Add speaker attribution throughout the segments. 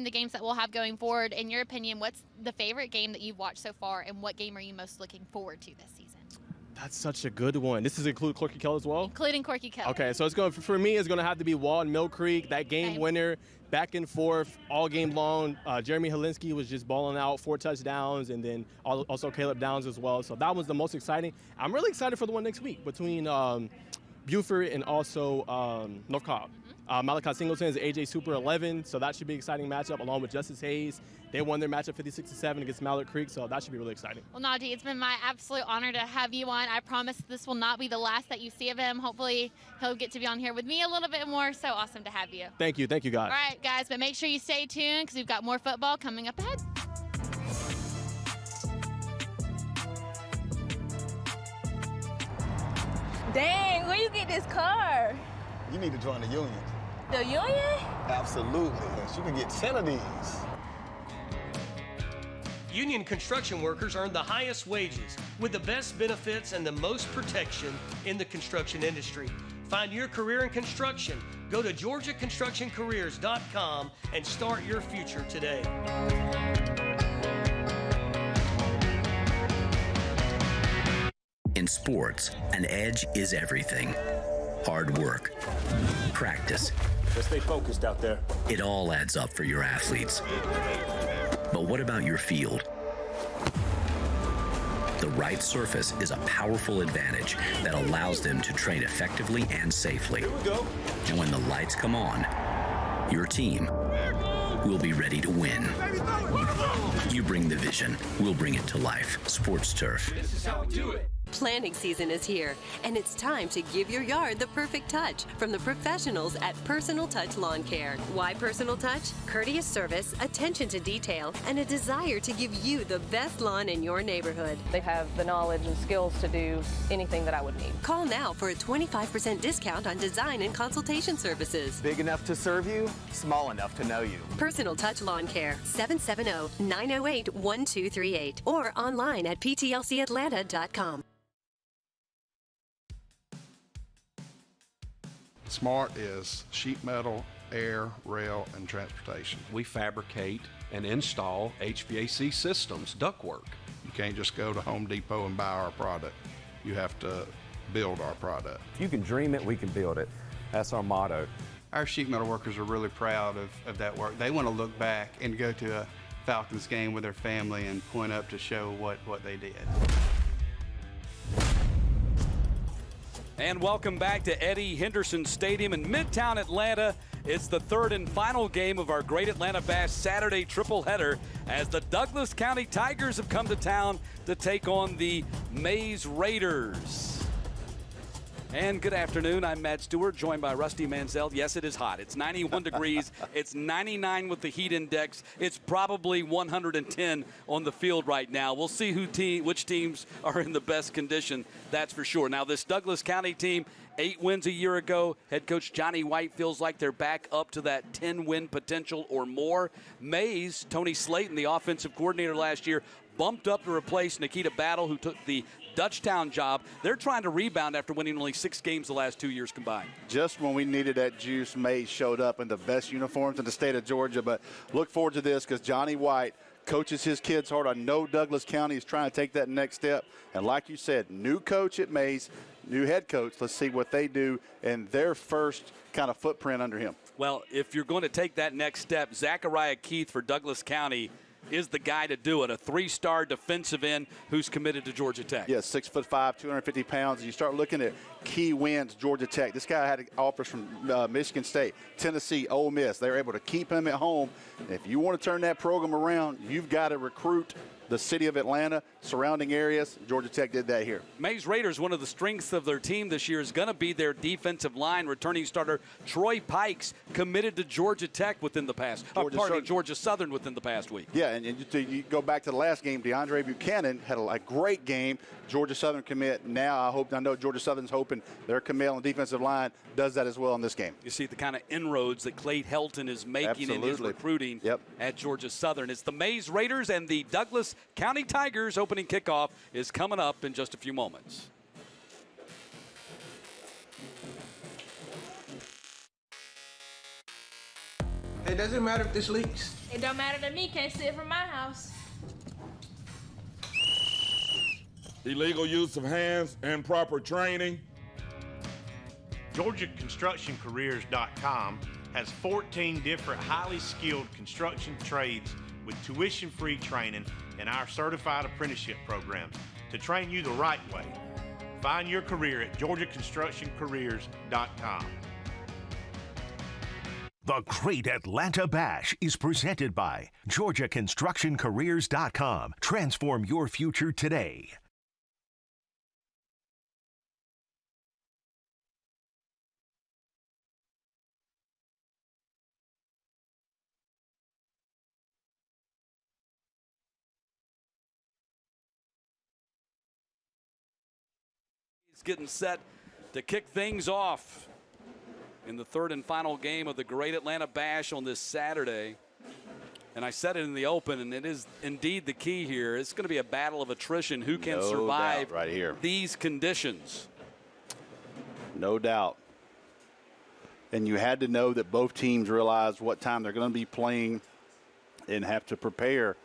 Speaker 1: in the games that we'll have going forward, in your opinion, what's the favorite game that you've watched so far, and what game are you most looking forward to this season?
Speaker 2: That's such a good one. This is include Corky Kell as well?
Speaker 1: Including Corky Kell.
Speaker 2: Okay, so it's going for me. It's going to have to be Wall and Mill Creek. That game winner, back and forth all game long. Jeremy Helinski was just balling out, 4 touchdowns, and then also Caleb Downs as well. So that was the most exciting. I'm really excited for the one next week between Buford and also North Cobb. Malachi Singleton is AJ Super 11, so that should be an exciting matchup along with Justice Hayes. They won their matchup 56-7 against Mallard Creek, so that should be really exciting.
Speaker 1: Well, Najee, it's been my absolute honor to have you on. I promise this will not be the last that you see of him. Hopefully, he'll get to be on here with me a little bit more. So awesome to have you.
Speaker 2: Thank you, guys.
Speaker 1: All right, guys, but make sure you stay tuned because we've got more football coming up ahead.
Speaker 3: Dang, where you get this car?
Speaker 4: You need to join the union.
Speaker 3: The union?
Speaker 4: Absolutely. Yes, you can get 10 of these.
Speaker 5: Union construction workers earn the highest wages with the best benefits and the most protection in the construction industry. Find your career in construction. Go to GeorgiaConstructionCareers.com and start your future today.
Speaker 6: In sports, an edge is everything. Hard work, practice.
Speaker 7: Just stay focused out there.
Speaker 6: It all adds up for your athletes. But what about your field? The right surface is a powerful advantage that allows them to train effectively and safely.
Speaker 7: Here we go.
Speaker 6: And when the lights come on, your team will be ready to win. You bring the vision, we'll bring it to life. Sports Turf.
Speaker 7: This is how we do it.
Speaker 8: Planting season is here, and it's time to give your yard the perfect touch from the professionals at Personal Touch Lawn Care. Why Personal Touch? Courteous service, attention to detail, and a desire to give you the best lawn in your neighborhood.
Speaker 3: They have the knowledge and skills to do anything that I would need.
Speaker 8: Call now for a 25% discount on design and consultation services.
Speaker 9: Big enough to serve you, small enough to know you.
Speaker 8: Personal Touch Lawn Care, 770-908-1238, or online at ptlcatlanta.com.
Speaker 10: SMART is sheet metal, air, rail, and transportation.
Speaker 11: We fabricate and install HVAC systems, ductwork.
Speaker 10: You can't just go to Home Depot and buy our product. You have to build our product.
Speaker 12: If you can dream it, we can build it. That's our motto.
Speaker 13: Our sheet metal workers are really proud of that work. They want to look back and go to a Falcons game with their family and point up to show what they did.
Speaker 14: And welcome back to Eddie Henderson Stadium in Midtown Atlanta. It's the third and final game of our Great Atlanta Bash Saturday triple header as the Douglas County Tigers have come to town to take on the Mays Raiders. And good afternoon, I'm Matt Stewart, joined by Rusty Mansell. Yes, it is hot. It's 91 degrees. It's 99 with the heat index. It's probably 110 on the field right now. We'll see which teams are in the best condition, that's for sure. Now, this Douglas County team, 8 wins a year ago. Head coach Johnny White feels like they're back up to that 10-win potential or more. Mays, Tony Slayton, the offensive coordinator last year, bumped up to replace Nikita Battle, who took the Dutchtown job. They're trying to rebound after winning only 6 games the last 2 years combined.
Speaker 15: Just when we needed that juice, Mays showed up in the best uniforms in the state of Georgia. But look forward to this because Johnny White coaches his kids hard. I know Douglas County is trying to take that next step. And like you said, new coach at Mays, new head coach. Let's see what they do in their first kind of footprint under him.
Speaker 14: Well, if you're going to take that next step, Zachariah Keith for Douglas County is the guy to do it, a 3-star defensive end who's committed to Georgia Tech.
Speaker 15: Yeah, 6'5", 250 pounds. You start looking at key wins, Georgia Tech. This guy had offers from Michigan State, Tennessee, Ole Miss. They were able to keep him at home. And if you want to turn that program around, you've got to recruit the city of Atlanta, surrounding areas. Georgia Tech did that here.
Speaker 14: Mays Raiders, one of the strengths of their team this year is going to be their defensive line. Returning starter Troy Pikes committed to Georgia Tech within the past, Georgia Southern within the past week.
Speaker 15: Yeah, and you go back to the last game, DeAndre Buchanan had a great game. Georgia Southern commit. Now I know Georgia Southern's hoping their commit on the defensive line does that as well in this game.
Speaker 14: You see the kind of inroads that Clay Helton is making in his recruiting at Georgia Southern. It's the Mays Raiders and the Douglas County Tigers. Opening kickoff is coming up in just a few moments.
Speaker 16: It doesn't matter if this leaks.
Speaker 17: It don't matter to me, can't see it from my house.
Speaker 18: Illegal use of hands, improper training.
Speaker 19: GeorgiaConstructionCareers.com has 14 different highly skilled construction trades with tuition-free training and our certified apprenticeship programs to train you the right way. Find your career at GeorgiaConstructionCareers.com.
Speaker 20: The Great Atlanta Bash is presented by GeorgiaConstructionCareers.com. Transform your future today.
Speaker 14: He's getting set to kick things off in the third and final game of the Great Atlanta Bash on this Saturday. And I said it in the open, and it is indeed the key here. It's going to be a battle of attrition. Who can survive
Speaker 15: right here.
Speaker 14: These conditions?
Speaker 15: No doubt. And you had to know that both teams realize what time they're going to be playing and have to prepare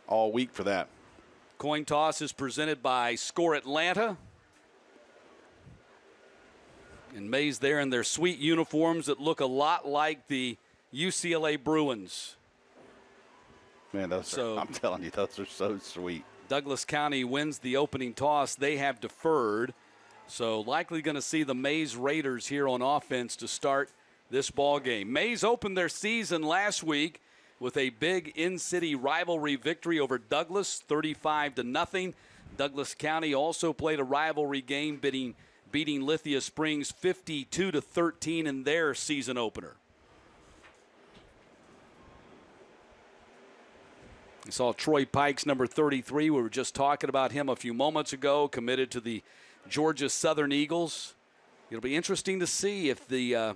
Speaker 15: all week for that.
Speaker 14: Coin toss is presented by Score Atlanta. And Mays there in their sweet uniforms that look a lot like the UCLA Bruins.
Speaker 15: Man, I'm telling you, those are so sweet.
Speaker 14: Douglas County wins the opening toss. They have deferred. So likely going to see the Mays Raiders here on offense to start this ball game. Mays opened their season last week with a big in-city rivalry victory over Douglas, 35-0. Douglas County also played a rivalry game beating Lithia Springs 52-13 in their season opener. We saw Troy Pikes, number 33. We were just talking about him a few moments ago, committed to the Georgia Southern Eagles. It'll be interesting to see if the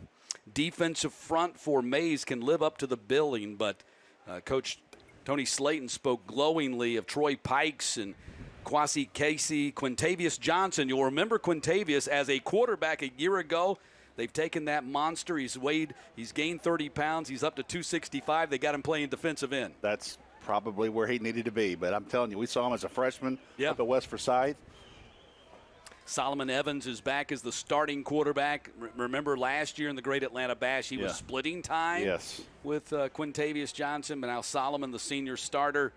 Speaker 14: defensive front for Mays can live up to the billing, but Coach Tony Slayton spoke glowingly of Troy Pikes and Kwasi Casey, Quintavious Johnson. You'll remember Quintavious as a quarterback a year ago. They've taken that monster. He's gained 30 pounds. He's up to 265. They got him playing defensive end.
Speaker 15: That's probably where he needed to be. But I'm telling you, we saw him as a freshman up at West Forsyth.
Speaker 14: Solomon Evans is back as the starting quarterback. Remember last year in the Great Atlanta Bash, he was splitting time with Quintavious Johnson. But now Solomon, the senior starter,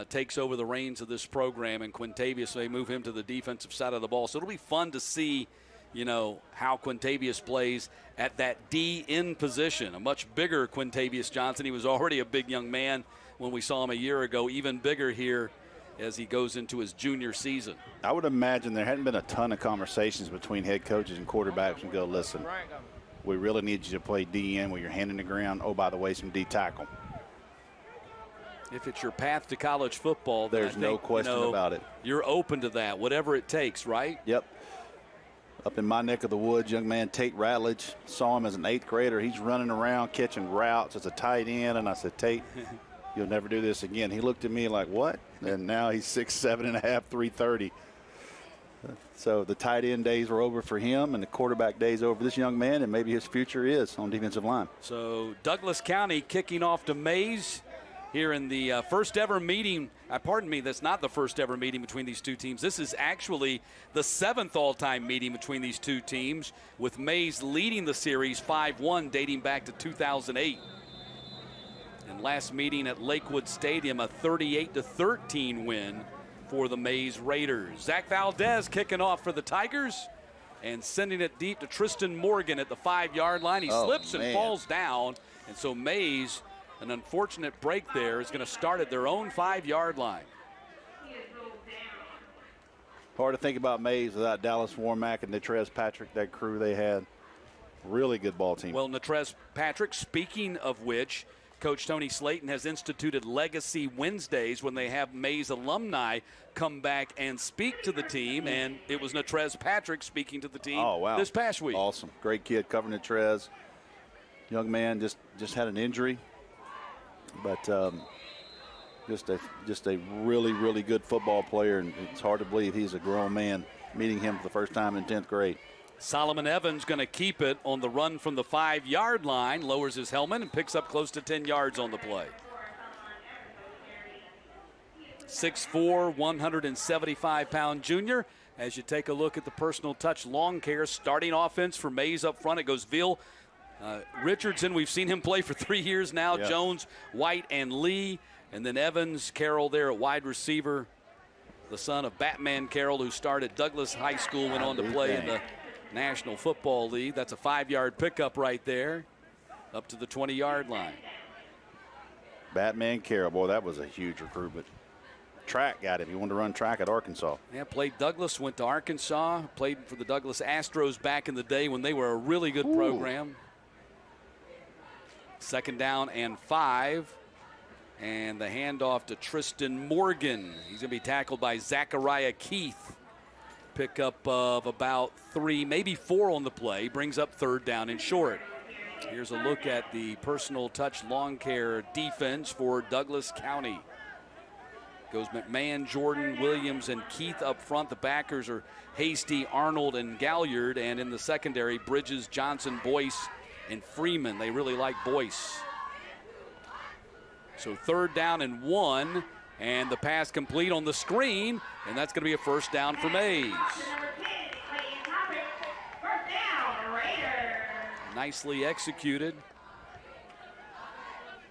Speaker 14: takes over the reins of this program, and Quintavious may move him to the defensive side of the ball. So it'll be fun to see, how Quintavious plays at that D-end position. A much bigger Quintavious Johnson. He was already a big young man when we saw him a year ago, even bigger here as he goes into his junior season.
Speaker 15: I would imagine there hadn't been a ton of conversations between head coaches and quarterbacks and go, listen, we really need you to play D-end with your hand in the ground. Oh, by the way, some D-tackle.
Speaker 14: If it's your path to college football, then
Speaker 15: there's no question about it.
Speaker 14: You're open to that, whatever it takes, right?
Speaker 15: Yep. Up in my neck of the woods, young man Tate Ratledge, saw him as an 8th grader. He's running around catching routes as a tight end, and I said, Tate, you'll never do this again. He looked at me like, what? And now he's 6'7.5", 330. So the tight end days were over for him, and the quarterback days over for this young man, and maybe his future is on defensive line.
Speaker 14: So Douglas County kicking off to Mays here in the first ever meeting. Pardon me, that's not the first ever meeting between these two teams. This is actually the 7th all-time meeting between these two teams, with Mays leading the series 5-1 dating back to 2008. And last meeting at Lakewood Stadium, a 38-13 win for the Mays Raiders. Zach Valdez kicking off for the Tigers and sending it deep to Tristan Morgan at the 5-yard line. He slips and falls down, and so Mays, an unfortunate break there, is going to start at their own 5-yard line.
Speaker 15: Hard to think about Mays without Dallas Warmack and Natrez Patrick, that crew they had. Really good ball team.
Speaker 14: Well, Natrez Patrick, speaking of which, Coach Tony Slayton has instituted Legacy Wednesdays when they have Mays alumni come back and speak to the team, and it was Natrez Patrick speaking to the team this past week.
Speaker 15: Awesome. Great kid covering Natrez. Young man just had an injury, but just a really, really good football player, and it's hard to believe he's a grown man, meeting him for the first time in 10th grade.
Speaker 14: Solomon Evans going to keep it on the run from the 5-yard line, lowers his helmet and picks up close to 10 yards on the play. 6'4", 175-pound junior. As you take a look at the personal touch lawn care starting offense for Mays up front, it goes Veal, Richardson. We've seen him play for 3 years now.
Speaker 15: Yeah.
Speaker 14: Jones, White, and Lee. And then Evans, Carroll there at wide receiver. The son of Batman Carroll, who started Douglas High School, went on to play in the National Football League. That's a 5-yard pickup right there, up to the 20-yard line.
Speaker 15: Batman Carroll, boy, that was a huge recruitment. Track got him. He wanted to run track at Arkansas.
Speaker 14: Yeah, played Douglas, went to Arkansas, played for the Douglas Astros back in the day when they were a really good program. 2nd down and 5. And the handoff to Tristan Morgan. He's going to be tackled by Zachariah Keith. Pickup of about 3, maybe 4 on the play. Brings up 3rd down and short. Here's a look at the personal touch lawn care defense for Douglas County. Goes McMahon, Jordan, Williams, and Keith up front. The backers are Hasty, Arnold, and Galliard. And in the secondary, Bridges, Johnson, Boyce, and Freeman. They really like Boyce. So 3rd down and 1. And the pass complete on the screen. And that's going to be a 1st down for Mays. Nicely executed.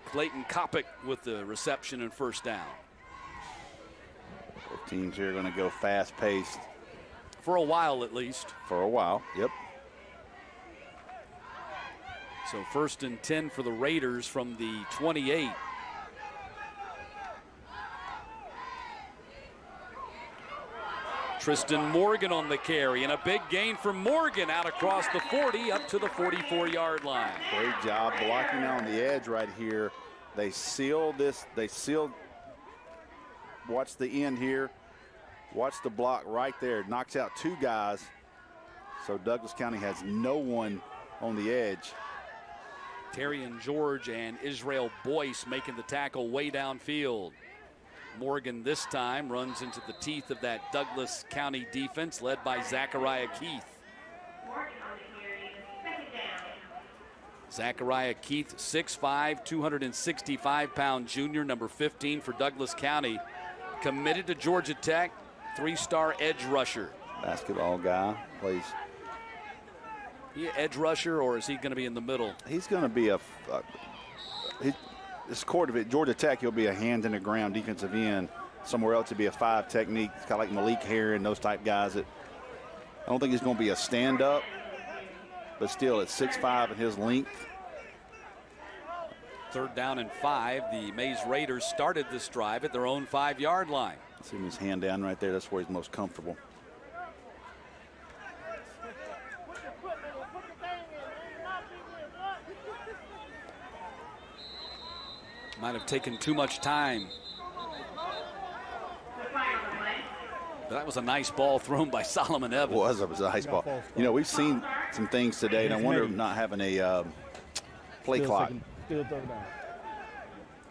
Speaker 14: Clayton Kopic with the reception and 1st down.
Speaker 15: Both teams here are going to go fast-paced.
Speaker 14: For a while, at least.
Speaker 15: For a while, yep.
Speaker 14: So 1st and 10 for the Raiders from the 28. Tristan Morgan on the carry, and a big gain for Morgan out across the 40 up to the 44-yard line.
Speaker 15: Great job blocking on the edge right here. They sealed this. They sealed. Watch the end here. Watch the block right there. Knocks out 2 guys. So Douglas County has no one on the edge.
Speaker 14: Terry and George and Israel Boyce making the tackle way downfield. Morgan this time runs into the teeth of that Douglas County defense led by Zachariah Keith. Zachariah Keith, 6'5", 265-pound junior, number 15 for Douglas County. Committed to Georgia Tech, 3-star edge rusher.
Speaker 15: Basketball guy, plays.
Speaker 14: He an edge rusher, or is he going to be in the middle?
Speaker 15: He's going to be this quarter of it, Georgia Tech, he'll be a hand in the ground defensive end. Somewhere else, he'll be a 5 technique. It's kind of like Malik Herron, those type guys. I don't think he's going to be a stand-up, but still at 6'5" and his length.
Speaker 14: 3rd down and 5. The Mays Raiders started this drive at their own 5-yard line.
Speaker 15: See him his hand down right there. That's where he's most comfortable.
Speaker 14: Might have taken too much time. But that was a nice ball thrown by Solomon Evans.
Speaker 15: It was a nice ball. You know, we've seen some things today, and I wonder if not having a play clock.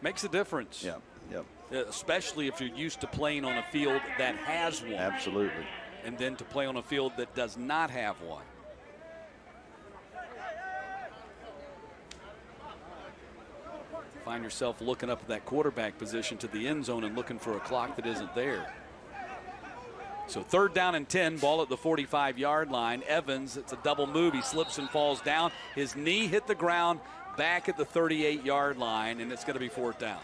Speaker 14: Makes a difference.
Speaker 15: Yep.
Speaker 14: Especially if you're used to playing on a field that has one.
Speaker 15: Absolutely.
Speaker 14: And then to play on a field that does not have one. Find yourself looking up at that quarterback position to the end zone and looking for a clock that isn't there. So 3rd down and 10, ball at the 45-yard line. Evans, it's a double move. He slips and falls down. His knee hit the ground back at the 38-yard line, and it's going to be 4th down.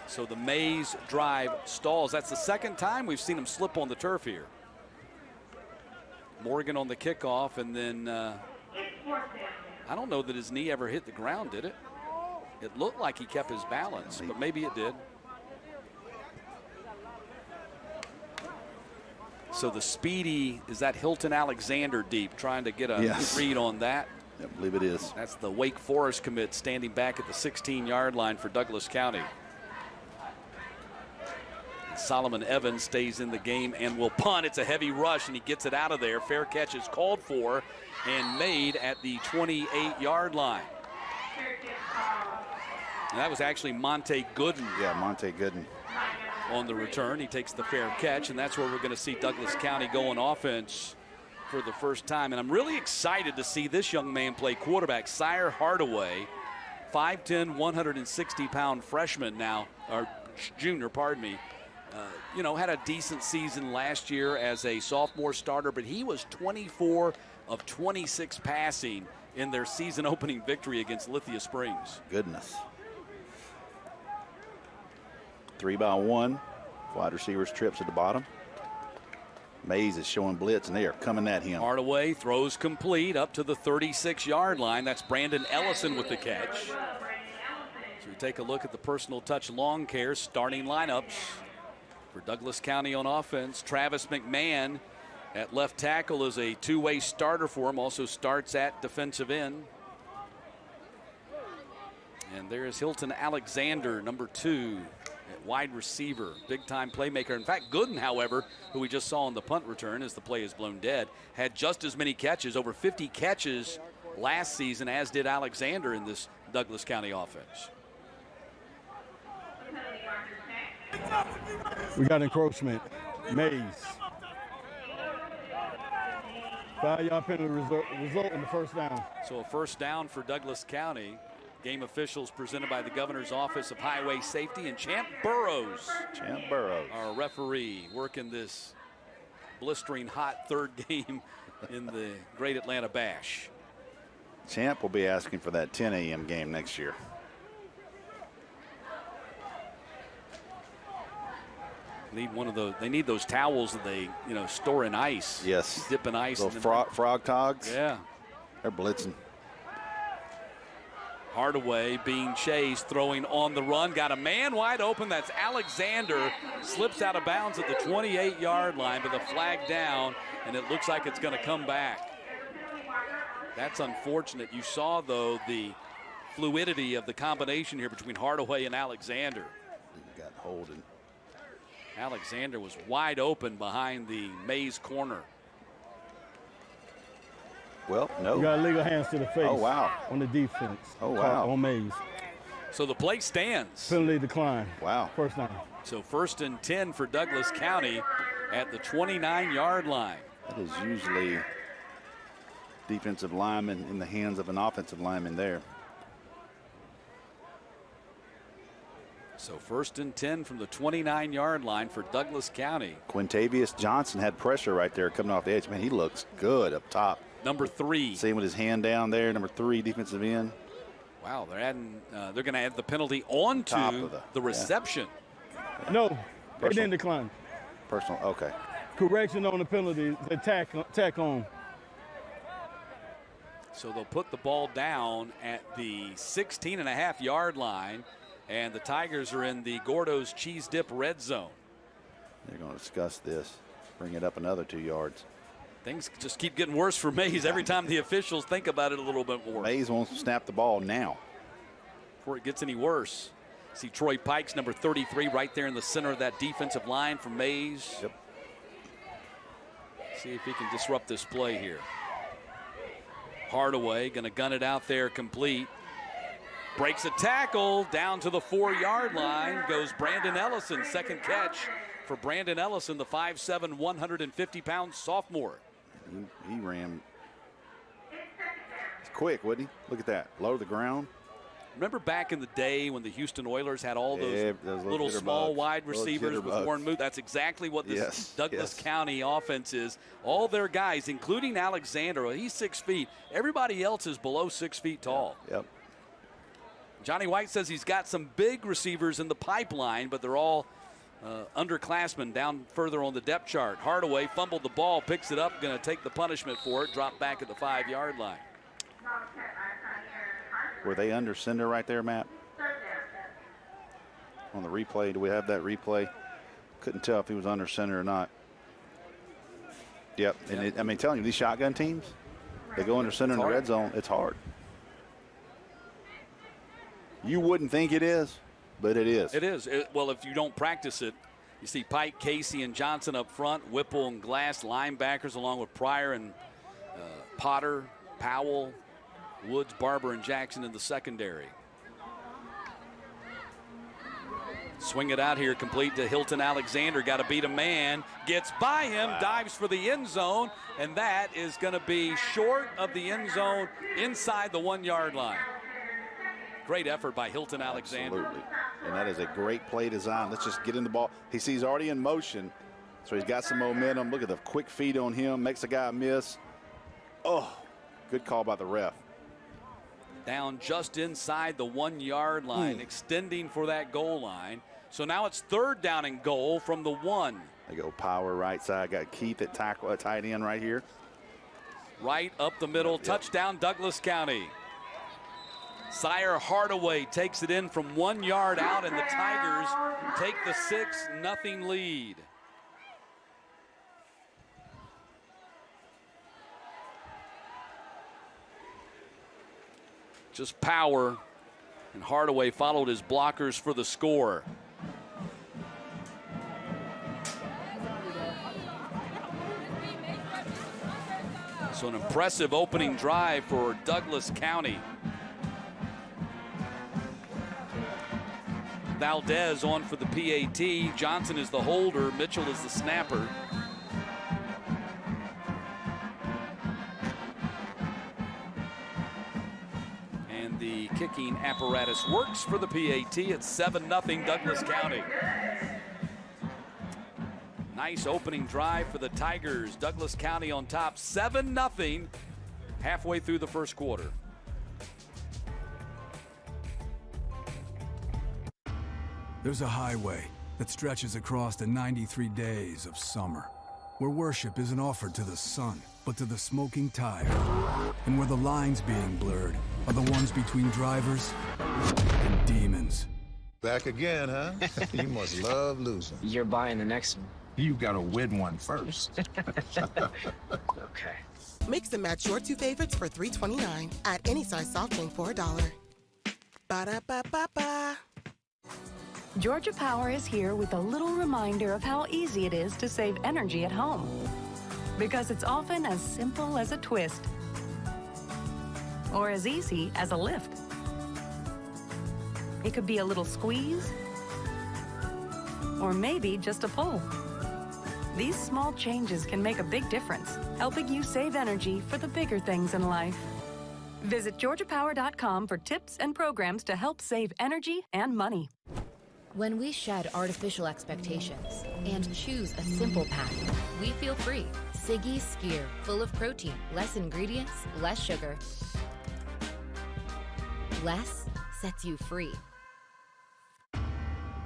Speaker 14: So the Mays drive stalls. That's the 2nd time we've seen him slip on the turf here. Morgan on the kickoff, and then I don't know that his knee ever hit the ground, did it? It looked like he kept his balance, but maybe it did. So the speedy, is that Hilton Alexander deep, trying to get a read on that?
Speaker 15: I believe it is.
Speaker 14: That's the Wake Forest commit standing back at the 16-yard line for Douglas County. Solomon Evans stays in the game and will punt. It's a heavy rush, and he gets it out of there. Fair catch is called for and made at the 28-yard line. And that was actually Monte Gooden.
Speaker 15: Yeah, Monte Gooden.
Speaker 14: On the return, he takes the fair catch, and that's where we're going to see Douglas County go on offense for the first time. And I'm really excited to see this young man play quarterback, Sire Hardaway, 5'10", 160-pound freshman now, or junior, pardon me. You know, had a decent season last year as a sophomore starter, but he was 24 of 26 passing in their season opening victory against Lithia Springs.
Speaker 15: Goodness. 3-by-1. Wide receivers trips at the bottom. Mays is showing blitz, and they are coming at him.
Speaker 14: Hardaway throws complete up to the 36-yard line. That's Brandon Ellison with the catch. So we take a look at the personal touch lawn care starting lineups for Douglas County on offense. Travis McMahon at left tackle is a two-way starter for him. Also starts at defensive end. And there's Hilton Alexander, number 2. Wide receiver, big-time playmaker. In fact, Gooden, however, who we just saw on the punt return as the play is blown dead, had just as many catches, over 50 catches last season, as did Alexander in this Douglas County offense.
Speaker 16: We got encroachment. Mays. 5-yard penalty result in the first down.
Speaker 14: So a first down for Douglas County. Game officials presented by the Governor's Office of Highway Safety, and Champ Burrows.
Speaker 15: Champ Burrows.
Speaker 14: Our referee working this blistering hot third game in the Great Atlanta Bash.
Speaker 15: Champ will be asking for that 10 a.m. game next year.
Speaker 14: Need one of those. They need those towels that they, store in ice.
Speaker 15: Yes.
Speaker 14: Dip in ice.
Speaker 15: Those frog togs.
Speaker 14: Yeah.
Speaker 15: They're blitzing.
Speaker 14: Hardaway being chased, throwing on the run. Got a man wide open. That's Alexander. Slips out of bounds at the 28-yard line, but the flag down, and it looks like it's going to come back. That's unfortunate. You saw, though, the fluidity of the combination here between Hardaway and Alexander.
Speaker 15: He got Holden.
Speaker 14: Alexander was wide open behind the Mays corner.
Speaker 15: Well, no.
Speaker 16: You got illegal hands to the face.
Speaker 15: Oh, wow.
Speaker 16: On the defense.
Speaker 15: Oh, wow.
Speaker 16: On Mays.
Speaker 14: So the play stands.
Speaker 16: Penalty decline.
Speaker 15: Wow.
Speaker 16: First down.
Speaker 14: So 1st and 10 for Douglas County at the 29-yard line.
Speaker 15: That is usually defensive lineman in the hands of an offensive lineman there.
Speaker 14: So 1st and 10 from the 29-yard line for Douglas County.
Speaker 15: Quintavious Johnson had pressure right there coming off the edge. Man, he looks good up top.
Speaker 14: Number 3.
Speaker 15: See him with his hand down there, number 3 defensive end.
Speaker 14: Wow, they're going to add the penalty onto the reception.
Speaker 16: Yeah. No, it didn't decline.
Speaker 15: Personal, okay.
Speaker 16: Correction on the penalty, tack on.
Speaker 14: So they'll put the ball down at the 16.5-yard line, and the Tigers are in the Gordo's Cheese Dip red zone.
Speaker 15: They're going to discuss this, bring it up another 2 yards.
Speaker 14: Things just keep getting worse for Mays every time the officials think about it a little bit more.
Speaker 15: Mays wants to snap the ball now.
Speaker 14: Before it gets any worse. See Troy Pikes, number 33, right there in the center of that defensive line for Mays.
Speaker 15: Yep.
Speaker 14: See if he can disrupt this play here. Hardaway going to gun it out there complete. Breaks a tackle down to the 4-yard line. Goes Brandon Ellison, second catch for Brandon Ellison, the 5'7", 150-pound sophomore.
Speaker 15: He ran. It's quick, wouldn't he? Look at that. Low to the ground.
Speaker 14: Remember back in the day when the Houston Oilers had all those little small wide receivers with Warren Moot? That's exactly what this Douglas County offense is. All their guys, including Alexander, he's 6 feet. Everybody else is below 6 feet tall.
Speaker 15: Yep.
Speaker 14: Johnny White says he's got some big receivers in the pipeline, but they're all underclassmen down further on the depth chart. Hardaway fumbled the ball, picks it up, going to take the punishment for it, drop back at the 5-yard line.
Speaker 15: Were they under center right there, Matt? On the replay, do we have that replay? Couldn't tell if he was under center or not. Yep, and telling you, these shotgun teams, they go under center in the red zone, it's hard. You wouldn't think it is, but it is.
Speaker 14: It is. Well, if you don't practice it, you see Pike, Casey, and Johnson up front, Whipple and Glass linebackers, along with Pryor and Potter, Powell, Woods, Barber, and Jackson in the secondary. Swing it out here, complete to Hilton Alexander. Got to beat a man. Gets by him, dives for the end zone, and that is going to be short of the end zone inside the 1 yard line. Great effort by Hilton Alexander.
Speaker 15: Absolutely. And that is a great play design. Let's just get in the ball. He sees already in motion, so he's got some momentum. Look at the quick feet on him, makes the guy miss. Oh, good call by the ref.
Speaker 14: Down just inside the 1 yard line, extending for that goal line. So now it's 3rd down and goal from the 1.
Speaker 15: They go power right side. Got Keith at tackle, tight end right here.
Speaker 14: Right up the middle, touchdown Douglas County. Sire Hardaway takes it in from 1 yard out, and the Tigers take the 6-0 lead. Just power, and Hardaway followed his blockers for the score. So an impressive opening drive for Douglas County. Valdez on for the PAT. Johnson is the holder. Mitchell is the snapper. And the kicking apparatus works for the PAT. It's 7-0 Douglas County. Nice opening drive for the Tigers. Douglas County on top, 7-0 halfway through the first quarter.
Speaker 21: There's a highway that stretches across the 93 days of summer, where worship isn't offered to the sun, but to the smoking tire, and where the lines being blurred are the ones between drivers and demons.
Speaker 22: Back again, huh? You must love losing.
Speaker 23: You're buying the next one.
Speaker 22: You gotta win one first.
Speaker 23: Okay.
Speaker 24: Mix and match your 2 favorites for $3.29 at any size soft drink for $1. Ba-da-ba-ba-ba.
Speaker 25: Georgia Power is here with a little reminder of how easy it is to save energy at home. Because it's often as simple as a twist, or as easy as a lift. It could be a little squeeze, or maybe just a pull. These small changes can make a big difference, helping you save energy for the bigger things in life. Visit GeorgiaPower.com for tips and programs to help save energy and money.
Speaker 26: When we shed artificial expectations and choose a simple path, we feel free. Siggy's Skyr, full of protein, less ingredients, less sugar. Less sets you free.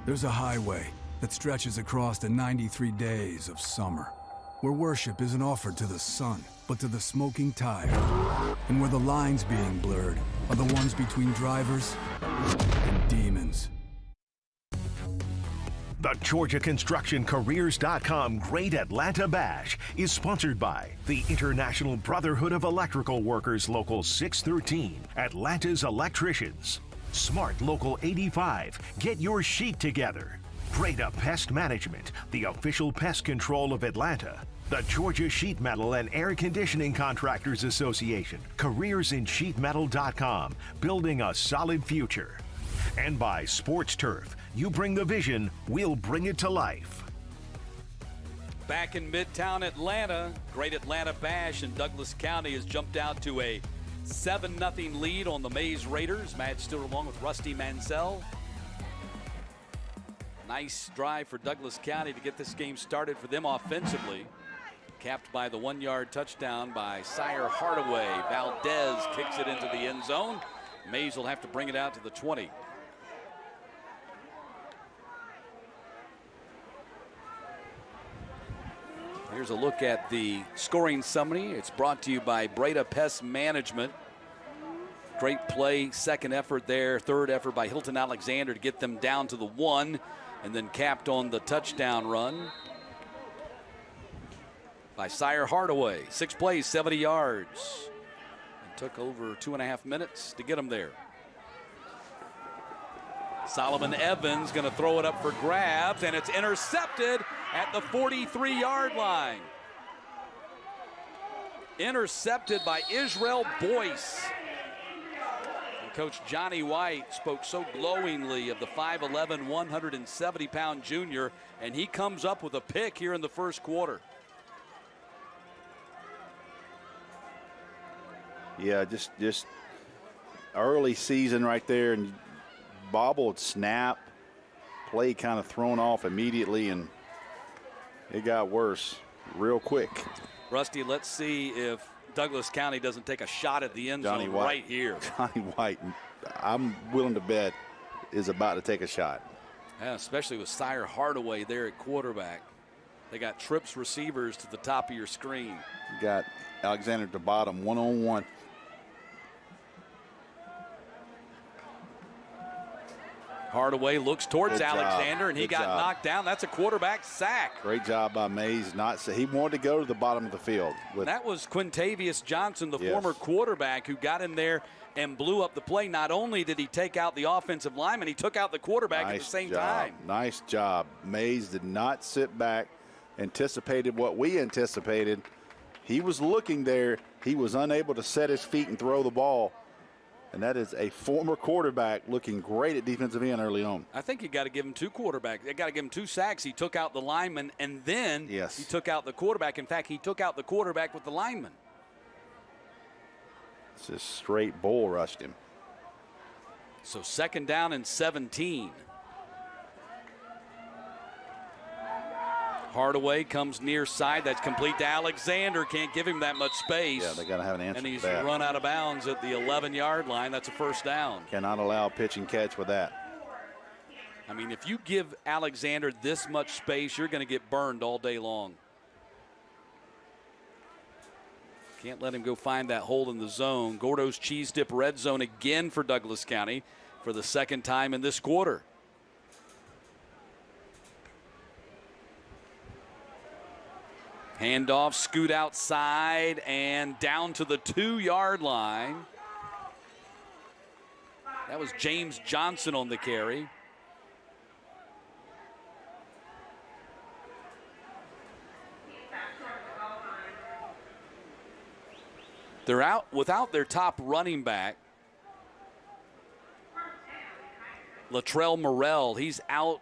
Speaker 21: There's a highway that stretches across the 93 days of summer, where worship isn't offered to the sun, but to the smoking tire, and where the lines being blurred are the ones between drivers and demons.
Speaker 20: The GeorgiaConstructionCareers.com Great Atlanta Bash is sponsored by the International Brotherhood of Electrical Workers Local 613, Atlanta's Electricians. Smart Local 85, get your sheet together. Breda Pest Management, the official pest control of Atlanta. The Georgia Sheet Metal and Air Conditioning Contractors Association, careersinsheetmetal.com, building a solid future. And by Sports Turf, you bring the vision, we'll bring it to life.
Speaker 14: Back in Midtown Atlanta, Great Atlanta Bash in Douglas County has jumped out to a 7-0 lead on the Mays Raiders. Matt Stewart along with Rusty Mansell. Nice drive for Douglas County to get this game started for them offensively. Capped by the 1 yard touchdown by Sire Hardaway. Valdez kicks it into the end zone. Mays will have to bring it out to the 20. Here's a look at the scoring summary. It's brought to you by Breda Pest Management. Great play, second effort there, third effort by Hilton Alexander to get them down to the 1, and then capped on the touchdown run by Sire Hardaway. 6 plays, 70 yards. It took over 2.5 minutes to get them there. Solomon Evans going to throw it up for grabs, and it's intercepted at the 43-yard line. Intercepted by Israel Boyce. Coach Johnny White spoke so glowingly of the 5'11", 170-pound junior, and he comes up with a pick here in the first quarter.
Speaker 15: Yeah, just early season right there, and bobbled snap, play kind of thrown off immediately, and it got worse real quick.
Speaker 14: Rusty, let's see if Douglas County doesn't take a shot at the end zone right here.
Speaker 15: Johnny White, I'm willing to bet, is about to take a shot.
Speaker 14: Yeah, especially with Sire Hardaway there at quarterback. They got trips receivers to the top of your screen.
Speaker 15: You got Alexander at the bottom, one-on-one.
Speaker 14: Hardaway looks towards
Speaker 15: Good
Speaker 14: Alexander,
Speaker 15: job.
Speaker 14: and he
Speaker 15: Good
Speaker 14: got
Speaker 15: job.
Speaker 14: knocked down. That's a quarterback sack.
Speaker 15: Great job by Mays. He wanted to go to the bottom of the field.
Speaker 14: That was Quintavious Johnson, the
Speaker 15: Yes.
Speaker 14: former quarterback, who got in there and blew up the play. Not only did he take out the offensive lineman, he took out the quarterback at the same time.
Speaker 15: Nice job. Mays did not sit back, anticipated what we anticipated. He was looking there. He was unable to set his feet and throw the ball. And that is a former quarterback looking great at defensive end early on.
Speaker 14: I think you got to give him two quarterbacks. You got to give him 2 sacks. He took out the lineman, and then he took out the quarterback. In fact, he took out the quarterback with the lineman.
Speaker 15: It's just straight bull rushed him.
Speaker 14: So 2nd down and 17. Hardaway comes near side. That's complete to Alexander. Can't give him that much space.
Speaker 15: Yeah, they got to have an answer
Speaker 14: And he's
Speaker 15: for that.
Speaker 14: run out of bounds at the 11-yard line. That's a first down.
Speaker 15: Cannot allow pitch and catch with that.
Speaker 14: I mean, if you give Alexander this much space, you're going to get burned all day long. Can't let him go find that hole in the zone. Gordo's Cheese Dip red zone again for Douglas County for the 2nd time in this quarter. Handoff, scoot outside, and down to the 2-yard line. That was James Johnson on the carry. They're out without their top running back, Latrell Morrell. He's out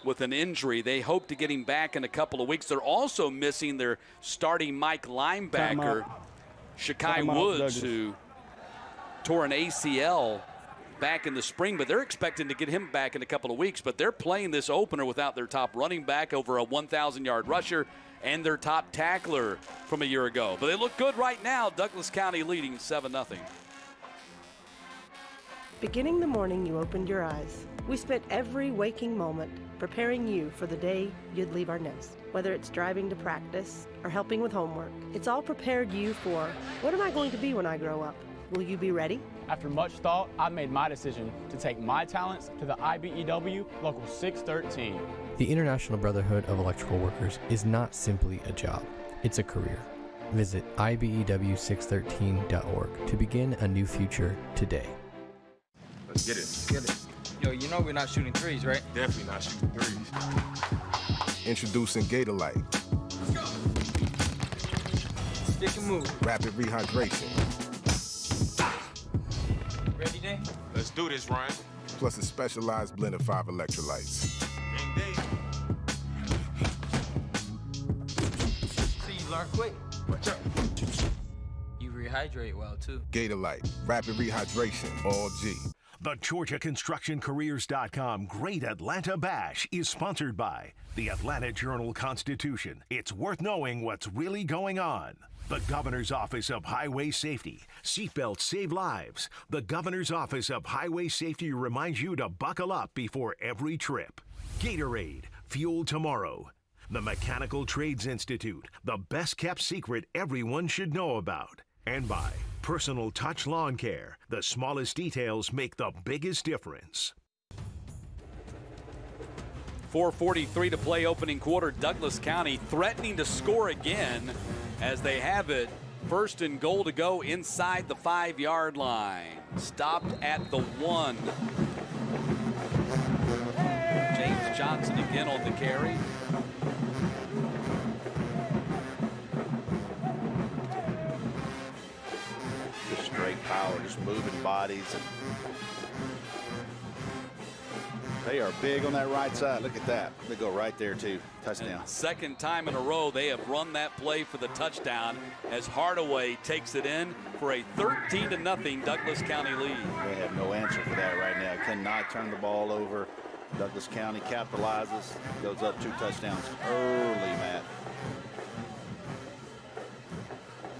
Speaker 14: with an injury. They hope to get him back in a couple of weeks. They're also missing their starting Mike linebacker, Shakai Woods, who tore an ACL back in the spring, but they're expecting to get him back in a couple of weeks. But they're playing this opener without their top running back, over a 1,000-yard rusher, and their top tackler from a year ago. But they look good right now. Douglas County leading 7-0.
Speaker 1: Beginning the morning you opened your eyes, we spent every waking moment preparing you for the day you'd leave our nest. Whether it's driving to practice or helping with homework, it's all prepared you for, what am I going to be when I grow up? Will you be ready?
Speaker 2: After much thought, I made my decision to take my talents to the IBEW Local 613.
Speaker 4: The International Brotherhood of Electrical Workers is not simply a job, it's a career. Visit IBEW613.org to begin a new future today.
Speaker 22: Let's get it.
Speaker 23: Get it. Yo, you know we're not shooting threes, right?
Speaker 22: Definitely not shooting threes. Introducing Gatorlight.
Speaker 23: Stick and move.
Speaker 22: Rapid rehydration.
Speaker 23: Ready, Day?
Speaker 22: Let's do this, Ryan. Plus a specialized blend of 5 electrolytes.
Speaker 23: See, you learn quick.
Speaker 22: Watch out.
Speaker 23: You rehydrate well, too.
Speaker 22: Gatorlight. Rapid rehydration. All G.
Speaker 20: The GeorgiaConstructionCareers.com Great Atlanta Bash is sponsored by the Atlanta Journal-Constitution. It's worth knowing what's really going on. The Governor's Office of Highway Safety. Seatbelts save lives. The Governor's Office of Highway Safety reminds you to buckle up before every trip. Gatorade. Fuel tomorrow. The Mechanical Trades Institute. The best-kept secret everyone should know about. And by Personal Touch Lawn Care. The smallest details make the biggest difference.
Speaker 14: 4:43 to play opening quarter. Douglas County threatening to score again as they have it. 1st and goal to go inside the 5-yard line. Stopped at the 1. James Johnson again on the carry.
Speaker 15: Just straight power, Tigers moving bodies. And they are big on that right side. Look at that. They go right there, too. Touchdown.
Speaker 14: And second time in a row, they have run that play for the touchdown as Hardaway takes it in for a 13-0 Douglas County lead.
Speaker 15: They have no answer for that right now. Cannot turn the ball over. Douglas County capitalizes, goes up 2 touchdowns early, Matt.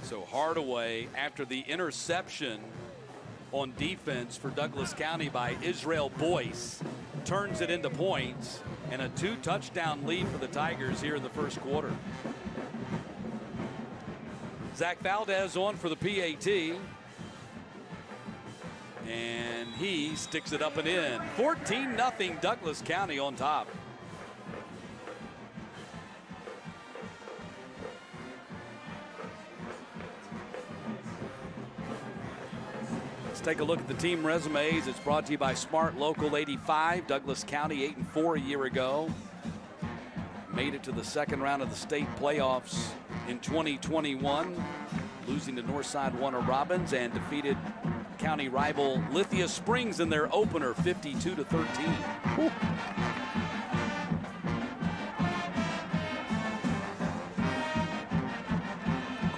Speaker 14: So Hardaway, after the interception on defense for Douglas County by Israel Boyce, turns it into points and a 2-touchdown lead for the Tigers here in the first quarter. Zach Valdez on for the PAT. And he sticks it up and in. 14-0 Douglas County on top. Let's take a look at the team resumes. It's brought to you by Smart Local 85. Douglas County 8-4 a year ago. Made it to the second round of the state playoffs in 2021, losing to Northside Warner Robins, and defeated county rival Lithia Springs in their opener 52-13.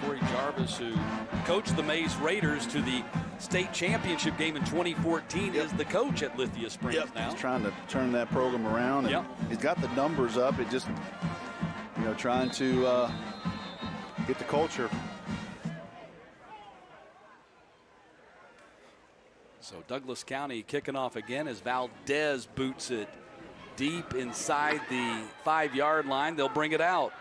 Speaker 14: Corey Jarvis, who coached the Mays Raiders to the state championship game in 2014, is the coach at Lithia Springs now.
Speaker 15: He's trying to turn that program around. And he's got the numbers up. It just, trying to get the culture.
Speaker 14: So Douglas County kicking off again as Valdez boots it deep inside the 5-yard line. They'll bring it out.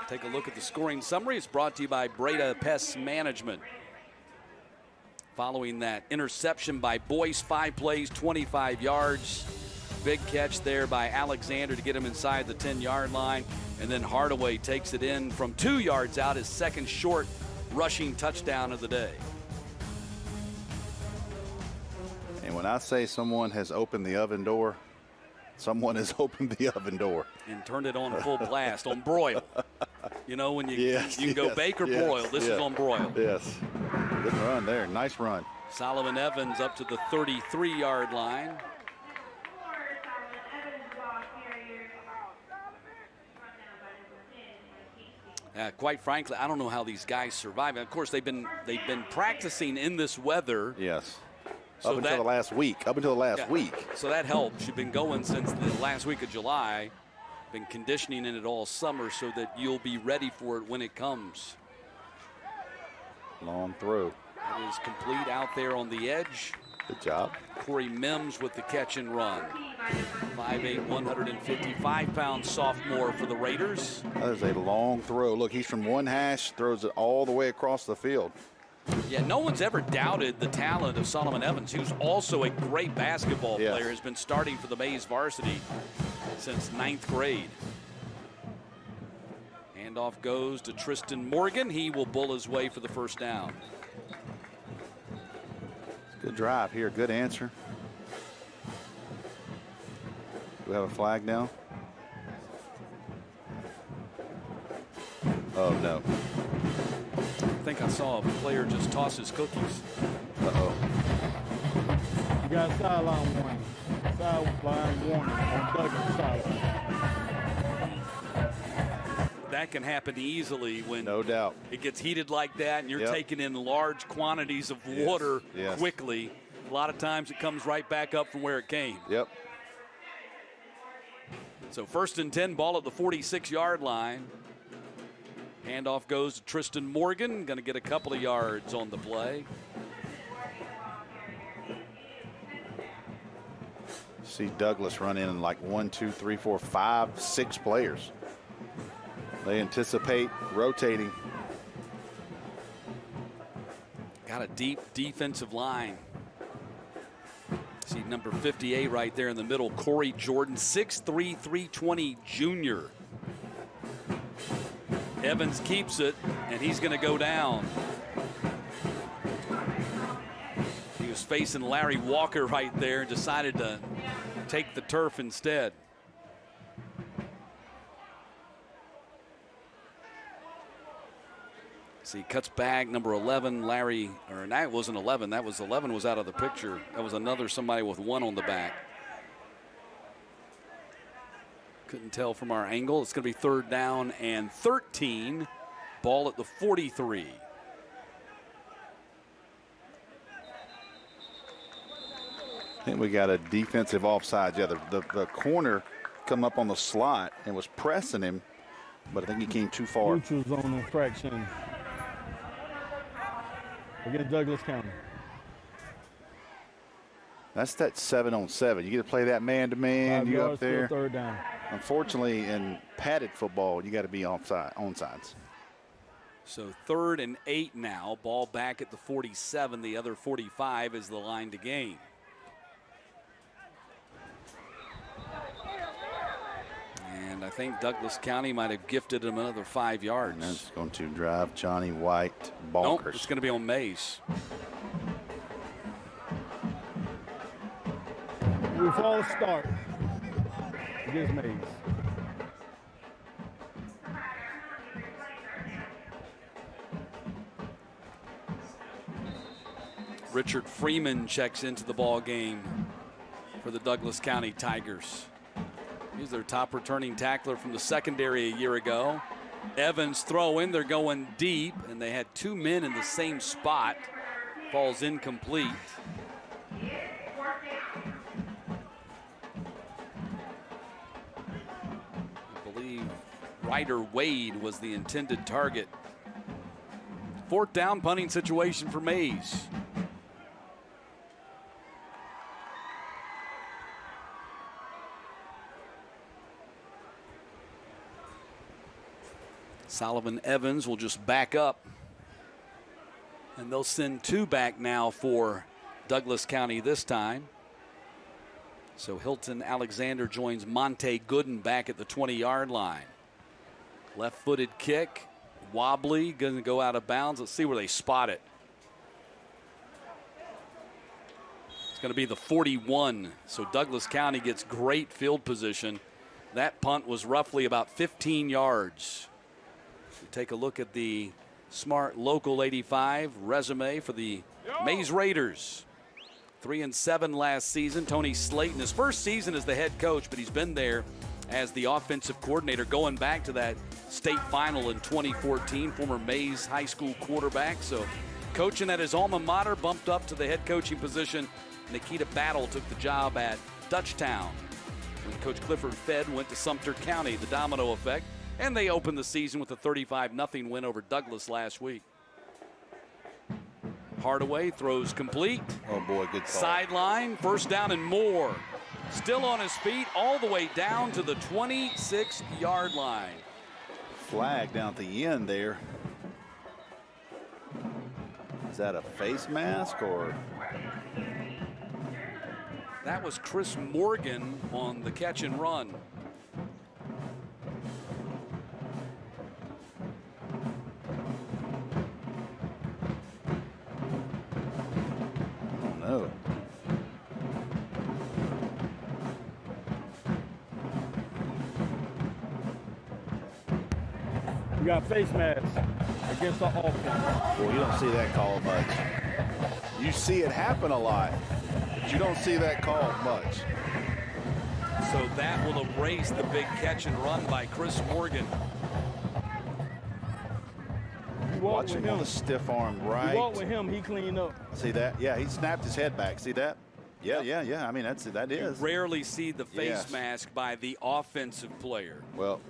Speaker 14: Take a look at the scoring summary. It's brought to you by Breda Pest Management. Following that interception by Boyce, 5 plays, 25 yards. Big catch there by Alexander to get him inside the 10-yard line. And then Hardaway takes it in from 2 yards out, his second short rushing touchdown of the day.
Speaker 15: And when I say someone has opened the oven door, someone has opened the oven door.
Speaker 14: And turned it on full blast on broil. When you can go bake or broil. This is on broil.
Speaker 15: Yes. Good run there. Nice run.
Speaker 14: Solomon Evans up to the 33-yard line. Quite frankly, I don't know how these guys survive. Of course, they've been practicing in this weather.
Speaker 15: Yes.
Speaker 14: So
Speaker 15: up until the last week.
Speaker 14: So that helps. You've been going since the last week of July. Been conditioning in it all summer so that you'll be ready for it when it comes.
Speaker 15: Long throw.
Speaker 14: It is complete out there on the edge.
Speaker 15: Good job.
Speaker 14: Corey Mims with the catch and run. 5'8", 155-pound sophomore for the Raiders.
Speaker 15: That is a long throw. Look, he's from one hash, throws it all the way across the field.
Speaker 14: Yeah, no one's ever doubted the talent of Solomon Evans, who's also a great basketball player, has been starting for the Mays varsity since 9th grade. Handoff goes to Tristan Morgan. He will bull his way for the first down.
Speaker 15: Good drive here, good answer. Do we have a flag now? Oh, no.
Speaker 14: I think I saw a player just toss his cookies.
Speaker 15: Uh-oh.
Speaker 16: You got a sideline warning. Sideline warning on Douglas sideline.
Speaker 14: That can happen easily when
Speaker 15: no doubt
Speaker 14: it gets heated like that and you're taking in large quantities of water quickly. A lot of times it comes right back up from where it came.
Speaker 15: Yep.
Speaker 14: So 1st and 10, ball at the 46-yard line. Handoff goes to Tristan Morgan. Going to get a couple of yards on the play.
Speaker 15: See Douglas run in like 1, 2, 3, 4, 5, 6 players. They anticipate rotating.
Speaker 14: Got a deep defensive line. See number 58 right there in the middle, Corey Jordan, 6'3", 320 junior. Evans keeps it, and he's going to go down. He was facing Larry Walker right there and decided to take the turf instead. See, cuts back, number 11, Larry, or that wasn't 11. That was 11 was out of the picture. That was another somebody with 1 on the back. Couldn't tell from our angle. It's going to be 3rd down and 13. Ball at the 43.
Speaker 15: I think we got a defensive offside. Yeah, the corner come up on the slot and was pressing him, but I think he came too far.
Speaker 16: Neutral zone infraction against Douglas County.
Speaker 15: That's that 7-on-7. You get to play that man-to-man.
Speaker 16: 5
Speaker 15: You
Speaker 16: yards,
Speaker 15: up there.
Speaker 16: still 3rd down.
Speaker 15: Unfortunately, in padded football, you got to be onsides.
Speaker 14: So 3rd and 8 now. Ball back at the 47. The other 45 is the line to gain. And I think Douglas County might have gifted him another 5 yards.
Speaker 15: And that's going to drive Johnny White bonkers.
Speaker 14: Nope, it's going to be on Mays.
Speaker 16: We false start against Mays.
Speaker 14: Richard Freeman checks into the ball game for the Douglas County Tigers. He's their top returning tackler from the secondary a year ago. Evans throw in, they're going deep, and they had 2 men in the same spot. Falls incomplete. I believe Ryder Wade was the intended target. 4th down punting situation for Mays. Solomon Evans will just back up. And they'll send 2 back now for Douglas County this time. So Hilton Alexander joins Monte Gooden back at the 20-yard line. Left-footed kick, wobbly, going to go out of bounds. Let's see where they spot it. It's going to be the 41. So Douglas County gets great field position. That punt was roughly about 15 yards. Take a look at the Smart Local 85 resume for the Mays Raiders. 3-7 last season. Tony Slayton, his first season as the head coach, but he's been there as the offensive coordinator going back to that state final in 2014. Former Mays High School quarterback. So coaching at his alma mater, bumped up to the head coaching position. Nikita Battle took the job at Dutchtown. When Coach Clifford Fedd went to Sumter County, the domino effect. And they opened the season with a 35-0 win over Douglas last week. Hardaway throws complete.
Speaker 15: Oh, boy, good call.
Speaker 14: Sideline, 1st down and more. Still on his feet all the way down to the 26-yard line.
Speaker 15: Flag down at the end there. Is that a face mask or?
Speaker 14: That was Chris Morgan on the catch and run.
Speaker 15: No.
Speaker 16: We got face masks against the offense.
Speaker 15: Well, you don't see that call much. You see it happen a lot, but you don't see that call much.
Speaker 14: So that will erase the big catch and run by Chris Morgan.
Speaker 15: Watching on the stiff arm right.
Speaker 16: You walk with him, he cleaned up.
Speaker 15: See that? Yeah, he snapped his head back. See that? Yeah. I mean, that is.
Speaker 14: You rarely see the face mask by the offensive player.
Speaker 15: Well,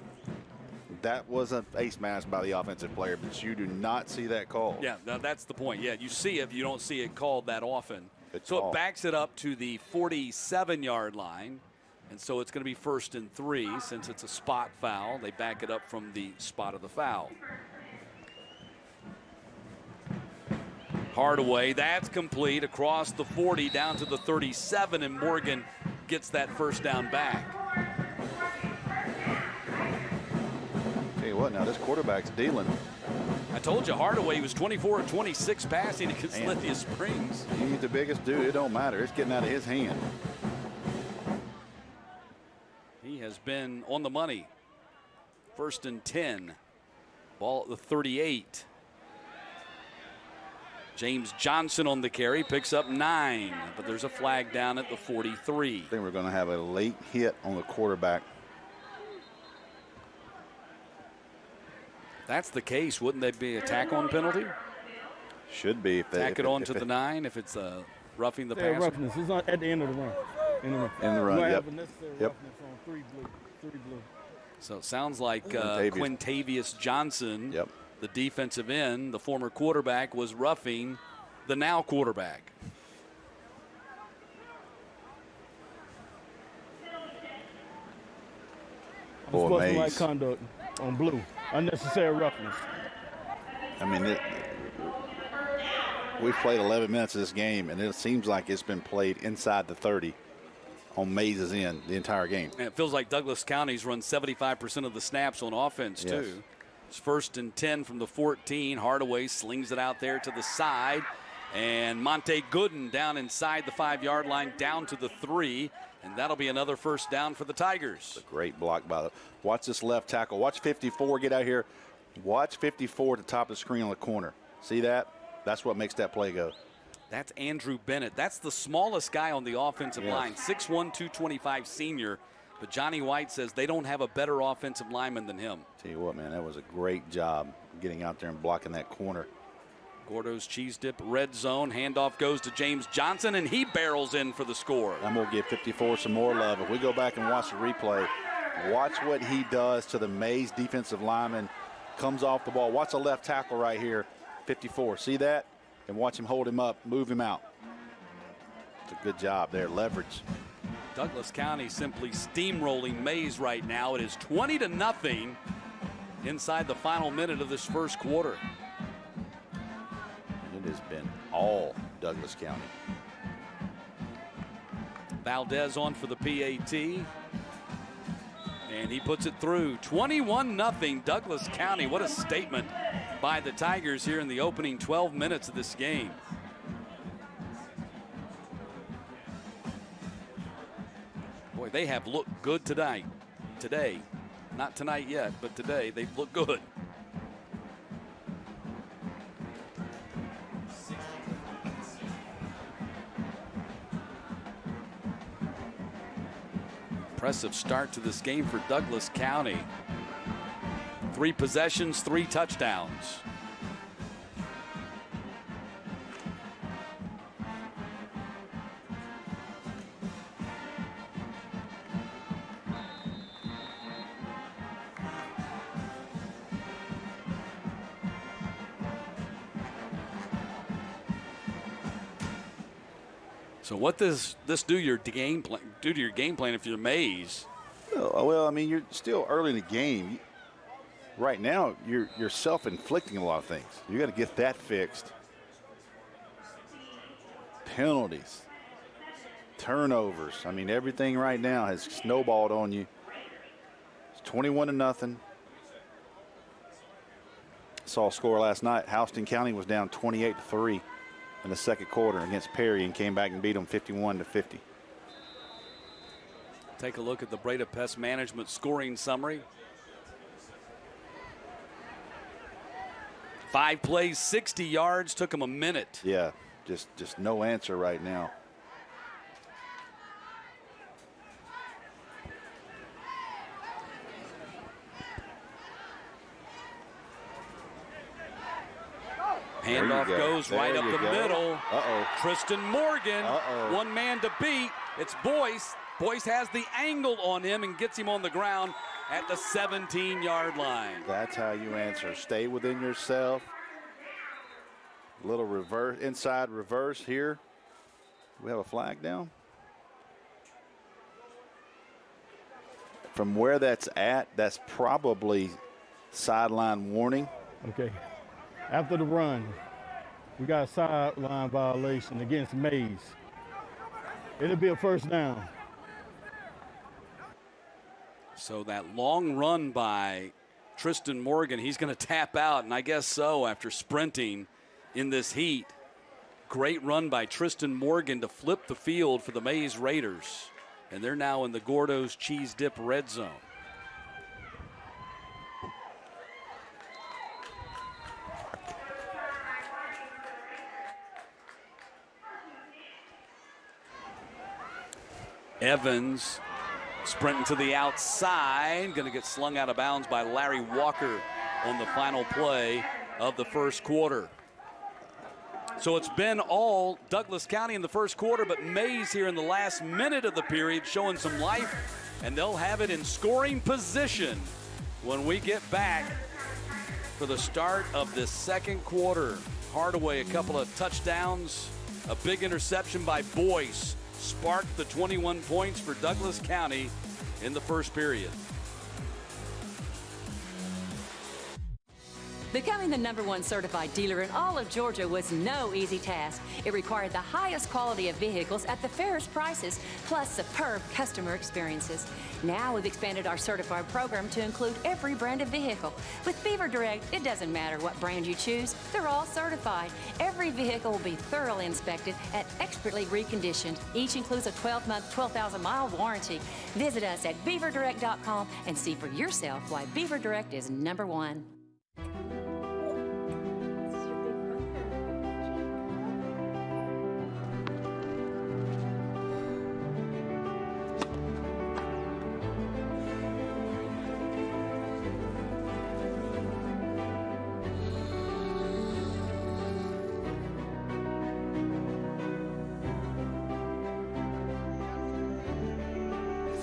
Speaker 15: that was a face mask by the offensive player, but you do not see that call.
Speaker 14: Yeah, that's the point. Yeah, you see it, you don't see it called that often.
Speaker 15: Good
Speaker 14: so
Speaker 15: call.
Speaker 14: It backs it up to the 47-yard line, and so it's going to be 1st and 3 since it's a spot foul. They back it up from the spot of the foul. Hardaway, that's complete across the 40 down to the 37, and Morgan gets that 1st down back.
Speaker 15: Tell you what, now this quarterback's dealing.
Speaker 14: I told you Hardaway was 24 of 26 passing against
Speaker 15: Man.
Speaker 14: Lithia Springs.
Speaker 15: He's the biggest dude. It don't matter. It's getting out of his hand.
Speaker 14: He has been on the money. 1st and 10. Ball at the 38. James Johnson on the carry, picks up 9, but there's a flag down at the 43.
Speaker 15: I think we're going to have a late hit on the quarterback.
Speaker 14: If that's the case, wouldn't that be a tack-on penalty?
Speaker 15: Should be.
Speaker 14: Tack it on to the 9 if it's roughing the passer.
Speaker 16: Roughness. It's at the end of the run.
Speaker 15: In the run, yep.
Speaker 16: Yep. On three blue.
Speaker 14: So it sounds like Quintavious Johnson, the defensive end, the former quarterback, was roughing the now quarterback.
Speaker 16: Unsportsmanlike conduct on blue. Unnecessary roughness.
Speaker 15: I mean, we've played 11 minutes of this game, and it seems like it's been played inside the 30 on Mays' end the entire game.
Speaker 14: And it feels like Douglas County's run 75% of the snaps on offense,
Speaker 15: Yes.
Speaker 14: too. It's 1st and 10 from the 14. Hardaway slings it out there to the side. And Monte Gooden down inside the 5-yard line, down to the 3. And that'll be another first down for the Tigers.
Speaker 15: It's a great block by the. Watch this left tackle. Watch 54 get out here. Watch 54 at the top of the screen on the corner. See that? That's what makes that play go.
Speaker 14: That's Andrew Bennett. That's the smallest guy on the offensive line, 6'1", 225 senior. But Johnny White says they don't have a better offensive lineman than him.
Speaker 15: Tell you what, man, that was a great job getting out there and blocking that corner.
Speaker 14: Gordo's Cheese Dip red zone. Handoff goes to James Johnson, and he barrels in for the score.
Speaker 15: I'm going to give 54 some more love. If we go back and watch the replay, watch what he does to the Mays defensive lineman. Comes off the ball. Watch the left tackle right here, 54. See that? And watch him hold him up, move him out. It's a good job there, leverage.
Speaker 14: Douglas County simply steamrolling Mays right now. It is 20-0 inside the final minute of this first quarter.
Speaker 15: It has been all Douglas County.
Speaker 14: Valdez on for the PAT. And he puts it through. 21-0 Douglas County. What a statement by the Tigers here in the opening 12 minutes of this game. Boy, they have looked good tonight. Today. Not tonight yet, but today they've looked good. Impressive start to this game for Douglas County. 3 possessions, 3 touchdowns. So what does this do to your game plan if you're Mays?
Speaker 15: Well, I mean, you're still early in the game. Right now, you're self-inflicting a lot of things. You got to get that fixed. Penalties, turnovers. I mean, everything right now has snowballed on you. It's 21-0. Saw a score last night. Houston County was down 28-3 in the second quarter against Perry and came back and beat them 51-50.
Speaker 14: Take a look at the Breda Pest Management scoring summary. 5 plays, 60 yards, took him a minute.
Speaker 15: Yeah, just no answer right now.
Speaker 14: Handoff goes right up the middle.
Speaker 15: Uh-oh.
Speaker 14: Tristan Morgan, one man to beat. It's Boyce. Boyce has the angle on him and gets him on the ground at the 17-yard line.
Speaker 15: That's how you answer. Stay within yourself. Little reverse, inside reverse here. We have a flag down. From where that's at, that's probably sideline warning.
Speaker 16: Okay. After the run, we got a sideline violation against Mays. It'll be a first down.
Speaker 14: So that long run by Tristan Morgan, he's going to tap out, and I guess so after sprinting in this heat. Great run by Tristan Morgan to flip the field for the Mays Raiders. And they're now in the Gordo's Cheese Dip red zone. Evans sprinting to the outside, going to get slung out of bounds by Larry Walker on the final play of the first quarter. So it's been all Douglas County in the first quarter, but Mays here in the last minute of the period showing some life, and they'll have it in scoring position when we get back for the start of this second quarter. Hardaway, a couple of touchdowns, a big interception by Boyce sparked the 21 points for Douglas County in the first period.
Speaker 3: Becoming the #1 certified dealer in all of Georgia was no easy task. It required the highest quality of vehicles at the fairest prices, plus superb customer experiences. Now we've expanded our certified program to include every brand of vehicle. With Beaver Direct, it doesn't matter what brand you choose, they're all certified. Every vehicle will be thoroughly inspected and expertly reconditioned. Each includes a 12-month, 12,000-mile warranty. Visit us at beaverdirect.com and see for yourself why Beaver Direct is #1.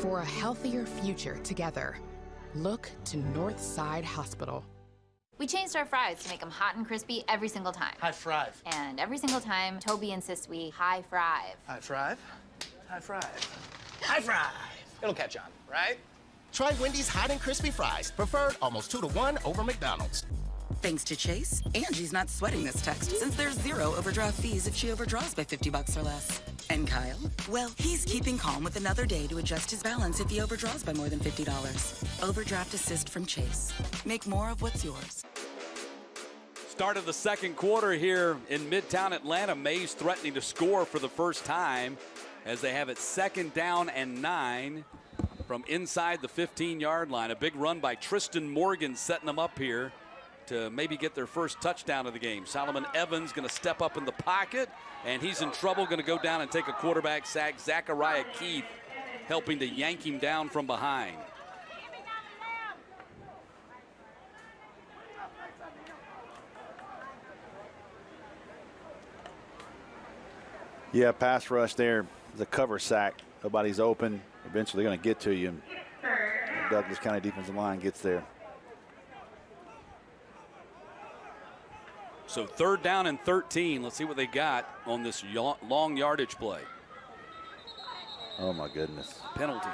Speaker 5: For a healthier future together, look to Northside Hospital.
Speaker 6: We changed our fries to make them hot and crispy every single time.
Speaker 7: High five.
Speaker 6: And every single time, Toby insists we high five.
Speaker 7: High five. High five. High five. It'll catch on, right?
Speaker 8: Try Wendy's hot and crispy fries, preferred almost 2-to-1 over McDonald's.
Speaker 9: Thanks to Chase, Angie's not sweating this text since there's 0 overdraft fees if she overdraws by $50 or less. And Kyle? Well, he's keeping calm with another day to adjust his balance if he overdraws by more than $50. Overdraft assist from Chase. Make more of what's yours.
Speaker 14: Start of the second quarter here in Midtown Atlanta. Mays threatening to score for the first time as they have it 2nd down and 9 from inside the 15-yard line. A big run by Tristan Morgan setting them up here to maybe get their first touchdown of the game. Solomon Evans going to step up in the pocket, and he's in trouble, going to go down and take a quarterback sack. Zachariah Keith helping to yank him down from behind.
Speaker 15: Yeah, pass rush there. The cover sack. Nobody's open. Eventually going to get to you. The Douglas County defensive line gets there.
Speaker 14: So 3rd down and 13. Let's see what they got on this long yardage play.
Speaker 15: Oh, my goodness.
Speaker 14: Penalty.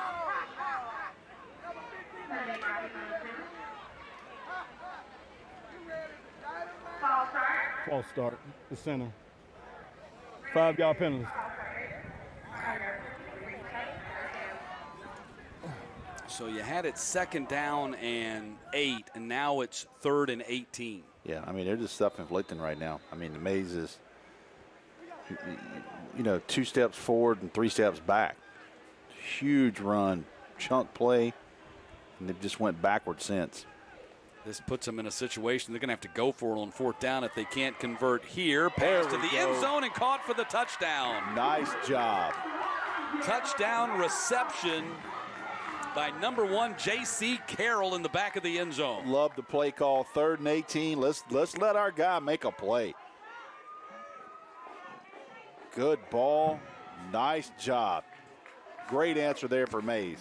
Speaker 16: False start, the center. 5-yard penalty.
Speaker 14: So you had it 2nd down and 8, and now it's 3rd and 18.
Speaker 15: Yeah, I mean, they're just self-inflicting right now. I mean, the Mays is, 2 steps forward and 3 steps back. Huge run, chunk play, and they've just went backward since.
Speaker 14: This puts them in a situation they're going to have to go for it on 4th down if they can't convert here. Pass to the end zone and caught for the touchdown.
Speaker 15: Nice job.
Speaker 14: Touchdown reception by #1 J.C. Carroll in the back of the end zone.
Speaker 15: Love the play call. 3rd and 18. Let's let our guy make a play. Good ball. Nice job. Great answer there for Mays.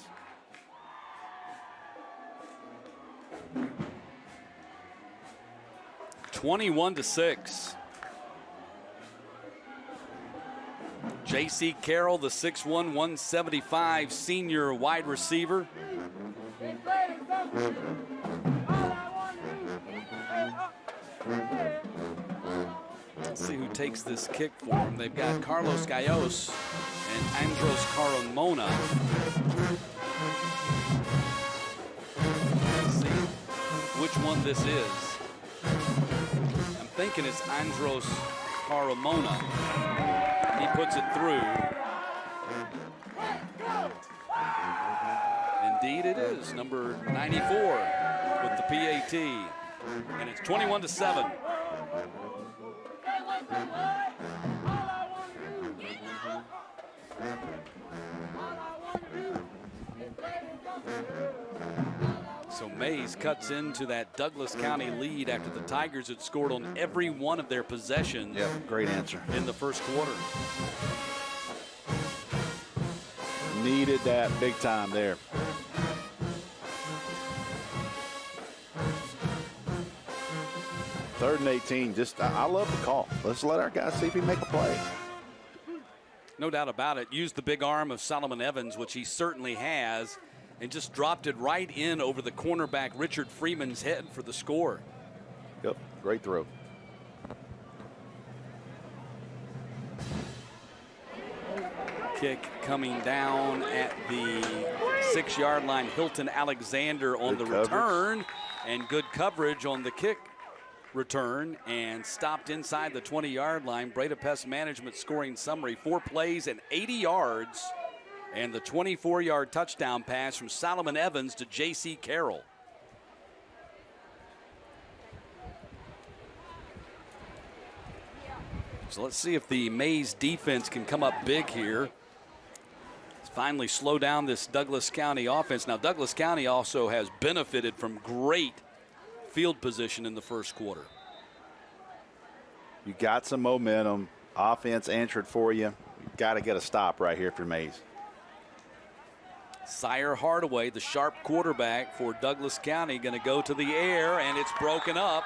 Speaker 14: (21-6). J.C. Carroll, the 6'1", 175 senior wide receiver. Let's see who takes this kick for him. They've got Carlos Gallos and Andros Carmona. Let's see which one this is. I'm thinking it's Andros Carmona. He puts it through. Indeed it is, number 94 with the PAT. And it's 21-7. Mays cuts into that Douglas County lead after the Tigers had scored on every one of their possessions.
Speaker 15: Yep, great answer.
Speaker 14: In the first quarter.
Speaker 15: Needed that big time there. Third and 18. Just, I love the call. Let's let our guys see if he make a play.
Speaker 14: No doubt about it. Used the big arm of Solomon Evans, which he certainly has, and just dropped it right in over the cornerback Richard Freeman's head for the score.
Speaker 15: Yep, great throw.
Speaker 14: Kick coming down at the 6-yard line. Hilton Alexander on the return, and good coverage on the kick return, and stopped inside the 20-yard line. Breda Pest Management scoring summary: 4 plays and 80 yards, and the 24-yard touchdown pass from Solomon Evans to J.C. Carroll. So let's see if the Mays defense can come up big here. Let's finally slow down this Douglas County offense. Now, Douglas County also has benefited from great field position in the first quarter.
Speaker 15: You got some momentum. Offense answered for you. You've got to get a stop right here for Mays.
Speaker 14: Sire Hardaway, the sharp quarterback for Douglas County, going to go to the air, and it's broken up.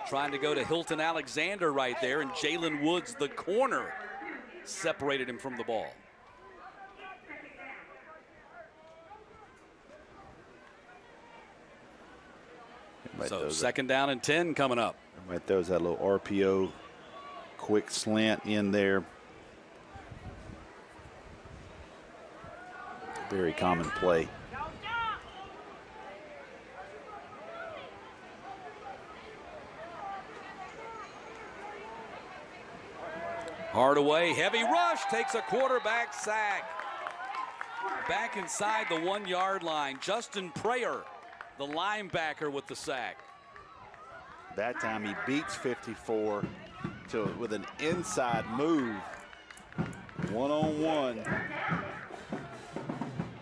Speaker 14: Trying to go to Hilton Alexander right there, and Jalen Woods, the corner, separated him from the ball. So second down and 10 coming up.
Speaker 15: Right there's that little RPO quick slant in there. Very common play.
Speaker 14: Hardaway, heavy rush, takes a quarterback sack. Back inside the 1-yard line. Justin Prayer, the linebacker, with the sack.
Speaker 15: That time he beats 54 with an inside move. One-on-one.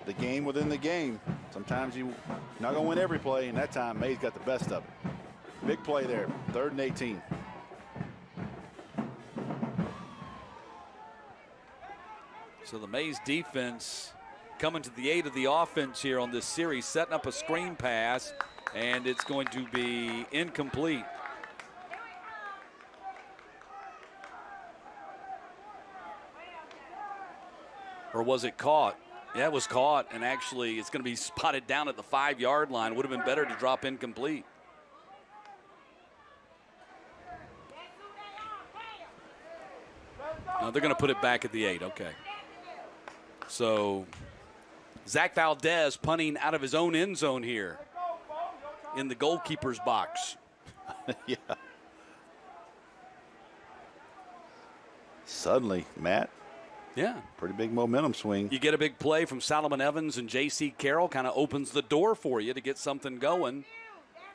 Speaker 15: The game within the game. Sometimes you're not going to win every play, and that time Mays got the best of it. Big play there, 3rd and 18.
Speaker 14: So the Mays defense coming to the aid of the offense here on this series, setting up a screen pass, and it's going to be incomplete. Or was it caught? Yeah, it was caught, and actually it's going to be spotted down at the 5-yard line. Would have been better to drop incomplete. No, they're going to put it back at the 8. Okay. So Zach Valdez punting out of his own end zone here in the goalkeeper's box.
Speaker 15: Yeah. Suddenly, Matt.
Speaker 14: Yeah.
Speaker 15: Pretty big momentum swing.
Speaker 14: You get a big play from Solomon Evans and J.C. Carroll, kind of opens the door for you to get something going.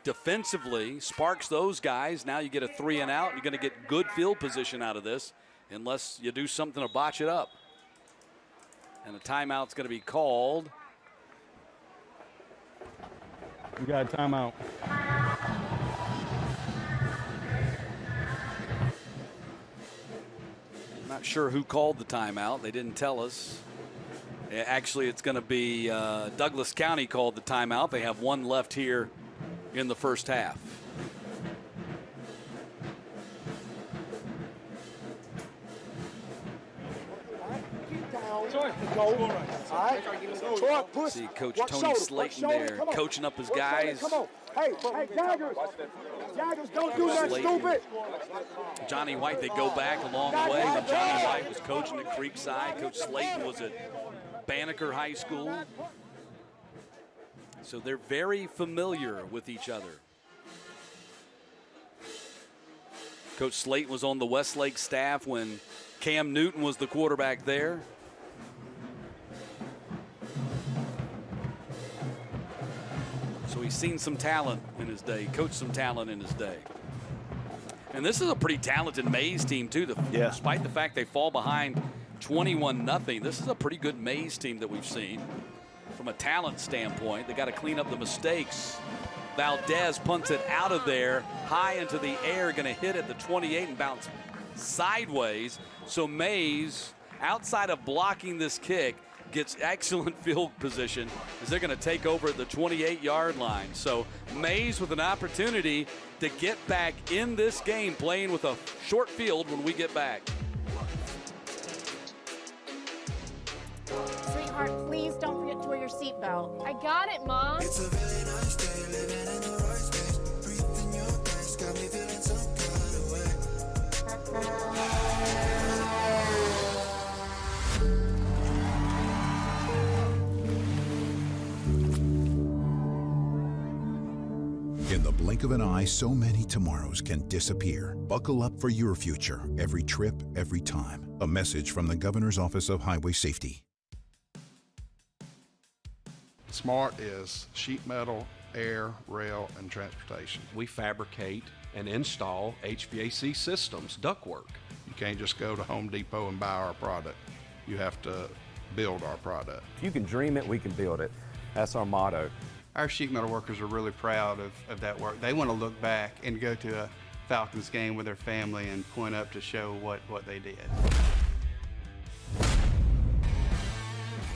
Speaker 14: Defensively, sparks those guys. Now you get a 3 and out. You're going to get good field position out of this unless you do something to botch it up. And a timeout's going to be called.
Speaker 16: We got a timeout.
Speaker 14: Not sure who called the timeout. They didn't tell us. Actually, it's going to be Douglas County called the timeout. They have 1 left here in the first half. See Coach Tony Slayton there coaching up his guys.
Speaker 10: Hey, Jaggers, don't do that, stupid.
Speaker 14: Johnny White, they go back a long way. When Johnny White was coaching at Creekside, Coach Slayton was at Banneker High School. So they're very familiar with each other. Coach Slayton was on the Westlake staff when Cam Newton was the quarterback there. So he's seen some talent in his day, coached some talent in his day. And this is a pretty talented Mays team, too. Despite the fact they fall behind 21-0, this is a pretty good Mays team that we've seen. from a talent standpoint. They got to clean up the mistakes. Valdez punts it out of there, high into the air, going to hit at the 28 and bounce sideways. So Mays, outside of blocking this kick, gets excellent field position as they're going to take over at the 28-yard line. So Mays with an opportunity to get back in this game, playing with a short field when we get back.
Speaker 11: Sweetheart, please don't forget to wear your seatbelt. I got it, Mom.
Speaker 12: It's a really nice day, living in the right space. Breathing your grace, got me feeling some kind of way.
Speaker 13: In the blink of an eye, so many tomorrows can disappear. Buckle up for your future, every trip, every time. A message from the Governor's Office of Highway Safety.
Speaker 17: SMART is sheet metal, air, rail, and transportation.
Speaker 18: We fabricate and install HVAC systems, ductwork.
Speaker 17: You can't just go to Home Depot and buy our product. You have to build our product.
Speaker 19: If you can dream it, we can build it. That's our motto.
Speaker 27: Our sheet metal workers are really proud of that work. They want to look back and go to a Falcons game with their family and point up to show what they did.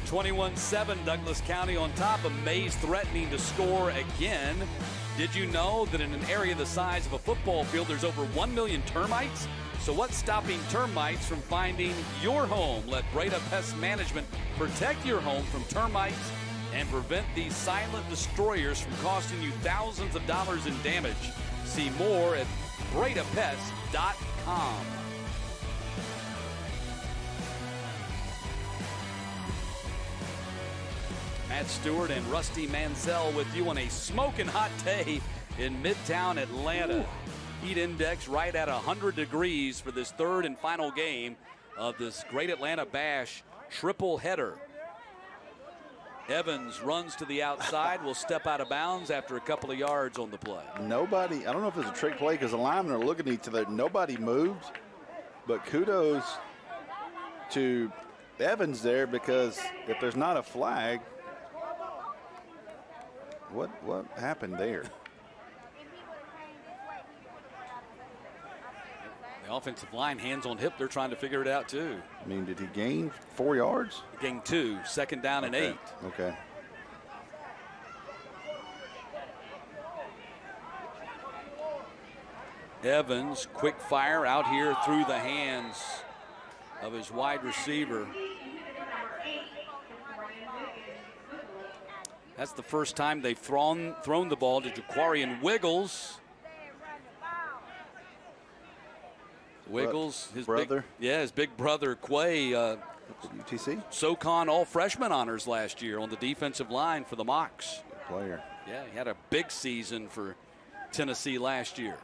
Speaker 14: 21-7, Douglas County on top of Mays threatening to score again. Did you know that in an area the size of a football field, there's over 1 million termites? So what's stopping termites from finding your home? Let Breda Pest Management protect your home from termites and prevent these silent destroyers from costing you thousands of dollars in damage. See more at BredaPest.com. Matt Stewart and Rusty Mansell with you on a smoking hot day in Midtown Atlanta. Heat index right at 100 degrees for this third and final game of this Great Atlanta Bash triple header. Evans runs to the outside, will step out of bounds after a couple of yards on the play.
Speaker 15: Nobody, I don't know if it's a trick play because the linemen are looking at each other. Nobody moved, but kudos to Evans there, because if there's not a flag, what happened there?
Speaker 14: The offensive line, hands on hip, they're trying to figure it out too.
Speaker 15: I mean, did he gain 4 yards?
Speaker 14: He gained 2, second down and 8.
Speaker 15: Okay.
Speaker 14: Evans, quick fire out here through the hands of his wide receiver. That's the first time they've thrown the ball to Jaquarian Wiggles. Wiggles, his
Speaker 15: brother.
Speaker 14: His big brother Quay.
Speaker 15: UTC.
Speaker 14: SoCon all-freshman honors last year on the defensive line for the Mocs.
Speaker 15: Good player.
Speaker 14: Yeah, he had a big season for Tennessee last year.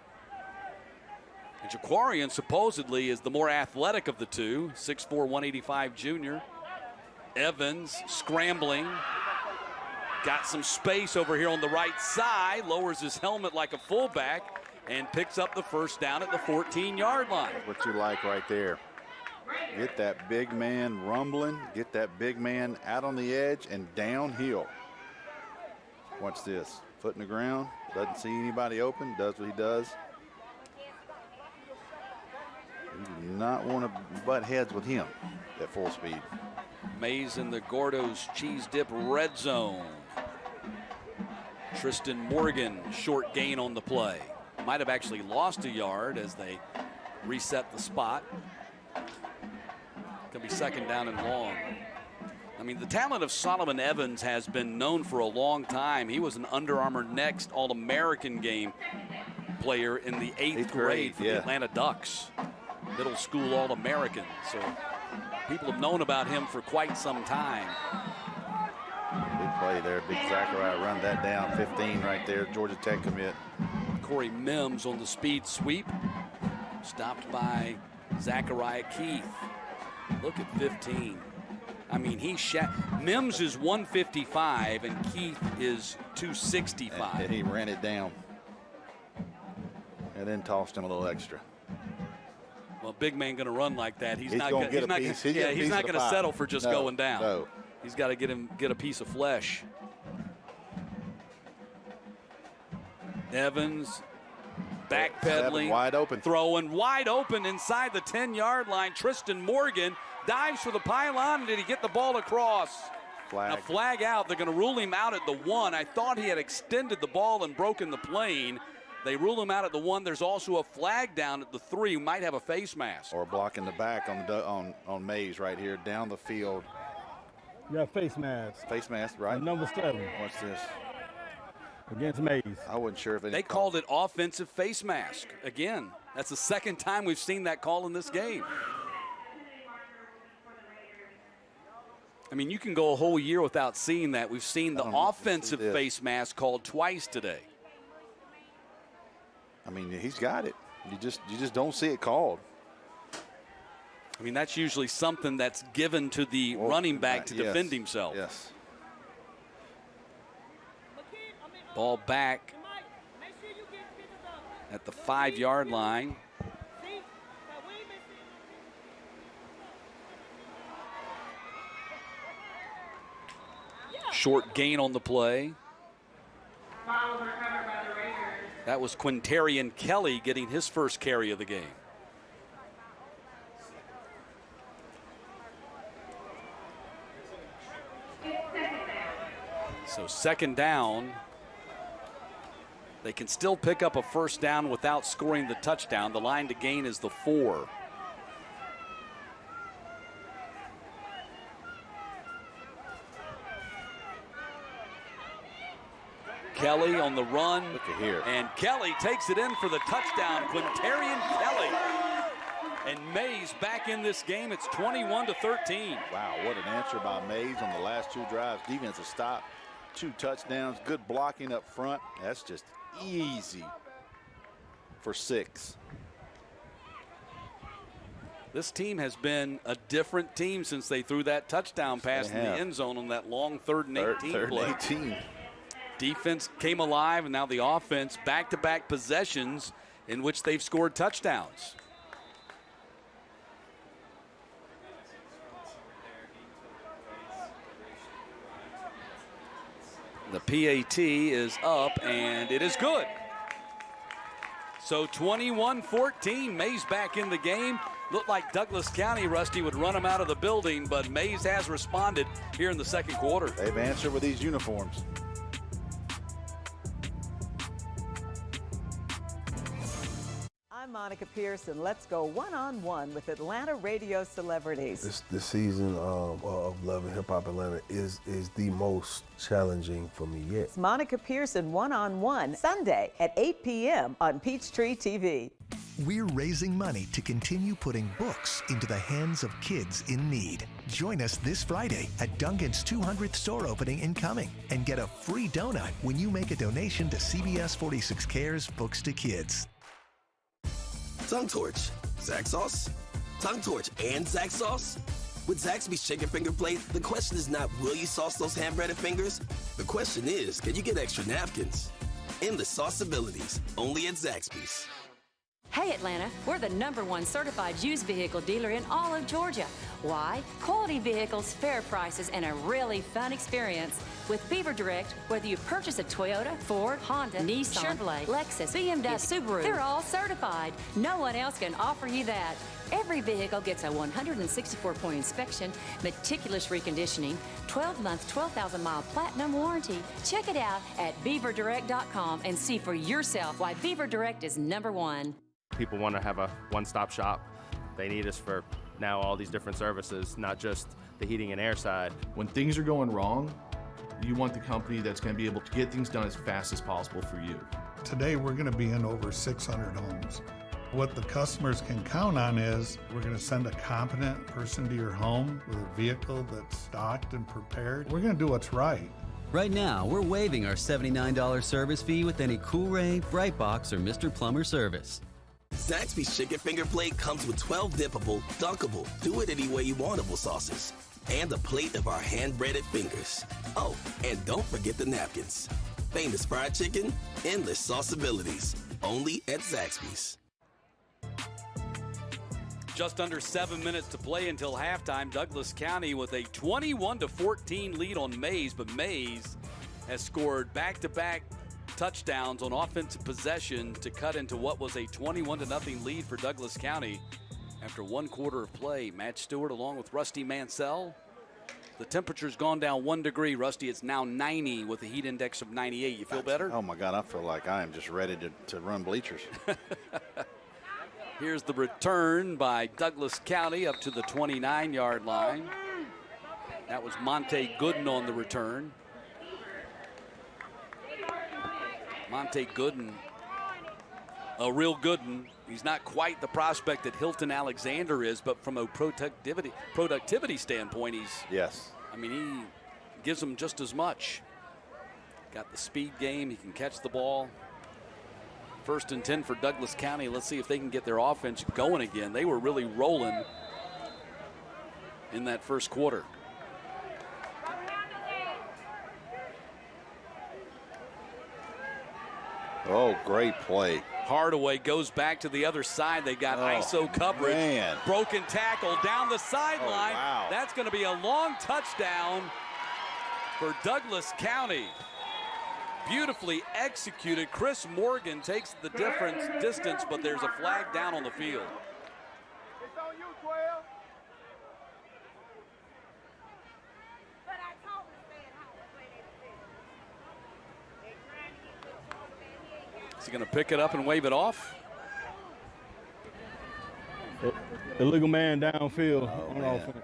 Speaker 14: And Jaquarian supposedly is the more athletic of the two, 6'4", 185 junior. Evans scrambling. Got some space over here on the right side, lowers his helmet like a fullback, and picks up the first down at the 14-yard line.
Speaker 15: What you like right there. Get that big man rumbling, get that big man out on the edge and downhill. Watch this. Foot in the ground, doesn't see anybody open, does what he does. You do not want to butt heads with him at full speed.
Speaker 14: Mays in the Gordo's cheese dip red zone. Tristan Morgan, short gain on the play. Might have actually lost a yard as they reset the spot. Gonna be second down and long. I mean, the talent of Solomon Evans has been known for a long time. He was an Under Armour Next All-American game player in the eighth grade for the Atlanta Ducks. Middle school All-American. So people have known about him for quite some time.
Speaker 15: Big play there. Big Zachariah run that down. 15 right there. Georgia Tech commit.
Speaker 14: Corey Mims on the speed sweep. Stopped by Zachariah Keith. Look at 15. I mean, Mims is 155 and Keith is 265.
Speaker 15: And he ran it down. And then tossed him a little extra.
Speaker 14: Well, big man going to run like that. He's not
Speaker 15: going to
Speaker 14: settle for just going down.
Speaker 15: No,
Speaker 14: He's got to get a piece of flesh. Evans backpedaling,
Speaker 15: wide open,
Speaker 14: throwing wide open inside the 10-yard line. Tristan Morgan dives for the pylon. Did he get the ball across?
Speaker 15: Flag.
Speaker 14: A flag out. They're going to rule him out at the 1. I thought he had extended the ball and broken the plane. They rule him out at the 1. There's also a flag down at the 3. Who might have a face mask.
Speaker 15: Or blocking the back on Mays right here down the field.
Speaker 16: You got face mask.
Speaker 15: Face mask, right?
Speaker 16: Number 7.
Speaker 15: What's this?
Speaker 16: Against Mays.
Speaker 15: I wasn't sure if
Speaker 14: they called it offensive face mask. Again, that's the second time we've seen that call in this game. I mean, you can go a whole year without seeing that. We've seen the offensive face mask called twice today.
Speaker 15: I mean, he's got it. You just don't see it called.
Speaker 14: I mean, that's usually something that's given to the running back to defend himself.
Speaker 15: Yes.
Speaker 14: Ball back at the 5-yard line. Short gain on the play. That was Quintarian Kelly getting his first carry of the game. So second down. They can still pick up a first down without scoring the touchdown. The line to gain is the 4. Kelly on the run.
Speaker 15: Look at here.
Speaker 14: And Kelly takes it in for the touchdown. Quintarian Kelly. And Mays back in this game. It's 21-13.
Speaker 15: Wow, what an answer by Mays on the last 2 drives. Defensive stop, 2 touchdowns, good blocking up front. That's just easy for 6.
Speaker 14: This team has been a different team since they threw that touchdown pass in the end zone on that long 3rd and 18
Speaker 15: Third
Speaker 14: play.
Speaker 15: and 18.
Speaker 14: Defense came alive, and now the offense, back-to-back possessions in which they've scored touchdowns. The PAT is up, and it is good. So 21-14, Mays back in the game. Looked like Douglas County, Rusty, would run them out of the building, but Mays has responded here in the second quarter.
Speaker 15: They've answered with these uniforms.
Speaker 1: I'm Monica Pearson. Let's go one-on-one with Atlanta radio celebrities.
Speaker 2: This season of Love and Hip Hop Atlanta is the most challenging for me yet.
Speaker 1: It's Monica Pearson one-on-one Sunday at 8 p.m. on Peachtree TV.
Speaker 4: We're raising money to continue putting books into the hands of kids in need. Join us this Friday at Duncan's 200th store opening in Cumming and get a free donut when you make a donation to CBS 46 Cares Books to Kids.
Speaker 21: Tongue Torch, Zax Sauce? Tongue Torch and Zax Sauce? With Zaxby's Chicken Finger Plate, the question is not will you sauce those hand-breaded fingers? The question is, can you get extra napkins? Endless sauce abilities, only at Zaxby's.
Speaker 3: Hey Atlanta, we're the #1 certified used vehicle dealer in all of Georgia. Why? Quality vehicles, fair prices, and a really fun experience. With Beaver Direct, whether you purchase a Toyota, Ford, Honda, Nissan, Chevrolet, Lexus, BMW, Subaru, they're all certified. No one else can offer you that. Every vehicle gets a 164-point inspection, meticulous reconditioning, 12-month, 12,000-mile platinum warranty. Check it out at beaverdirect.com and see for yourself why Beaver Direct is #1.
Speaker 24: People want to have a one-stop shop. They need us for now all these different services, not just the heating and air side.
Speaker 25: When things are going wrong, you want the company that's going to be able to get things done as fast as possible for you.
Speaker 26: Today we're going to be in over 600 homes. What the customers can count on is we're going to send a competent person to your home with a vehicle that's stocked and prepared. We're going to do what's right.
Speaker 28: Right now, we're waiving our $79 service fee with any Cool-Ray, Brightbox, or Mr. Plumber service.
Speaker 21: Zaxby's Chicken Finger Plate comes with 12 dippable, dunkable, do it any way you wantable sauces, and a plate of our hand-breaded fingers. Oh, and don't forget the napkins. Famous fried chicken, endless sauce abilities, only at Zaxby's.
Speaker 14: just under 7 minutes to play until halftime. Douglas County with a 21-14 lead on Mays, but Mays has scored back-to-back touchdowns on offensive possession to cut into what was a 21-0 lead for Douglas County after 1 quarter of play. Matt Stewart along with Rusty Mansell. The temperature's gone down 1 degree. Rusty, it's now 90 with a heat index of 98. You feel better?
Speaker 15: Oh, my God, I feel like I am just ready to run bleachers.
Speaker 14: Here's the return by Douglas County up to the 29-yard line. That was Monte Gooden on the return. Monte Gooden, a real Gooden. He's not quite the prospect that Hilton Alexander is, but from a productivity standpoint, I mean, he gives them just as much. Got the speed game. He can catch the ball. 1st and 10 for Douglas County. Let's see if they can get their offense going again. They were really rolling in that first quarter.
Speaker 15: Oh, great play.
Speaker 14: Hardaway goes back to the other side. They got ISO coverage.
Speaker 15: Man.
Speaker 14: Broken tackle down the sideline.
Speaker 15: Oh, wow.
Speaker 14: That's going to be a long touchdown for Douglas County. Beautifully executed. Chris Morgan takes the distance, but there's a flag down on the field.
Speaker 10: It's on you, 12.
Speaker 14: Is he going to pick it up and wave it off?
Speaker 16: Illegal man downfield on offense.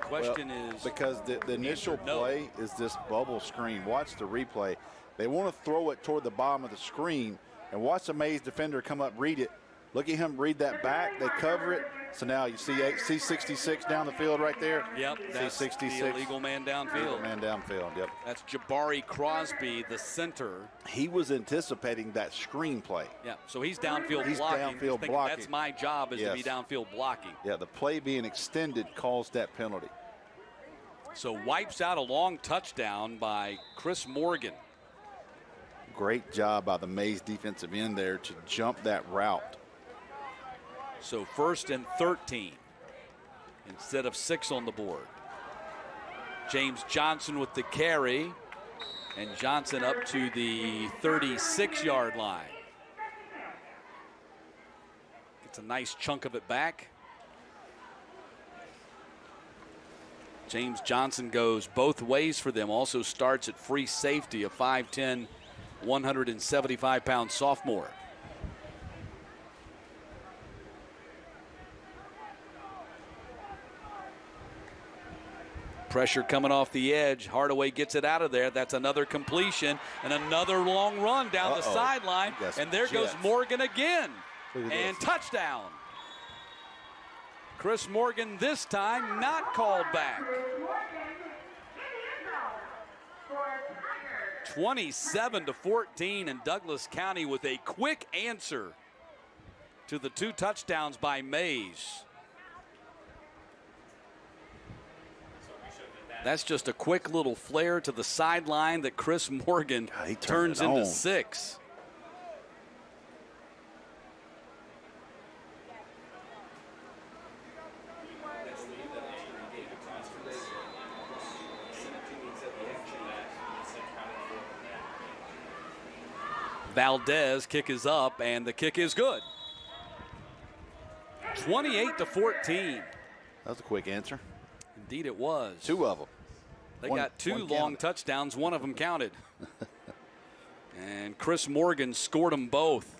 Speaker 14: Question is,
Speaker 15: because the initial play is this bubble screen. Watch the replay. They want to throw it toward the bottom of the screen, and watch the Mays defender come up, read it. Look at him read that back. They cover it. So now you see 66 down the field right there.
Speaker 14: Yep, that's
Speaker 15: 66.
Speaker 14: the illegal man downfield.
Speaker 15: Illegal man downfield, yep.
Speaker 14: That's Jabari Crosby, the center.
Speaker 15: He was anticipating that screen play.
Speaker 14: Yeah, so he's downfield
Speaker 15: He's
Speaker 14: blocking.
Speaker 15: downfield blocking.
Speaker 14: That's my job, is to be downfield blocking.
Speaker 15: Yeah, the play being extended caused that penalty.
Speaker 14: So wipes out a long touchdown by Chris Morgan.
Speaker 15: Great job by the Mays defensive end there to jump that route.
Speaker 14: So 1st and 13 instead of 6 on the board. James Johnson with the carry, and Johnson up to the 36-yard line. Gets a nice chunk of it back. James Johnson goes both ways for them. Also starts at free safety, a 5'10", 175-pound sophomore. Pressure coming off the edge. Hardaway gets it out of there. That's another completion and another long run down the sideline. And there goes Morgan again. And touchdown. Chris Morgan this time not called back. 27-14, and Douglas County with a quick answer to the 2 touchdowns by Mays. That's just a quick little flare to the sideline that Chris Morgan turns into 6. Valdez kick is up, and the kick is good. 28-14.
Speaker 15: That was a quick answer.
Speaker 14: Indeed it was.
Speaker 15: 2 of them.
Speaker 14: They got 2 long touchdowns. 1 of them counted. And Chris Morgan scored them both.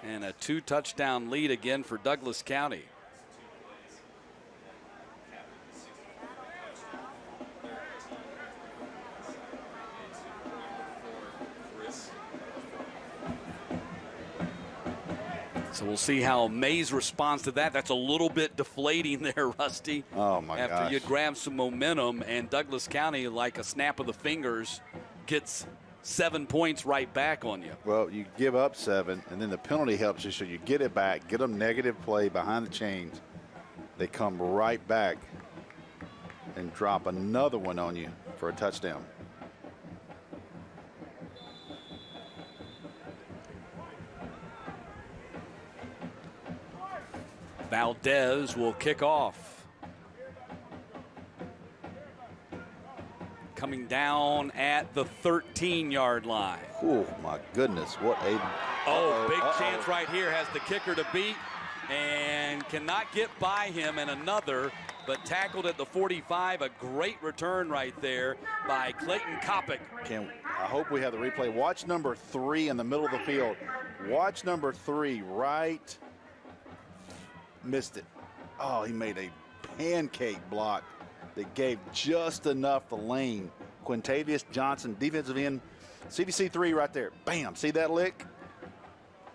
Speaker 14: And a 2-touchdown lead again for Douglas County. So we'll see how Mays responds to that. That's a little bit deflating there, Rusty.
Speaker 15: Oh, my gosh.
Speaker 14: After you grab some momentum, and Douglas County, like a snap of the fingers, gets 7 points right back on you.
Speaker 15: Well, you give up 7, and then the penalty helps you, so you get it back, get them negative play behind the chains. They come right back and drop another one on you for a touchdown.
Speaker 14: Valdez will kick off. Coming down at the 13-yard line.
Speaker 15: Oh, my goodness. What a...
Speaker 14: Big chance right here. Has the kicker to beat and cannot get by him, and another, but tackled at the 45. A great return right there by Clayton Kopic.
Speaker 15: I hope we have the replay. Watch number 3 in the middle of the field. Watch number 3 right. Missed it. Oh, he made a pancake block that gave just enough the lane. Quintavious Johnson, defensive end, CDC 3 right there. Bam, see that lick?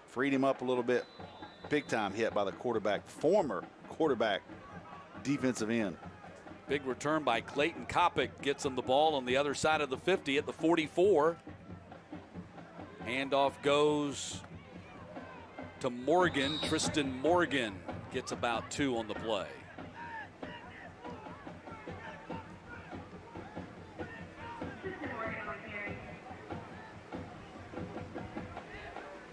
Speaker 15: Freed him up a little bit. Big time hit by the quarterback, former quarterback, defensive end.
Speaker 14: Big return by Clayton Kopic. Gets him the ball on the other side of the 50 at the 44. Handoff goes to Morgan. Tristan Morgan gets about 2 on the play.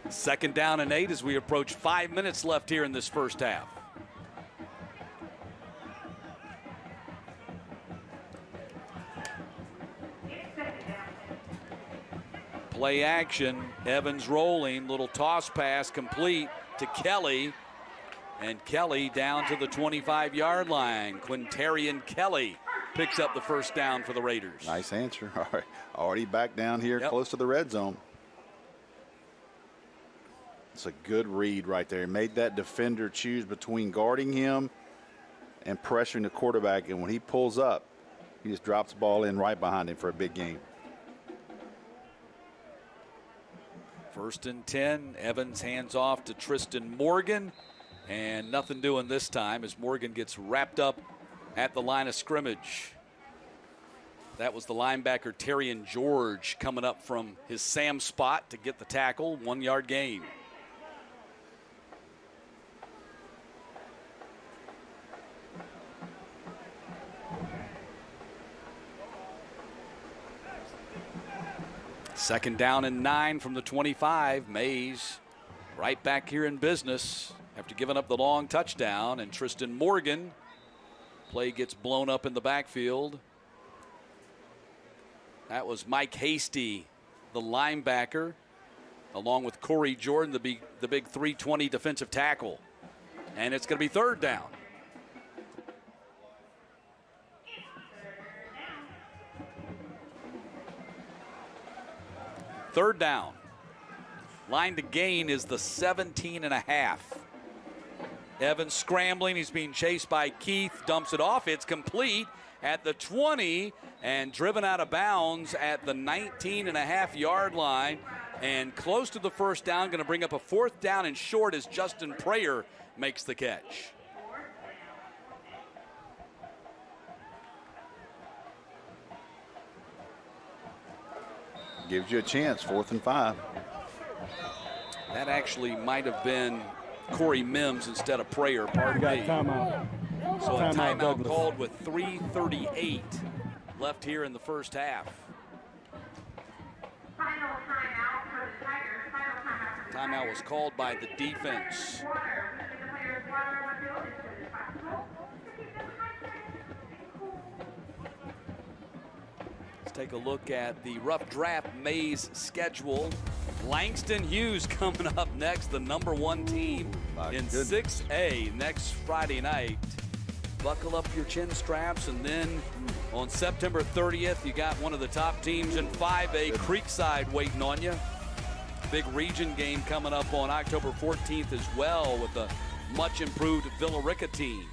Speaker 14: Second down and 8 as we approach 5 minutes left here in this first half. Play action, Evans rolling, little toss pass complete to Kelly, and Kelly down to the 25-yard line. Quintarian Kelly picks up the first down for the Raiders.
Speaker 15: Nice answer. All right. Already back down here close to the red zone. It's a good read right there. Made that defender choose between guarding him and pressuring the quarterback, and when he pulls up, he just drops the ball in right behind him for a big game.
Speaker 14: First and 10. Evans hands off to Tristan Morgan, and nothing doing this time as Morgan gets wrapped up at the line of scrimmage. That was the linebacker Terrian George coming up from his Sam spot to get the tackle. 1-yard gain. Second down and 9 from the 25. Mays right back here in business after giving up the long touchdown, and Tristan Morgan, play gets blown up in the backfield. That was Mike Hasty, the linebacker, along with Corey Jordan, the big 320 defensive tackle. And it's going to be third down. Third down. Line to gain is the 17.5. Evans scrambling. He's being chased by Keith. Dumps it off. It's complete at the 20 and driven out of bounds at the 19.5-yard line. And close to the first down. Going to bring up a fourth down and short as Justin Prayer makes the catch.
Speaker 15: Gives you a chance, 4th and 5.
Speaker 14: That actually might have been Corey Mims instead of Prayer. Pardon me.
Speaker 16: Timeout.
Speaker 14: So a timeout called with 3:38 left here in the first half. Timeout was called by the defense. Let's take a look at the Rough Draft Maze schedule. Langston Hughes coming up next, the #1 team in 6A next Friday night. Buckle up your chin straps, and then on September 30th, you got one of the top teams in 5A, Creekside, waiting on you. Big region game coming up on October 14th as well with the much improved Villa Rica team.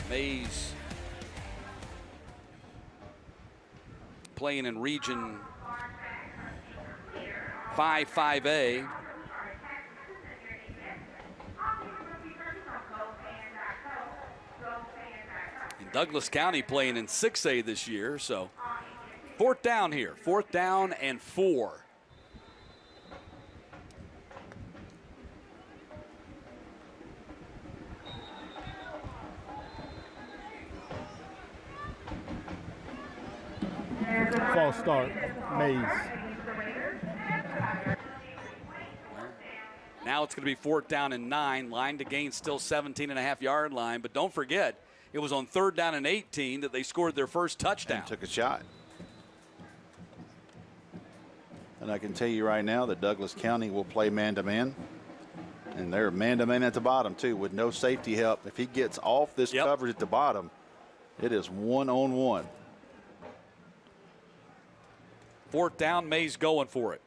Speaker 14: Mays playing in Region 5A. And Douglas County playing in 6A this year, so fourth down here. 4th down and 4.
Speaker 16: False start, Mays.
Speaker 14: Now it's going to be 4th down and 9. Line to gain still 17.5-yard line. But don't forget, it was on 3rd down and 18 that they scored their first touchdown.
Speaker 15: And took a shot. And I can tell you right now that Douglas County will play man-to-man. And they're man-to-man at the bottom, too, with no safety help. If he gets off this coverage at the bottom, it is one-on-one.
Speaker 14: 4th down, Mays going for it.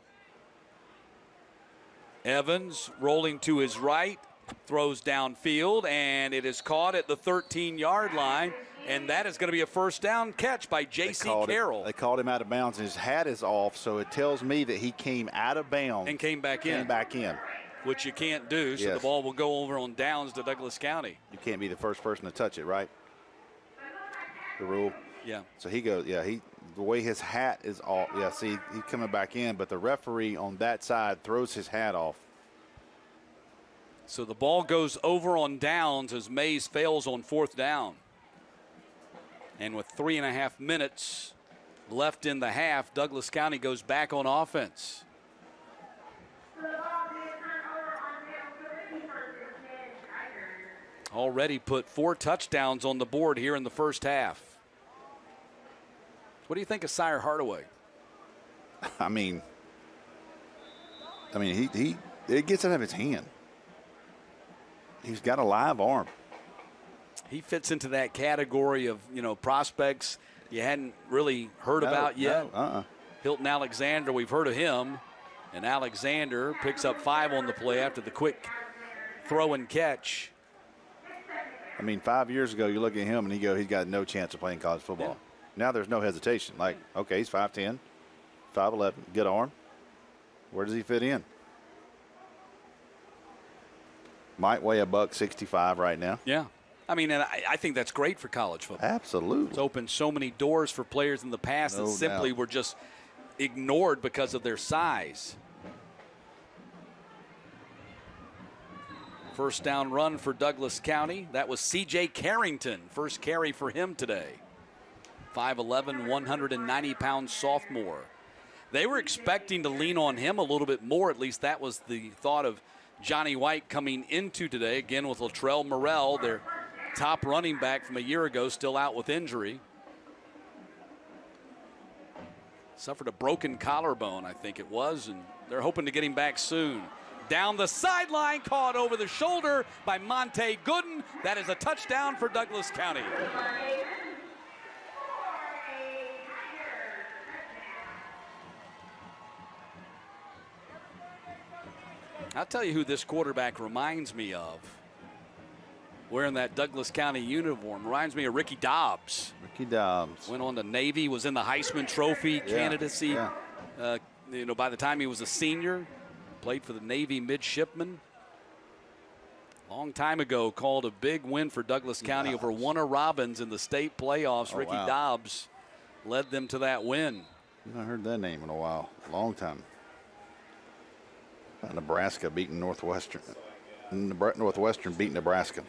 Speaker 14: Evans rolling to his right, throws downfield, and it is caught at the 13-yard line, and that is going to be a 1st down catch by J.C. Carroll.
Speaker 15: They called him out of bounds, and his hat is off, so it tells me that he came out of bounds.
Speaker 14: And came back in. Which you can't do, so the ball will go over on downs to Douglas County.
Speaker 15: You can't be the first person to touch it, right? The rule.
Speaker 14: Yeah.
Speaker 15: So he goes, the way his hat is off. Yeah, see, he's coming back in, but the referee on that side throws his hat off.
Speaker 14: So the ball goes over on downs as Mays fails on 4th down. And with 3.5 minutes left in the half, Douglas County goes back on offense. Already put 4 touchdowns on the board here in the first half. What do you think of Sire Hardaway?
Speaker 15: I mean, he it gets out of his hand. He's got a live arm.
Speaker 14: He fits into that category of, prospects you hadn't really heard about yet. Hilton Alexander, we've heard of him. And Alexander picks up 5 on the play after the quick throw and catch.
Speaker 15: 5 years ago, you look at him and he's got no chance of playing college football. Yeah. Now there's no hesitation. Like, okay, he's 5'10", 5'11", good arm. Where does he fit in? Might weigh $165 right now.
Speaker 14: Yeah. And I think that's great for college football.
Speaker 15: Absolutely.
Speaker 14: It's opened so many doors for players in the past that simply were just ignored because of their size. 1st down run for Douglas County. That was C.J. Carrington. First carry for him today. 5'11", 190-pound sophomore. They were expecting to lean on him a little bit more. At least that was the thought of Johnny White coming into today. Again with Latrell Morrell, their top running back from a year ago, still out with injury. Suffered a broken collarbone, I think it was, and they're hoping to get him back soon. Down the sideline, caught over the shoulder by Monte Gooden. That is a touchdown for Douglas County. I'll tell you who this quarterback reminds me of. Wearing that Douglas County uniform. Reminds me of Ricky Dobbs.
Speaker 15: Ricky Dobbs.
Speaker 14: Went on to Navy, was in the Heisman Trophy candidacy. Yeah. By the time he was a senior, played for the Navy midshipmen. Long time ago, called a big win for Douglas County over Warner Robins in the state playoffs. Ricky Dobbs led them to that win.
Speaker 15: I've not heard that name in a while. Long time. Nebraska beating Northwestern. Northwestern beat Nebraska.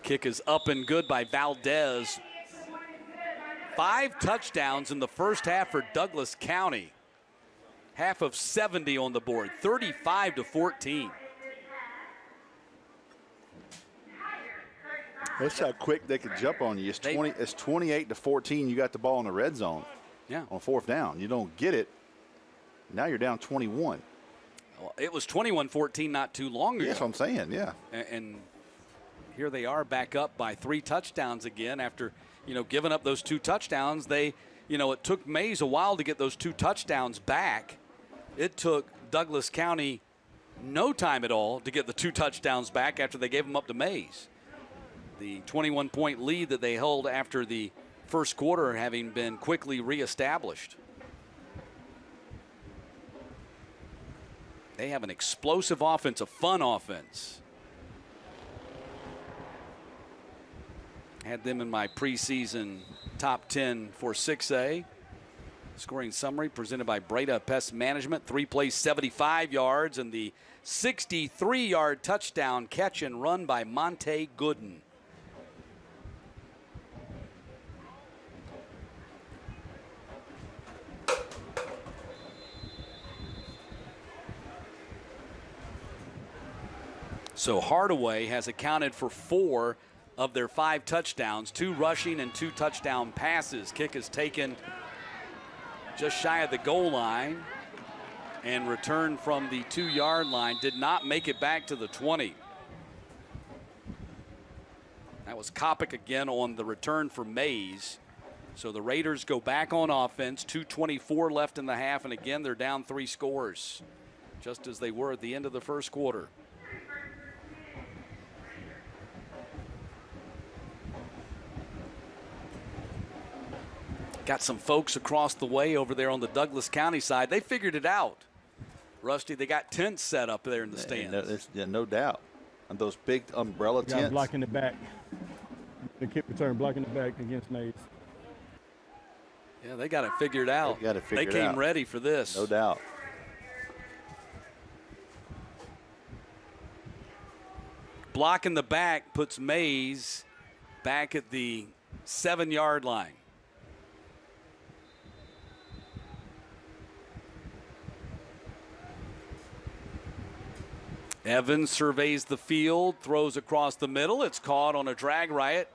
Speaker 14: Kick is up and good by Valdez. 5 touchdowns in the first half for Douglas County. Half of 70 on the board, 35-14.
Speaker 15: That's how quick they could jump on you. It's 28-14. You got the ball in the red zone.
Speaker 14: Yeah.
Speaker 15: On 4th down, you don't get it. Now you're down 21.
Speaker 14: Well, it was 21-14 not too long ago.
Speaker 15: That's what I'm saying. Yeah.
Speaker 14: And here they are back up by 3 touchdowns again after, giving up those 2 touchdowns. It took Mays a while to get those 2 touchdowns back. It took Douglas County no time at all to get the 2 touchdowns back after they gave them up to Mays. The 21-point lead that they held after the first quarter having been quickly reestablished. They have an explosive offense, a fun offense. Had them in my preseason top 10 for 6A. Scoring summary presented by Breda Pest Management. 3 plays, 75 yards, and the 63-yard touchdown catch and run by Monte Gooden. So Hardaway has accounted for 4 of their 5 touchdowns, 2 rushing and 2 touchdown passes. Kick is taken just shy of the goal line and returned from the 2-yard line. Did not make it back to the 20. That was Kopic again on the return for Mays. So the Raiders go back on offense. 2:24 left in the half, and again they're down 3 scores, just as they were at the end of the first quarter. Got some folks across the way over there on the Douglas County side. They figured it out. Rusty, they got tents set up there in the stands.
Speaker 5: No doubt. And those big umbrella tents.
Speaker 16: Blocking the back. The kick return blocking the back against Mays.
Speaker 14: Yeah, they got it figured out. They came ready for this.
Speaker 5: No doubt.
Speaker 14: Block in the back puts Mays back at the 7-yard line. Evans surveys the field, throws across the middle. It's caught on a drag route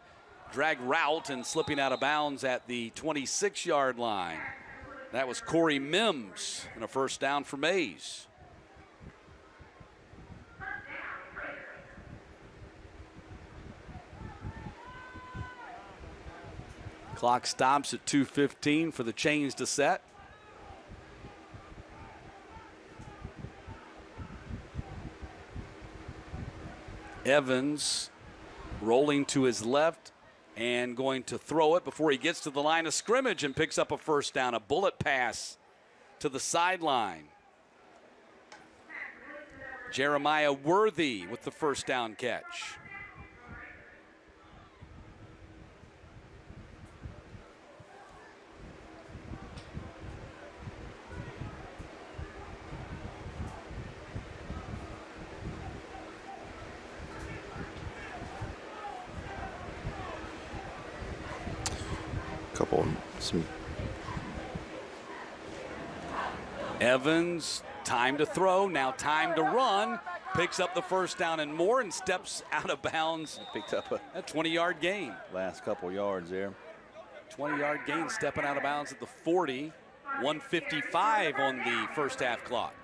Speaker 14: and slipping out of bounds at the 26-yard line. That was Corey Mims and a first down for Mays. Clock stops at 2:15 for the chains to set. Evans rolling to his left and going to throw it before he gets to the line of scrimmage and picks up a first down. A bullet pass to the sideline. Jeremiah Worthy with the first down catch. Evans, time to throw, now time to run. Picks up the first down and more and steps out of bounds.
Speaker 5: Picked up
Speaker 14: a 20-yard gain.
Speaker 5: Last couple yards there.
Speaker 14: 20-yard gain, stepping out of bounds at the 40. 1:55 on the first half clock.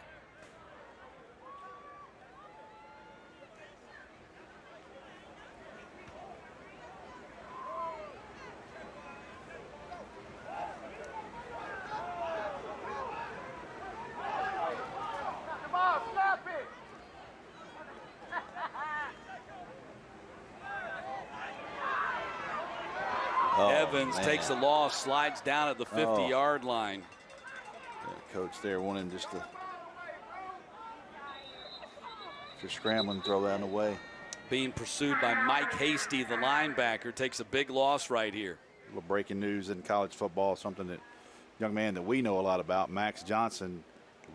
Speaker 14: Evans takes a loss, slides down at the 50-yard line.
Speaker 5: Yeah, coach there wanting just scrambling, throw that away.
Speaker 14: Being pursued by Mike Hasty, the linebacker, takes a big loss right here.
Speaker 5: A little breaking news in college football, something that young man that we know a lot about, Max Johnson,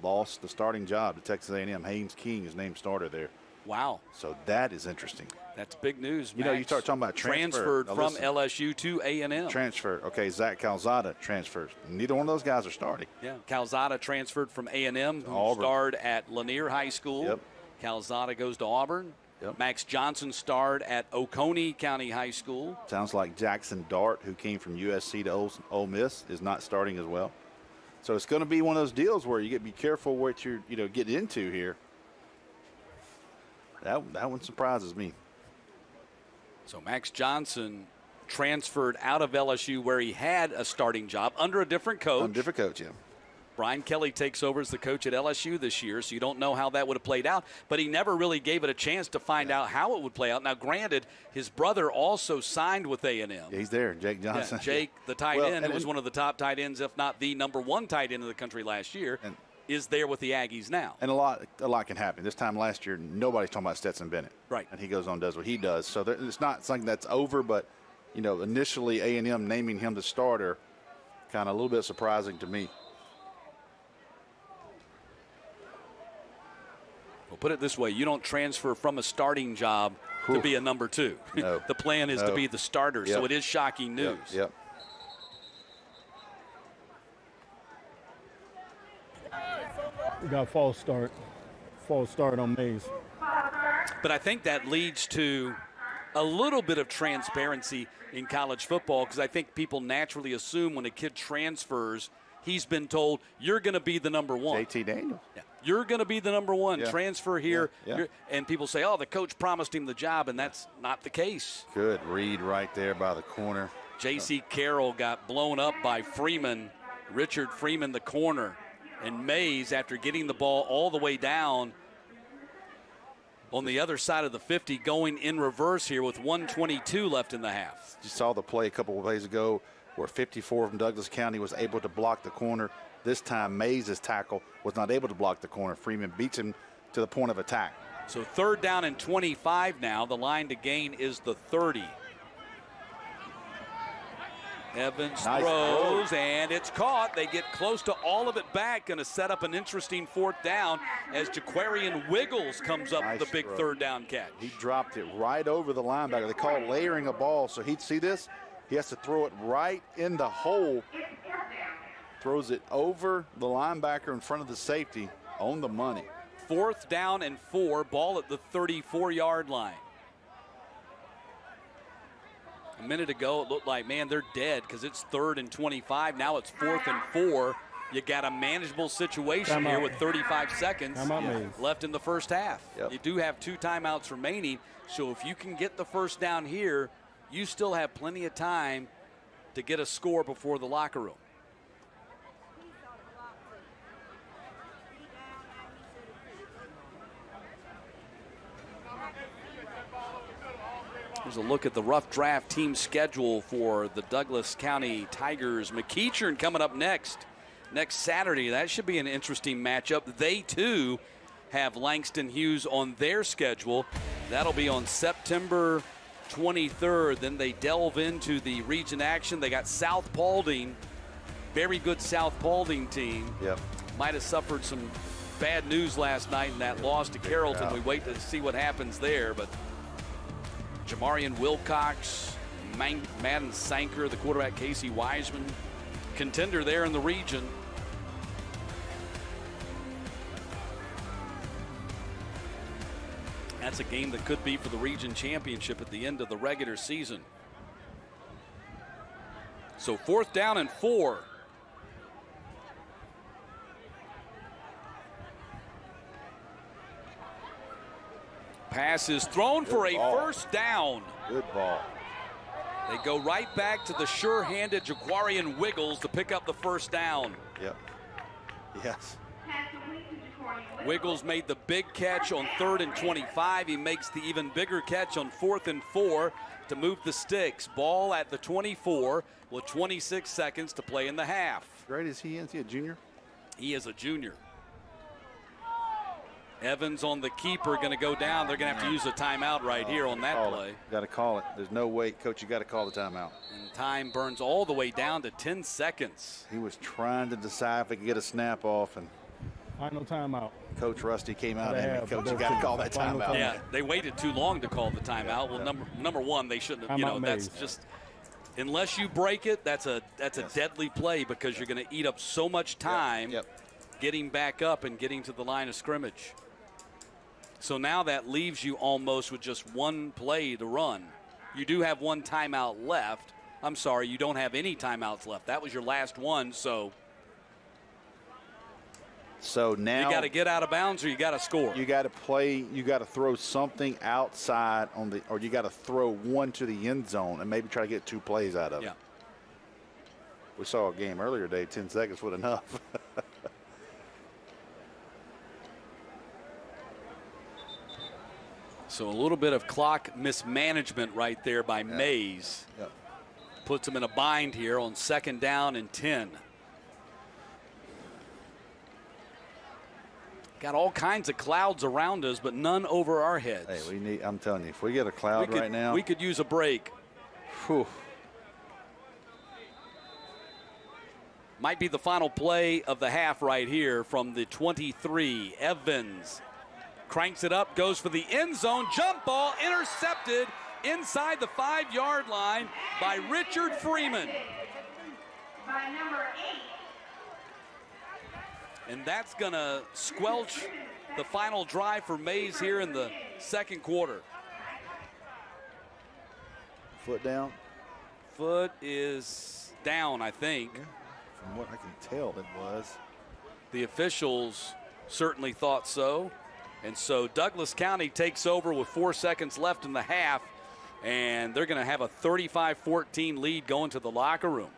Speaker 5: lost the starting job to Texas A&M. Haynes King is named starter there.
Speaker 14: Wow.
Speaker 5: So that is interesting.
Speaker 14: That's big news.
Speaker 5: You know, you start talking about
Speaker 14: transferred from LSU to A&M.
Speaker 5: Transfer. Okay, Zach Calzada transfers. Neither one of those guys are starting.
Speaker 14: Yeah, Calzada transferred from A&M, who starred at Lanier High School.
Speaker 5: Yep.
Speaker 14: Calzada goes to Auburn.
Speaker 5: Yep.
Speaker 14: Max Johnson starred at Oconee County High School.
Speaker 5: Sounds like Jackson Dart, who came from USC to Ole Miss, is not starting as well. So it's going to be one of those deals where you get to be careful what you're getting into here. That one surprises me.
Speaker 14: So Max Johnson transferred out of LSU where he had a starting job under a different coach.
Speaker 5: Yeah.
Speaker 14: Brian Kelly takes over as the coach at LSU this year, so you don't know how that would have played out. But he never really gave it a chance to find out how it would play out. Now, granted, his brother also signed with A&M.
Speaker 5: Yeah, he's there, Jake Johnson.
Speaker 14: Yeah, Jake, the tight end, who was one of the top tight ends, if not the number one tight end in the country last year, is there with the Aggies now.
Speaker 5: And a lot can happen. This time last year, nobody's talking about Stetson Bennett.
Speaker 14: Right.
Speaker 5: And he goes on and does what he does. So it's not something that's over, but, initially A&M naming him the starter, kind of a little bit surprising to me.
Speaker 14: Well, put it this way, you don't transfer from a starting job to be a number 2.
Speaker 5: No.
Speaker 14: The plan is to be the starter, so it is shocking news.
Speaker 5: Yep.
Speaker 16: We got false start on Mays.
Speaker 14: But I think that leads to a little bit of transparency in college football, because I think people naturally assume when a kid transfers, he's been told, you're going to be the number one.
Speaker 15: JT Daniels.
Speaker 14: Yeah. You're going to be the number one.
Speaker 15: Yeah.
Speaker 14: Transfer here.
Speaker 15: Yeah.
Speaker 14: And people say, oh, the coach promised him the job, and that's not the case.
Speaker 15: Good read right there by the corner.
Speaker 14: J.C. Carroll got blown up by Freeman, Richard Freeman, the corner. And Mays, after getting the ball all the way down on the other side of the 50, going in reverse here with 1:22 left in the half.
Speaker 15: You saw the play a couple of plays ago where 54 from Douglas County was able to block the corner. This time, Mays' tackle was not able to block the corner. Freeman beats him to the point of attack.
Speaker 14: So 3rd down and 25 now. The line to gain is the 30. Evans throws, and it's caught. They get close to all of it back. Going to set up an interesting 4th down as Jaquarian Wiggles comes up with the big 3rd down catch.
Speaker 15: He dropped it right over the linebacker. They call it layering a ball. So he'd see this. He has to throw it right in the hole. Throws it over the linebacker in front of the safety on the money.
Speaker 14: 4th down and 4. Ball at the 34-yard line. A minute ago, it looked like, man, they're dead because it's 3rd and 25. Now it's 4th and 4. You got a manageable situation here with 35 seconds left in the first half.
Speaker 15: Yep.
Speaker 14: You do have 2 timeouts remaining, so if you can get the first down here, you still have plenty of time to get a score before the locker room. Here's a look at the rough draft team schedule for the Douglas County Tigers. McEachern coming up next Saturday. That should be an interesting matchup. They, too, have Langston Hughes on their schedule. That'll be on September 23rd. Then they delve into the region action. They got South Paulding, very good South Paulding team.
Speaker 15: Yep. Might
Speaker 14: have suffered some bad news last night in that loss to Carrollton.
Speaker 15: Yeah.
Speaker 14: We wait to see what happens there, but Jamarian Wilcox, Madden Sanker, the quarterback Casey Wiseman, contender there in the region. That's a game that could be for the region championship at the end of the regular season. So 4th down and 4. Pass is thrown for a first down.
Speaker 15: Good ball.
Speaker 14: They go right back to the sure-handed Jaquarian Wiggles to pick up the first down.
Speaker 15: Yep. Yes.
Speaker 14: Wiggles made the big catch on 3rd and 25. He makes the even bigger catch on 4th and 4 to move the sticks. Ball at the 24 with 26 seconds to play in the half.
Speaker 15: Great is he? Is he a junior?
Speaker 14: He is a junior. Evans on the keeper, going to go down. They're going to have to use a timeout right here on that play.
Speaker 15: Got to call it. There's no way, Coach, you got to call the timeout.
Speaker 14: And time burns all the way down to 10 seconds.
Speaker 15: He was trying to decide if he could get a snap off, and
Speaker 16: final timeout.
Speaker 15: Coach Rusty came out and Coach, you got to call that timeout.
Speaker 14: Yeah, they waited too long to call the timeout. Well, number one, they shouldn't have. You know, that's just, unless you break it, that's a deadly play because you're going to eat up so much time getting back up and getting to the line of scrimmage. So now that leaves you almost with just one play to run. You do have one timeout left. I'm sorry, you don't have any timeouts left. That was your last one, so
Speaker 15: now
Speaker 14: you got to get out of bounds or you got to score.
Speaker 15: You got to play, you got to throw something outside or you got to throw one to the end zone and maybe try to get 2 plays out of it. We saw a game earlier today, 10 seconds was enough.
Speaker 14: So a little bit of clock mismanagement right there by Mays. Puts him in a bind here on 2nd down and 10. Got all kinds of clouds around us, but none over our heads.
Speaker 15: Hey, I'm telling you, if we get a cloud right now.
Speaker 14: We could use a break.
Speaker 15: Whew.
Speaker 14: Might be the final play of the half right here from the 23. Evans cranks it up, goes for the end zone. Jump ball intercepted inside the 5-yard line by Richard Freeman.
Speaker 10: By number 8.
Speaker 14: And that's going to squelch the final drive for Mays here in the second quarter.
Speaker 5: Foot down.
Speaker 14: Foot is down, I think.
Speaker 5: From what I can tell, it was.
Speaker 14: The officials certainly thought so. And so Douglas County takes over with 4 seconds left in the half, and they're going to have a 35-14 lead going to the locker room.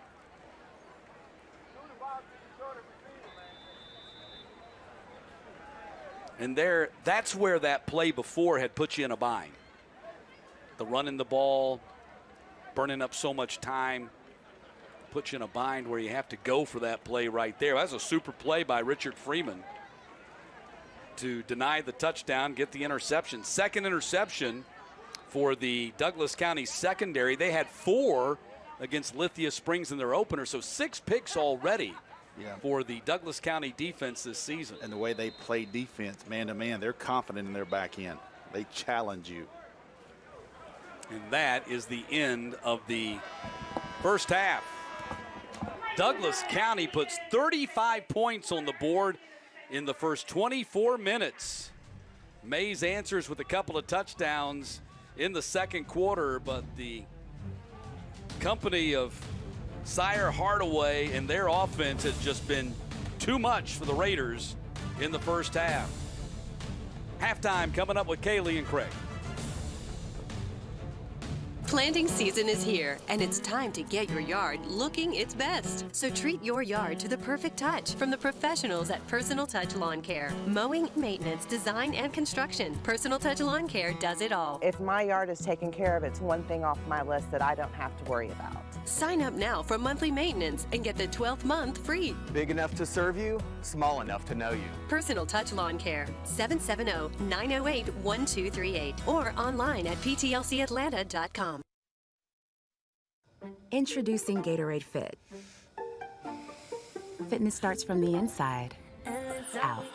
Speaker 14: And that's where that play before had put you in a bind. The running the ball, burning up so much time, put you in a bind where you have to go for that play right there. That's a super play by Richard Freeman to deny the touchdown, get the interception. Second interception for the Douglas County secondary. They had 4 against Lithia Springs in their opener, so 6 picks already for the Douglas County defense this season.
Speaker 5: And the way they play defense, man-to-man, they're confident in their back end. They challenge you.
Speaker 14: And that is the end of the first half. Douglas County puts 35 points on the board in the first 24 minutes. Mays answers with a couple of touchdowns in the second quarter, but the company of Sire Hardaway and their offense has just been too much for the Raiders in the first half. Halftime coming up with Kaylee and Craig.
Speaker 6: Planting season is here, and it's time to get your yard looking its best. So treat your yard to the perfect touch from the professionals at Personal Touch Lawn Care. Mowing, maintenance, design, and construction. Personal Touch Lawn Care does it all.
Speaker 7: If my yard is taken care of, it's one thing off my list that I don't have to worry about.
Speaker 6: Sign up now for monthly maintenance and get the 12th month free.
Speaker 8: Big enough to serve you, small enough to know you.
Speaker 6: Personal Touch Lawn Care, 770-908-1238 or online at ptlcatlanta.com.
Speaker 9: Introducing Gatorade Fit. Fitness starts from the inside out.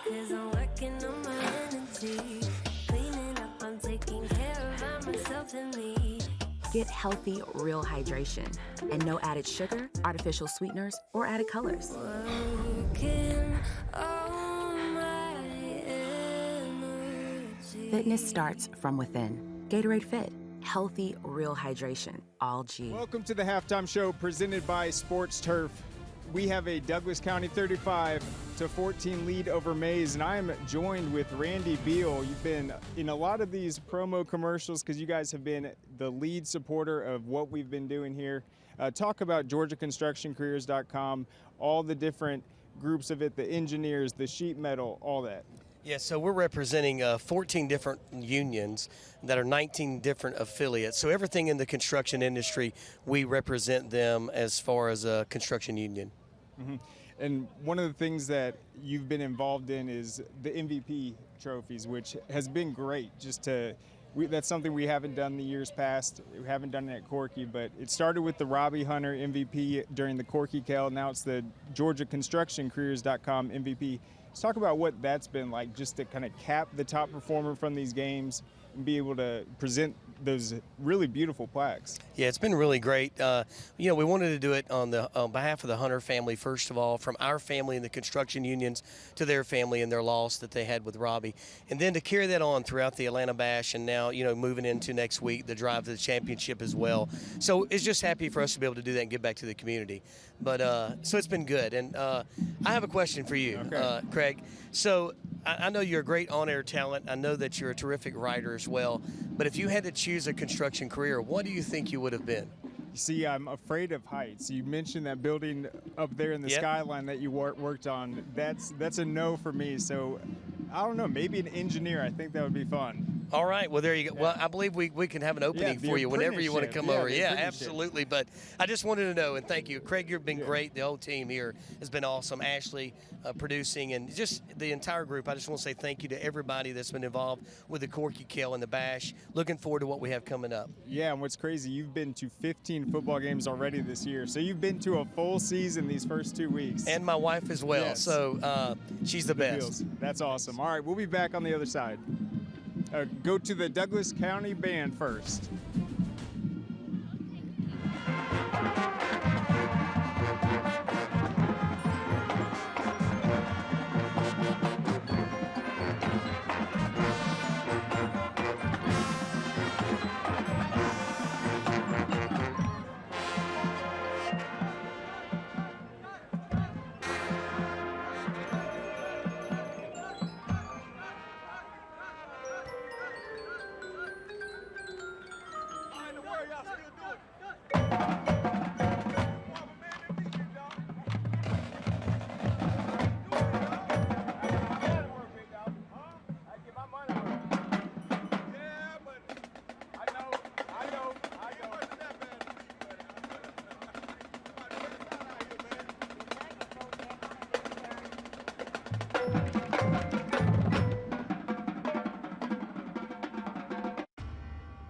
Speaker 9: Get healthy, real hydration and no added sugar, artificial sweeteners, or added colors. Fitness starts from within. Gatorade Fit. Healthy, real hydration. All G.
Speaker 11: Welcome to the Halftime Show presented by Sports Turf. We have a Douglas County 35-14 lead over Mays, and I am joined with Randy Beal. You've been in a lot of these promo commercials because you guys have been the lead supporter of what we've been doing here. Talk about GeorgiaConstructionCareers.com, all the different groups of it, the engineers, the sheet metal, all that.
Speaker 20: Yeah, so we're representing 14 different unions that are 19 different affiliates. So everything in the construction industry, we represent them as far as a construction union.
Speaker 11: Mm-hmm. And one of the things that you've been involved in is the MVP trophies, which has been great. That's something we haven't done the years past. We haven't done it at Corky, but it started with the Robbie Hunter MVP during the Corky Cal. Now it's the GeorgiaConstructionCareers.com MVP. Let's talk about what that's been like, just to kind of cap the top performer from these games and be able to present those really beautiful plaques.
Speaker 20: Yeah, it's been really great. We wanted to do it on behalf of the Hunter family, first of all, from our family and the construction unions to their family and their loss that they had with Robbie. And then to carry that on throughout the Atlanta Bash and now, moving into next week, the drive to the championship as well. So it's just happy for us to be able to do that and give back to the community. But so it's been good. And I have a question for you, Craig. So I know you're a great on-air talent. I know that you're a terrific writer as well. But if you had to choose a construction career, what do you think you would have been?
Speaker 11: You see, I'm afraid of heights. You mentioned that building up there in the skyline that you worked on. That's a no for me. So I don't know, maybe an engineer. I think that would be fun.
Speaker 20: All right. Well, there you go. Well, I believe we can have an opening for you whenever you want to come over. Yeah, absolutely. But I just wanted to know, and thank you. Craig, you've been great. The whole team here has been awesome. Ashley producing, and just the entire group. I just want to say thank you to everybody that's been involved with the Corky Kill and the Bash. Looking forward to what we have coming up.
Speaker 11: Yeah, and what's crazy, you've been to 15 football games already this year. So you've been to a full season these first 2 weeks.
Speaker 20: And my wife as well. Yes. So she's the best.
Speaker 11: That's awesome. All right, we'll be back on the other side. Go to the Douglas County Band first.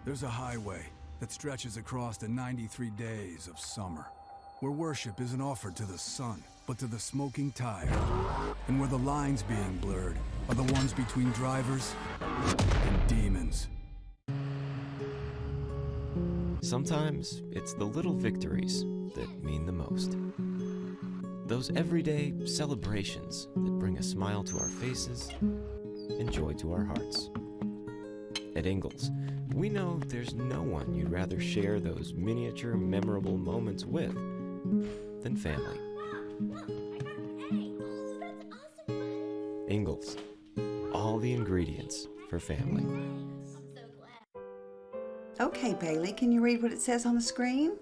Speaker 12: There's a highway that stretches across the 93 days of summer, where worship isn't offered to the sun, but to the smoking tire, and where the lines being blurred are the ones between drivers and demons.
Speaker 13: Sometimes it's the little victories that mean the most. Those everyday celebrations that bring a smile to our faces and joy to our hearts. At Ingalls, we know there's no one you'd rather share those miniature, memorable moments with than family. Ingalls, all the ingredients for family.
Speaker 17: Okay, Bailey, can you read what it says on the screen?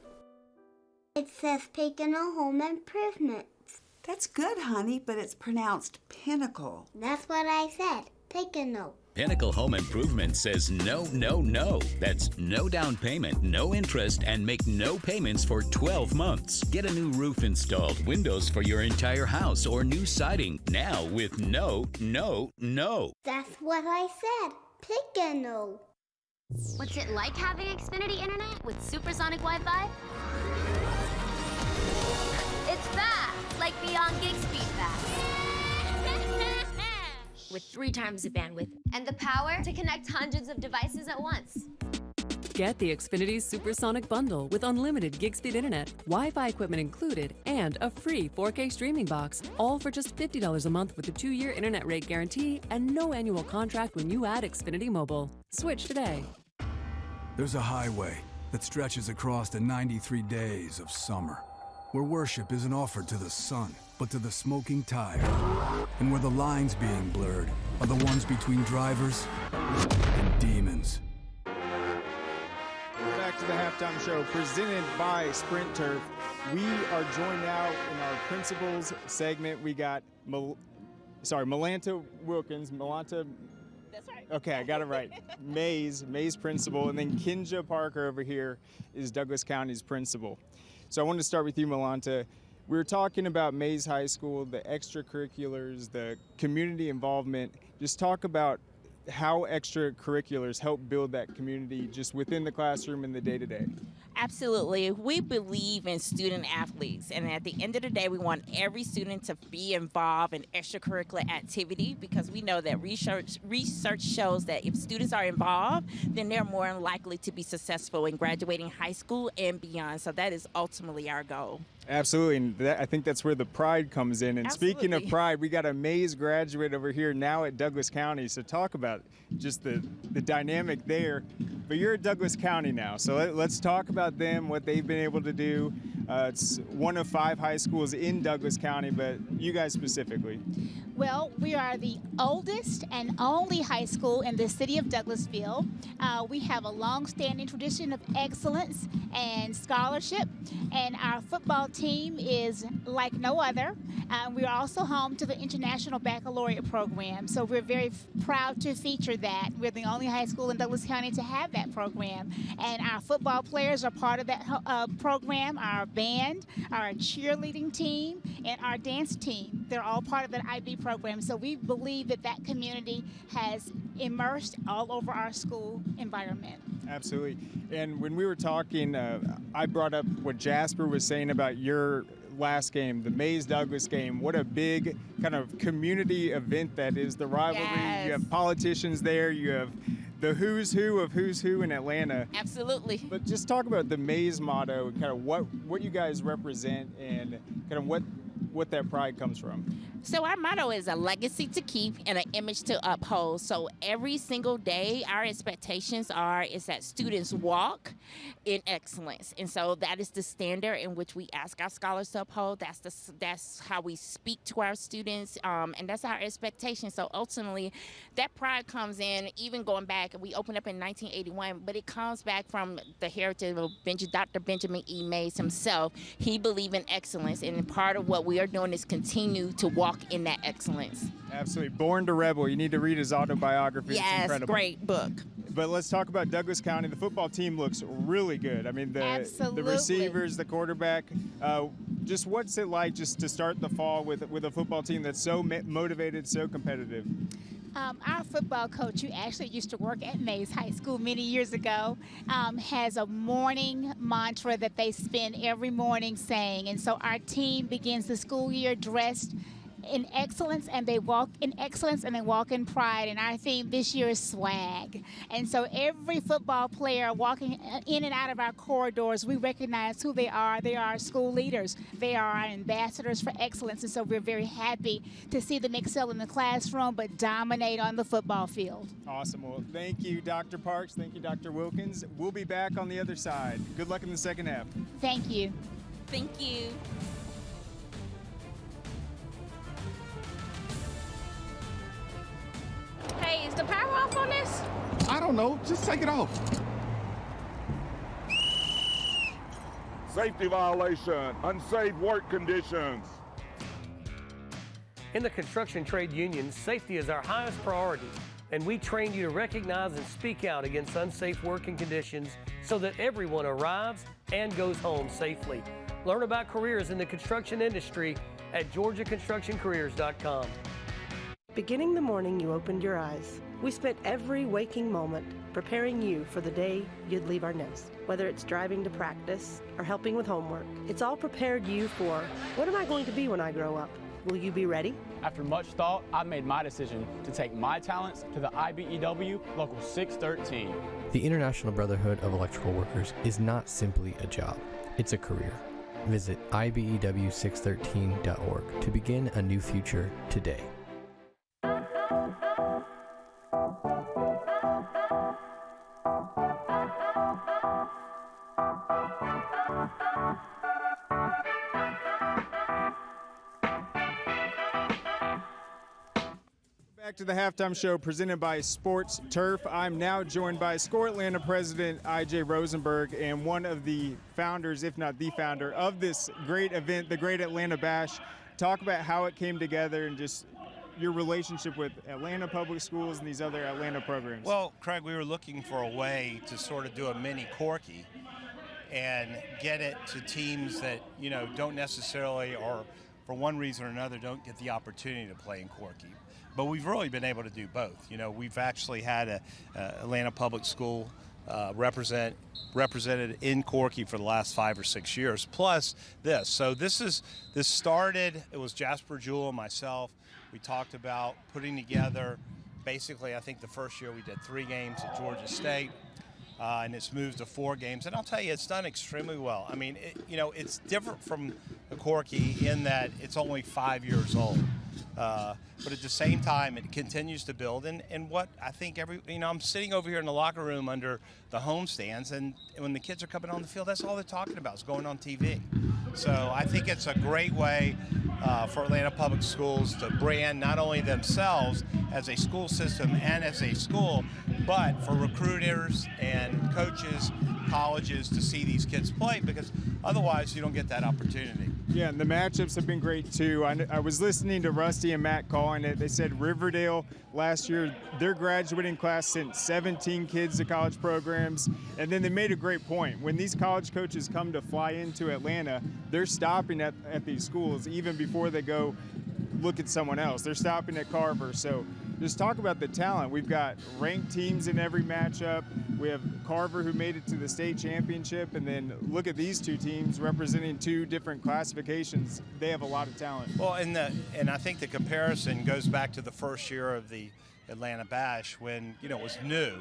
Speaker 18: It says Pinnacle Home Improvements.
Speaker 17: That's good, honey, but it's pronounced Pinnacle.
Speaker 18: That's what I said, Pinnacle.
Speaker 19: Pinnacle Home Improvement says no, no, no. That's no down payment, no interest, and make no payments for 12 months. Get a new roof installed, windows for your entire house, or new siding now with no, no, no.
Speaker 18: That's what I said, Pinnacle.
Speaker 22: What's it like having Xfinity Internet with supersonic Wi-Fi? It's fast, like beyond gig speed fast. With 3 times the bandwidth and the power to connect hundreds of devices at once.
Speaker 23: Get the Xfinity Supersonic Bundle with unlimited gig speed internet, Wi-Fi equipment included, and a free 4K streaming box, all for just $50 a month with a 2-year internet rate guarantee and no annual contract when you add Xfinity Mobile. Switch today.
Speaker 12: There's a highway that stretches across the 93 days of summer, where worship isn't offered to the sun, but to the smoking tire, and where the lines being blurred are the ones between drivers and demons.
Speaker 11: Back to the halftime show presented by Sprint Turf. We are joined now in our principals segment. We got Melanta Wilkins, That's right. Okay, I got it right. Mays principal, and then Kinja Parker over here is Douglas County's principal. So I wanted to start with you, Melanta. We were talking about Mays High School, the extracurriculars, the community involvement. Just talk about how extracurriculars help build that community just within the classroom and the day-to-day.
Speaker 27: Absolutely. We believe in student athletes, and at the end of the day, we want every student to be involved in extracurricular activity, because we know that research shows that if students are involved, then they're more likely to be successful in graduating high school and beyond. So that is ultimately our goal.
Speaker 11: Absolutely, and I think that's where the pride comes in. And
Speaker 27: Absolutely.
Speaker 11: Speaking of pride, we got a Mays graduate over here now at Douglas County, so talk about just the dynamic there. But you're at Douglas County now, so let's talk about them, what they've been able to do. It's one of 5 high schools in Douglas County, but you guys specifically.
Speaker 29: Well, we are the oldest and only high school in the city of Douglasville. We have a long-standing tradition of excellence and scholarship, and our football team is like no other. We are also home to the International Baccalaureate program, so we're very proud to feature that. We're the only high school in Douglas County to have that program, and our football players are part of that program. Our band, our cheerleading team, and our dance team, they're all part of that IB program. So we believe that that community has immersed all over our school environment.
Speaker 11: Absolutely. And when we were talking, I brought up what Jasper was saying about your last game, the Mays-Douglas game. What a big kind of community event that is, the rivalry. Yes. You have politicians there. You have the who's who of who's who in Atlanta.
Speaker 27: Absolutely.
Speaker 11: But just talk about the Mays motto, kind of what you guys represent and kind of what that pride comes from.
Speaker 27: So our motto is a legacy to keep and an image to uphold. So every single day, our expectations is that students walk in excellence. And so that is the standard in which we ask our scholars to uphold. That's how we speak to our students, and that's our expectation. So ultimately, that pride comes in, even going back, we opened up in 1981, but it comes back from the heritage of Dr. Benjamin E. Mays himself. He believed in excellence, and part of what we are doing is continue to walk in that excellence.
Speaker 11: Absolutely. Born to Rebel. You need to read his autobiography.
Speaker 27: Yes,
Speaker 11: it's incredible.
Speaker 27: Great book.
Speaker 11: But let's talk about Douglas County. The football team looks really good. I mean, the receivers, the quarterback. Just what's it like just to start the fall with a football team that's so motivated, so competitive?
Speaker 29: Our football coach, who actually used to work at Mays High School many years ago, has a morning mantra that they spend every morning saying. And so our team begins the school year dressed in excellence, and they walk in excellence, and they walk in pride. And our theme this year is swag. And so every football player walking in and out of our corridors, we recognize who they are. They are our school leaders. They are our ambassadors for excellence. And so we're very happy to see them excel in the classroom but dominate on the football field.
Speaker 11: Awesome. Well, thank you, Dr. Parks. Thank you, Dr. Wilkins. We'll be back on the other side. Good luck in the second half.
Speaker 29: Thank you.
Speaker 22: Thank you.
Speaker 1: Hey, is the power off on this?
Speaker 2: I don't know. Just take it off.
Speaker 10: Safety violation, unsafe work conditions.
Speaker 3: In the construction trade union, safety is our highest priority, and we train you to recognize and speak out against unsafe working conditions so that everyone arrives and goes home safely. Learn about careers in the construction industry at georgiaconstructioncareers.com.
Speaker 4: Beginning the morning you opened your eyes, we spent every waking moment preparing you for the day you'd leave our nest. Whether it's driving to practice or helping with homework, it's all prepared you for, what am I going to be when I grow up? Will you be ready?
Speaker 21: After much thought, I made my decision to take my talents to the IBEW Local 613.
Speaker 24: The International Brotherhood of Electrical Workers is not simply a job, it's a career. Visit IBEW613.org to begin a new future today.
Speaker 11: Back to the halftime show presented by Sports Turf. I'm now joined by Score Atlanta President I.J. Rosenberg and one of the founders, if not the founder, of this great event, the Great Atlanta Bash. Talk about how it came together and just your relationship with Atlanta Public Schools and these other Atlanta programs.
Speaker 25: Well, Craig, we were looking for a way to sort of do a mini Corky and get it to teams that, you know, don't necessarily, or for one reason or another, don't get the opportunity to play in Corky. But we've really been able to do both. You know, we've actually had a Atlanta Public School represented in Corky for the last 5 or 6 years, plus this. So this started, it was Jasper Jewell and myself. We talked about putting together, basically, I think the first year we did 3 games at Georgia State, and it's moved to 4 games. And I'll tell you, it's done extremely well. I mean, it's different from the Corky in that it's only 5 years old. But at the same time, it continues to build. And what I think I'm sitting over here in the locker room under the home stands, and when the kids are coming on the field, that's all they're talking about is going on TV. So I think it's a great way for Atlanta Public Schools to brand not only themselves as a school system and as a school, but for recruiters and coaches, colleges to see these kids play, because otherwise you don't get that opportunity.
Speaker 11: Yeah, and the matchups have been great too. I was listening to Rusty and Matt calling it. They said Riverdale last year, their graduating class sent 17 kids to college programs. And then they made a great point. When these college coaches come to fly into Atlanta, they're stopping at these schools even before they go look at someone else. They're stopping at Carver. So just talk about the talent. We've got ranked teams in every matchup. We have Carver, who made it to the state championship, and then look at these 2 teams representing 2 different classifications. They have a lot of talent.
Speaker 25: Well, and I think the comparison goes back to the first year of the Atlanta Bash when, it was new.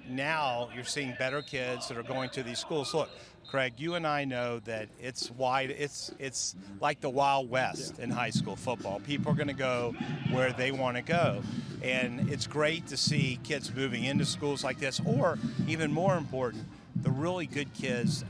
Speaker 25: Now you're seeing better kids that are going to these schools. Look, Craig, you and I know that it's wide. It's like the Wild West in high school football. People are going to go where they want to go. And it's great to see kids moving into schools like this, or even more important, the really good kids.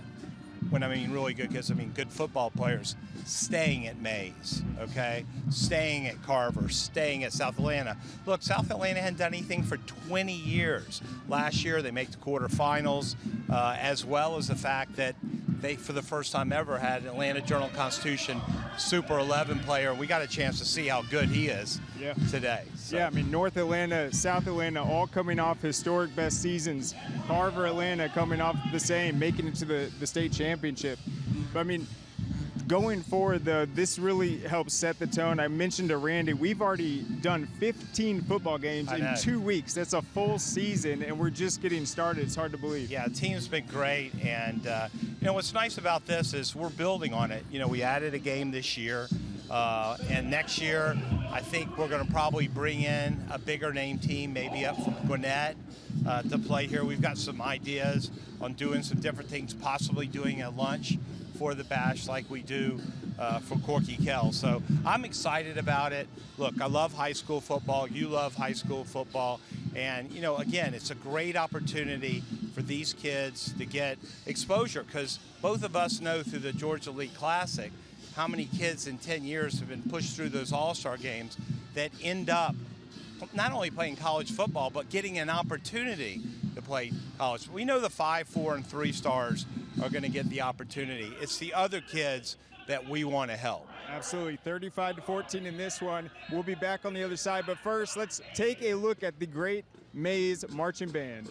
Speaker 25: When I mean really good kids, I mean good football players staying at Mays, okay? Staying at Carver, staying at South Atlanta. Look, South Atlanta hadn't done anything for 20 years. Last year, they make the quarterfinals, as well as the fact that they, for the first time ever, had an Atlanta Journal-Constitution Super 11 player. We got a chance to see how good he is today. So.
Speaker 11: Yeah, I mean, North Atlanta, South Atlanta, all coming off historic best seasons. Carver, Atlanta coming off the same, making it to the state championship. But, I mean, Going forward, though, this really helps set the tone. I mentioned to Randy, we've already done 15 football games in 2 weeks. That's a full season, and we're just getting started. It's hard to believe.
Speaker 25: Yeah, the team's been great, and what's nice about this is we're building on it. We added a game this year, and next year I think we're going to probably bring in a bigger name team, maybe up from Gwinnett, to play here. We've got some ideas on doing some different things, possibly doing a lunch for the bash like we do for Corky Kell. So I'm excited about it. Look, I love high school football. You love high school football. And, again, it's a great opportunity for these kids to get exposure, because both of us know through the Georgia League Classic how many kids in 10 years have been pushed through those all-star games that end up not only playing college football, but getting an opportunity to play college. We know the 5, 4, and 3 stars are going to get the opportunity. It's the other kids that we want to help.
Speaker 11: Absolutely. 35-14 in this one. We'll be back on the other side, but first, let's take a look at the Great Maze Marching Band.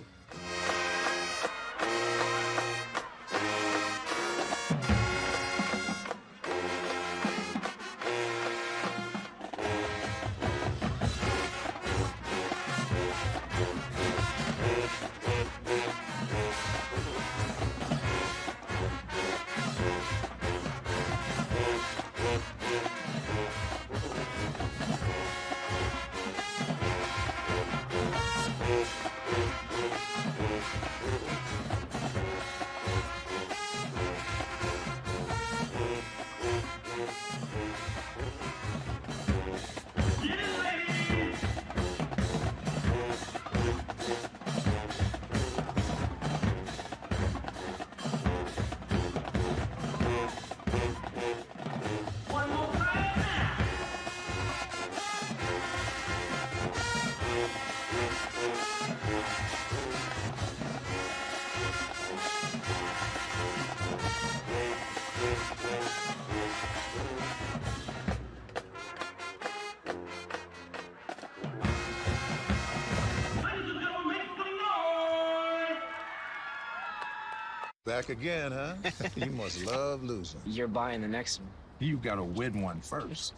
Speaker 5: Back again, huh? You must love losing.
Speaker 6: You're buying the next one.
Speaker 5: You gotta win one first.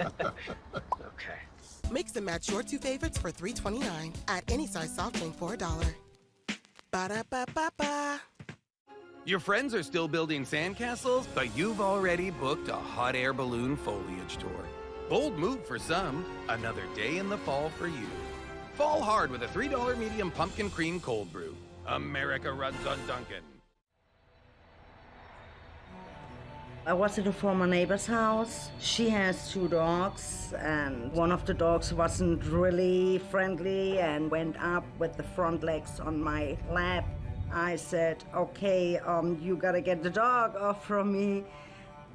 Speaker 6: Okay.
Speaker 7: Mix and match your 2 favorites for $3.29 at any size soft drink for $1. Ba-da-ba-ba-ba.
Speaker 8: Your friends are still building sandcastles, but you've already booked a hot air balloon foliage tour. Bold move for some, another day in the fall for you. Fall hard with a $3 medium pumpkin cream cold brew. America runs on Dunkin'.
Speaker 14: I was at a former neighbor's house. She has 2 dogs, and one of the dogs wasn't really friendly and went up with the front legs on my lap. I said, okay, you gotta get the dog off from me.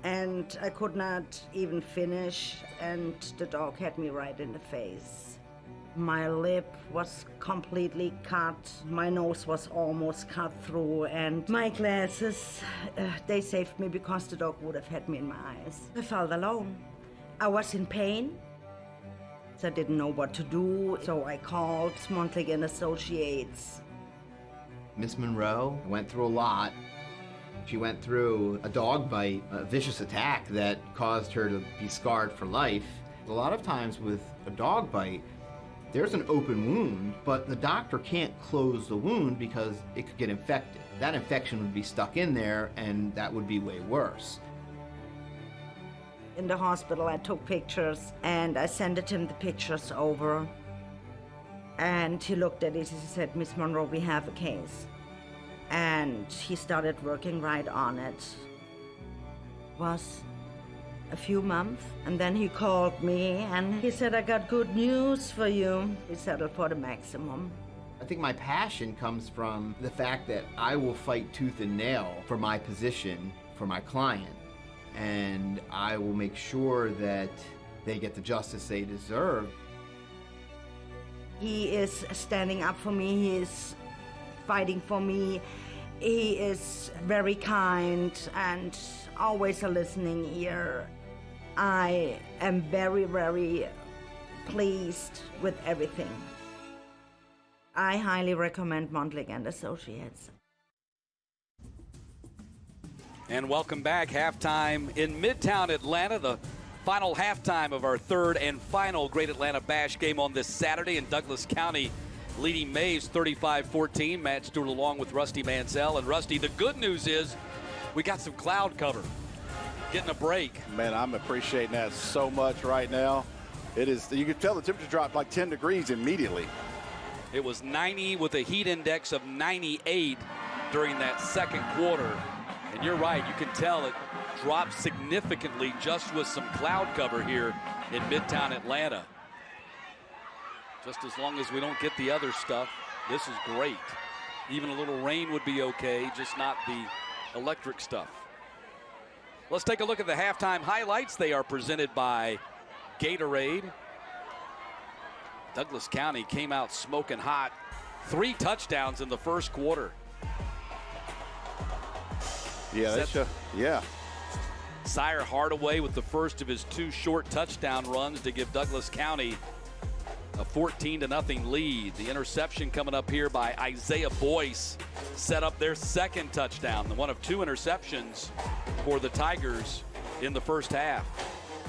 Speaker 14: And I could not even finish, and the dog had me right in the face. My lip was completely cut, my nose was almost cut through, and my glasses, they saved me because the dog would have had me in my eyes. I felt alone. I was in pain. So I didn't know what to do, so I called Montlick & Associates.
Speaker 15: Miss Monroe went through a lot. She went through a dog bite, a vicious attack that caused her to be scarred for life. A lot of times with a dog bite, there's an open wound, but the doctor can't close the wound because it could get infected. That infection would be stuck in there, and that would be way worse.
Speaker 14: In the hospital, I took pictures, and I sent him the pictures over. And he looked at it, he said, Miss Monroe, we have a case. And he started working right on it. It was a few months, and then he called me and he said, I got good news for you. We settled for the maximum.
Speaker 15: I think my passion comes from the fact that I will fight tooth and nail for my position, for my client, and I will make sure that they get the justice they deserve.
Speaker 14: He is standing up for me, he is fighting for me, he is very kind and always a listening ear. I am very, very pleased with everything. I highly recommend Montlick & Associates.
Speaker 9: And welcome back. Halftime in Midtown Atlanta, the final halftime of our third and final Great Atlanta Bash game on this Saturday in Douglas County, leading Mays 35-14. Matt Stewart along with Rusty Mansell. And Rusty, the good news is we got some cloud cover, getting a break.
Speaker 13: Man, I'm appreciating that so much right now. It is, you can tell the temperature dropped like 10 degrees immediately.
Speaker 9: It was 90 with a heat index of 98 during that second quarter. And you're right, you can tell it dropped significantly just with some cloud cover here in Midtown Atlanta. Just as long as we don't get the other stuff, this is great. Even a little rain would be okay, just not the electric stuff. Let's take a look at the halftime highlights. They are presented by Gatorade. Douglas County came out smoking hot. 3 touchdowns in the first quarter.
Speaker 13: Yeah,
Speaker 9: Sire Hardaway with the first of his 2 short touchdown runs to give Douglas County a 14-0 lead. The interception coming up here by Isaiah Boyce set up their second touchdown, the one of 2 interceptions for the Tigers in the first half.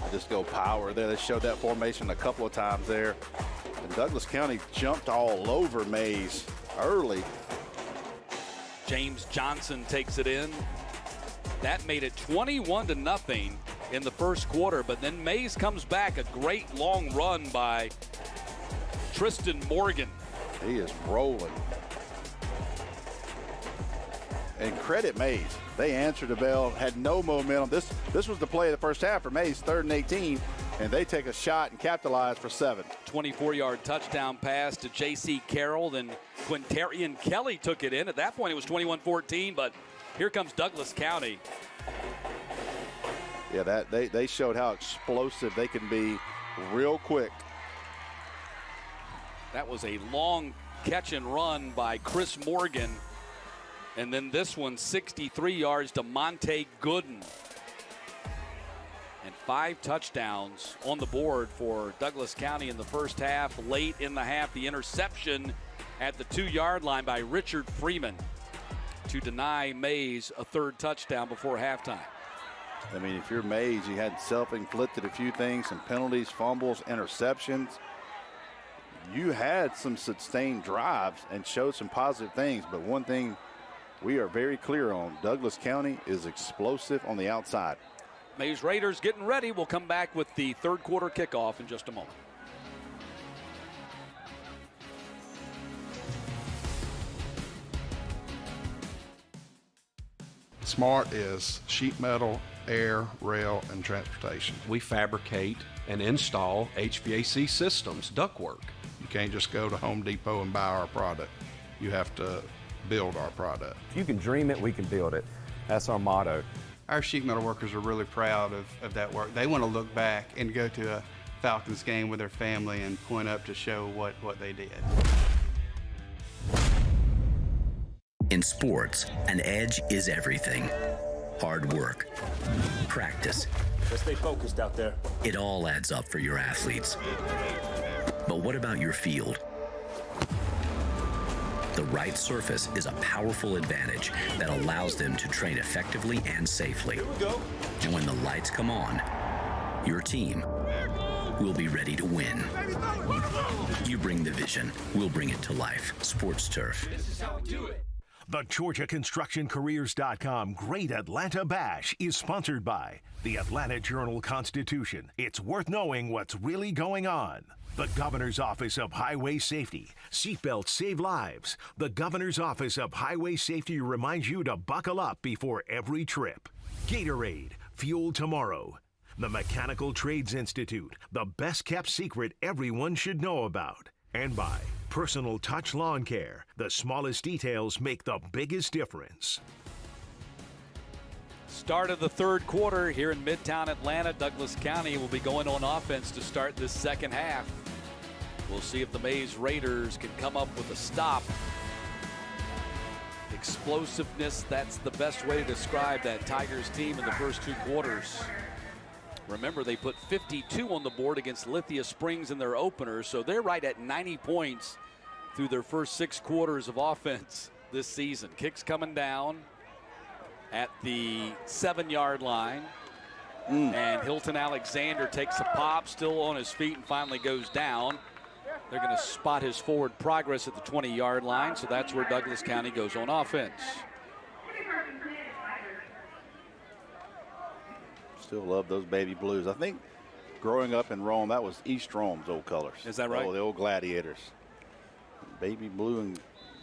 Speaker 13: I just go power there. They showed that formation a couple of times there. And Douglas County jumped all over Mays early.
Speaker 9: James Johnson takes it in. That made it 21-0 in the first quarter, but then Mays comes back. A great long run by Tristan Morgan.
Speaker 13: He is rolling. And credit Mays. They answered the bell, had no momentum. This was the play of the first half for Mays, 3rd and 18, and they take a shot and capitalize for 7.
Speaker 9: 24-yard touchdown pass to J.C. Carroll. Then Quintarian Kelly took it in. At that point, it was 21-14, but here comes Douglas County.
Speaker 13: Yeah, they showed how explosive they can be real quick.
Speaker 9: That was a long catch and run by Chris Morgan. And then this one, 63 yards to Monte Gooden. And 5 touchdowns on the board for Douglas County in the first half. Late in the half, the interception at the 2-yard line by Richard Freeman to deny Mays a 3rd touchdown before halftime.
Speaker 13: I mean, if you're Mays, you had self-inflicted a few things, some penalties, fumbles, interceptions. You had some sustained drives and showed some positive things, but one thing we are very clear on, Douglas County is explosive on the outside.
Speaker 9: Mays Raiders getting ready. We'll come back with the 3rd quarter kickoff in just a moment.
Speaker 2: SMART is sheet metal, air, rail, and transportation.
Speaker 16: We fabricate and install HVAC systems, ductwork.
Speaker 2: You can't just go to Home Depot and buy our product. You have to build our product.
Speaker 17: If you can dream it, we can build it. That's our motto.
Speaker 18: Our sheet metal workers are really proud of that work. They want to look back and go to a Falcons game with their family and point up to show what they did.
Speaker 19: In sports, an edge is everything. Hard work, practice.
Speaker 10: Let's stay focused out there.
Speaker 19: It all adds up for your athletes. But what about your field? The right surface is a powerful advantage that allows them to train effectively and safely.
Speaker 10: Here we go.
Speaker 19: And when the lights come on, your team will be ready to win. You bring the vision, we'll bring it to life. Sports Turf.
Speaker 10: This is how we do it.
Speaker 20: The GeorgiaConstructionCareers.com Great Atlanta Bash is sponsored by the Atlanta Journal-Constitution. It's worth knowing what's really going on. The Governor's Office of Highway Safety. Seatbelts save lives. The Governor's Office of Highway Safety reminds you to buckle up before every trip. Gatorade, fuel tomorrow. The Mechanical Trades Institute, the best-kept secret everyone should know about. And by Personal Touch Lawn Care. The smallest details make the biggest difference.
Speaker 9: Start of the 3rd quarter here in Midtown Atlanta. Douglas County will be going on offense to start this second half. We'll see if the Mays Raiders can come up with a stop. Explosiveness, that's the best way to describe that Tigers team in the first 2 quarters. Remember, they put 52 on the board against Lithia Springs in their opener, so they're right at 90 points through their first 6 quarters of offense this season. Kicks coming down. at the 7-yard line. And Hilton Alexander takes a pop, still on his feet, and finally goes down. They're going to spot his forward progress at the 20-yard line, so that's where Douglas County goes on offense.
Speaker 13: Still love those baby blues. I think growing up in Rome, that was East Rome's old colors.
Speaker 9: Is that right?
Speaker 13: Oh, the old Gladiators. Baby blue and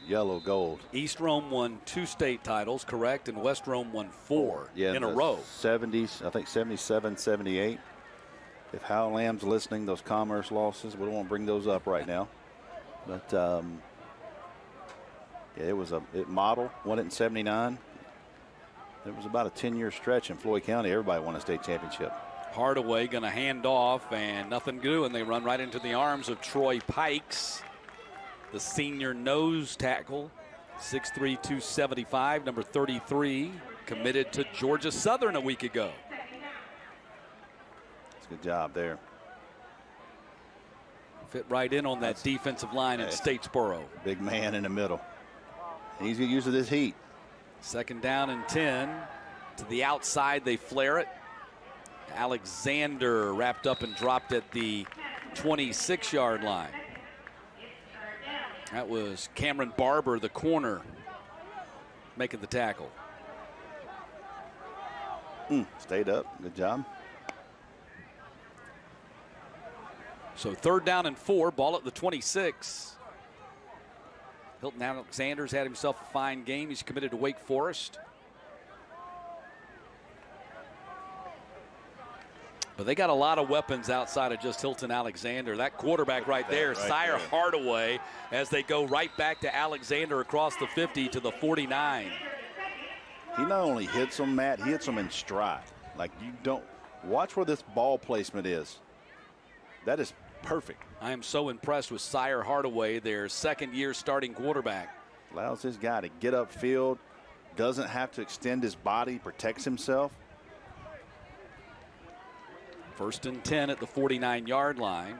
Speaker 13: yellow gold.
Speaker 9: East Rome won 2 state titles, correct? And West Rome won 4 in a row.
Speaker 13: 70s, I think 77, 78. If Hal Lamb's listening, those Commerce losses, we don't want to bring those up right now. But yeah, it model won it in 79. It was about a 10-year stretch in Floyd County. Everybody won a state championship.
Speaker 9: Hardaway going to hand off, and nothing to do, and they run right into the arms of Troy Pikes, the senior nose tackle, 6'3", 275, number 33, committed to Georgia Southern a week ago.
Speaker 13: It's a good job there.
Speaker 9: Fit right in on that defensive line in Statesboro.
Speaker 13: Big man in the middle. He's getting used to this heat.
Speaker 9: 2nd down and 10. To the outside, they flare it. Alexander wrapped up and dropped at the 26-yard line. That was Cameron Barber, the corner, making the tackle.
Speaker 13: Stayed up. Good job.
Speaker 9: So 3rd down and 4, ball at the 26. Hilton Alexander's had himself a fine game. He's committed to Wake Forest. But they got a lot of weapons outside of just Hilton Alexander. That quarterback right there, Sire Hardaway, as they go right back to Alexander across the 50 to the 49.
Speaker 13: He not only hits them, Matt, he hits them in stride. Like, you don't watch where this ball placement is. That is perfect.
Speaker 9: I am so impressed with Sire Hardaway, their 2nd-year starting quarterback.
Speaker 13: Allows this guy to get upfield, doesn't have to extend his body, protects himself.
Speaker 9: 1st and 10 at the 49-yard line.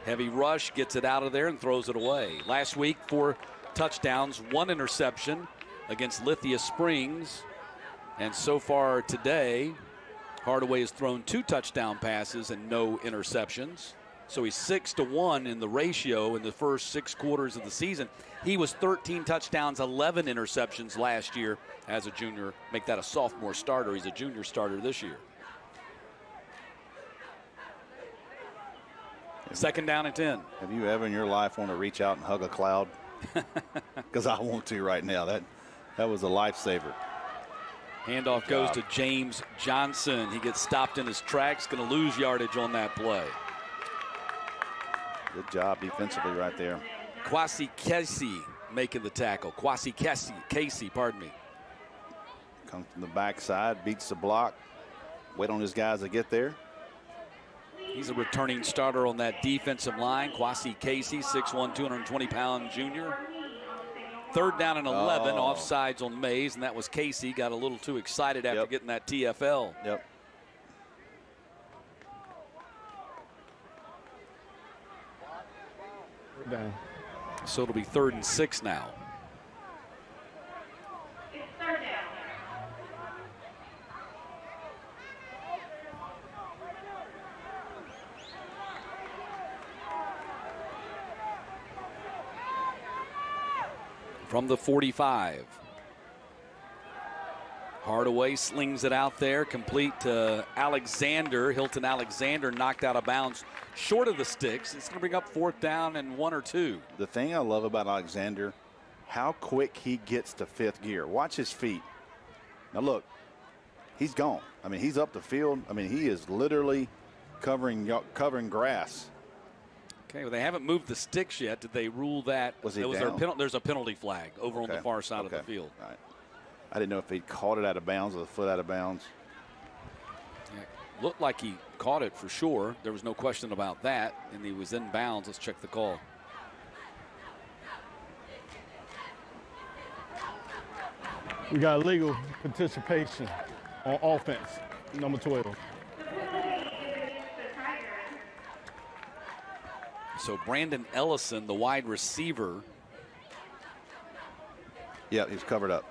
Speaker 9: Heavy rush, gets it out of there and throws it away. Last week, 4 touchdowns, 1 interception against Lithia Springs. And so far today, Hardaway has thrown 2 touchdown passes and no interceptions. So he's 6-1 in the ratio in the first 6 quarters of the season. He was 13 touchdowns, 11 interceptions last year as a junior. Make that a sophomore starter. He's a junior starter this year. 2nd down and 10.
Speaker 13: Have you ever in your life want to reach out and hug a cloud? Because I want to right now. That was a lifesaver.
Speaker 9: Handoff goes to James Johnson. He gets stopped in his tracks, going to lose yardage on that play.
Speaker 13: Good job defensively right there.
Speaker 9: Kwasi Casey making the tackle. Kwasi Casey, pardon me.
Speaker 13: Comes from the backside, beats the block. Wait on his guys to get there.
Speaker 9: He's a returning starter on that defensive line. Kwasi Casey, 6'1", 220-pound junior. 3rd down and 11, offsides on Mays, and that was Casey. Got a little too excited after getting that TFL.
Speaker 13: Yep.
Speaker 9: Down. So it'll be 3rd and 6 now. From the 45. Hardaway slings it out there, complete to Alexander. Hilton Alexander knocked out of bounds short of the sticks. It's going to bring up 4th down and 1 or 2.
Speaker 13: The thing I love about Alexander, how quick he gets to 5th gear. Watch his feet. Now look, he's gone. I mean, he's up the field. I mean, he is literally covering grass.
Speaker 9: Okay, well, they haven't moved the sticks yet. Did they rule that?
Speaker 13: Was he down?
Speaker 9: There's a penalty flag over on the far side of the field.
Speaker 13: All right. I didn't know if he caught it out of bounds or the foot out of bounds.
Speaker 9: Yeah, looked like he caught it for sure. There was no question about that, and he was in bounds. Let's check the call.
Speaker 1: We got illegal participation on offense, number 12.
Speaker 9: So Brandon Ellison, the wide receiver.
Speaker 13: Yeah, he's covered up.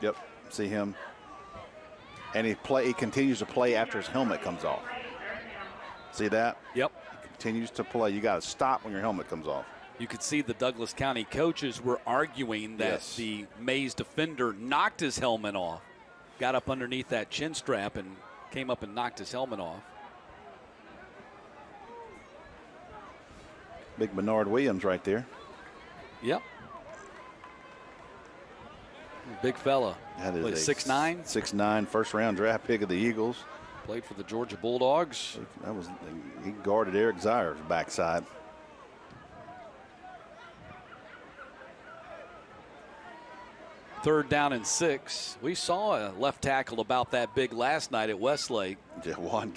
Speaker 13: Yep. See him. And he continues to play after his helmet comes off. See that?
Speaker 9: Yep.
Speaker 13: He continues to play. You got to stop when your helmet comes off.
Speaker 9: You could see the Douglas County coaches were arguing that the Mays defender knocked his helmet off, got up underneath that chin strap and came up and knocked his helmet off.
Speaker 13: Big Bernard Williams right there.
Speaker 9: Yep. Big fella.
Speaker 13: That is
Speaker 9: 6'9".
Speaker 13: 6'9", first-round draft pick of the Eagles.
Speaker 9: Played for the Georgia Bulldogs.
Speaker 13: He guarded Eric Zier's backside.
Speaker 9: Third down and 6. We saw a left tackle about that big last night at Westlake.
Speaker 13: Yeah, Juan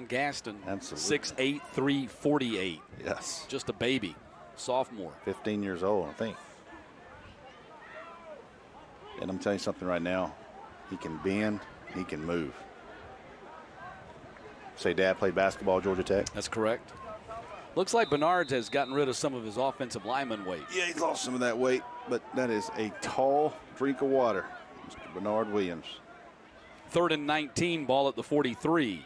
Speaker 9: Gaston.
Speaker 13: Absolutely.
Speaker 9: 6'8", 348.
Speaker 13: Yes.
Speaker 9: Just a baby. Sophomore.
Speaker 13: 15 years old, I think. And I'm telling you something right now. He can bend. He can move. Say Dad played basketball at Georgia Tech?
Speaker 9: That's correct. Looks like Bernard has gotten rid of some of his offensive lineman weight.
Speaker 13: Yeah, he's lost some of that weight, but that is a tall drink of water, Mr. Bernard Williams.
Speaker 9: 3rd and 19, ball at the 43.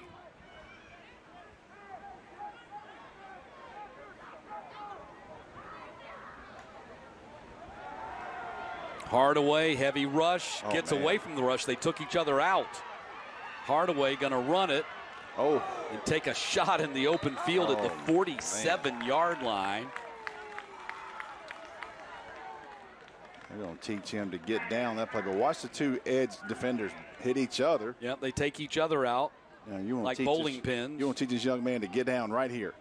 Speaker 9: Hardaway, heavy rush, gets away from the rush. They took each other out. Hardaway going to run it. And take a shot in the open field at the 47-yard line.
Speaker 13: They're going to teach him to get down that play. But watch the two edge defenders hit each other.
Speaker 9: Yep, they take each other out like bowling pins.
Speaker 13: You want to teach this young man to get down right here.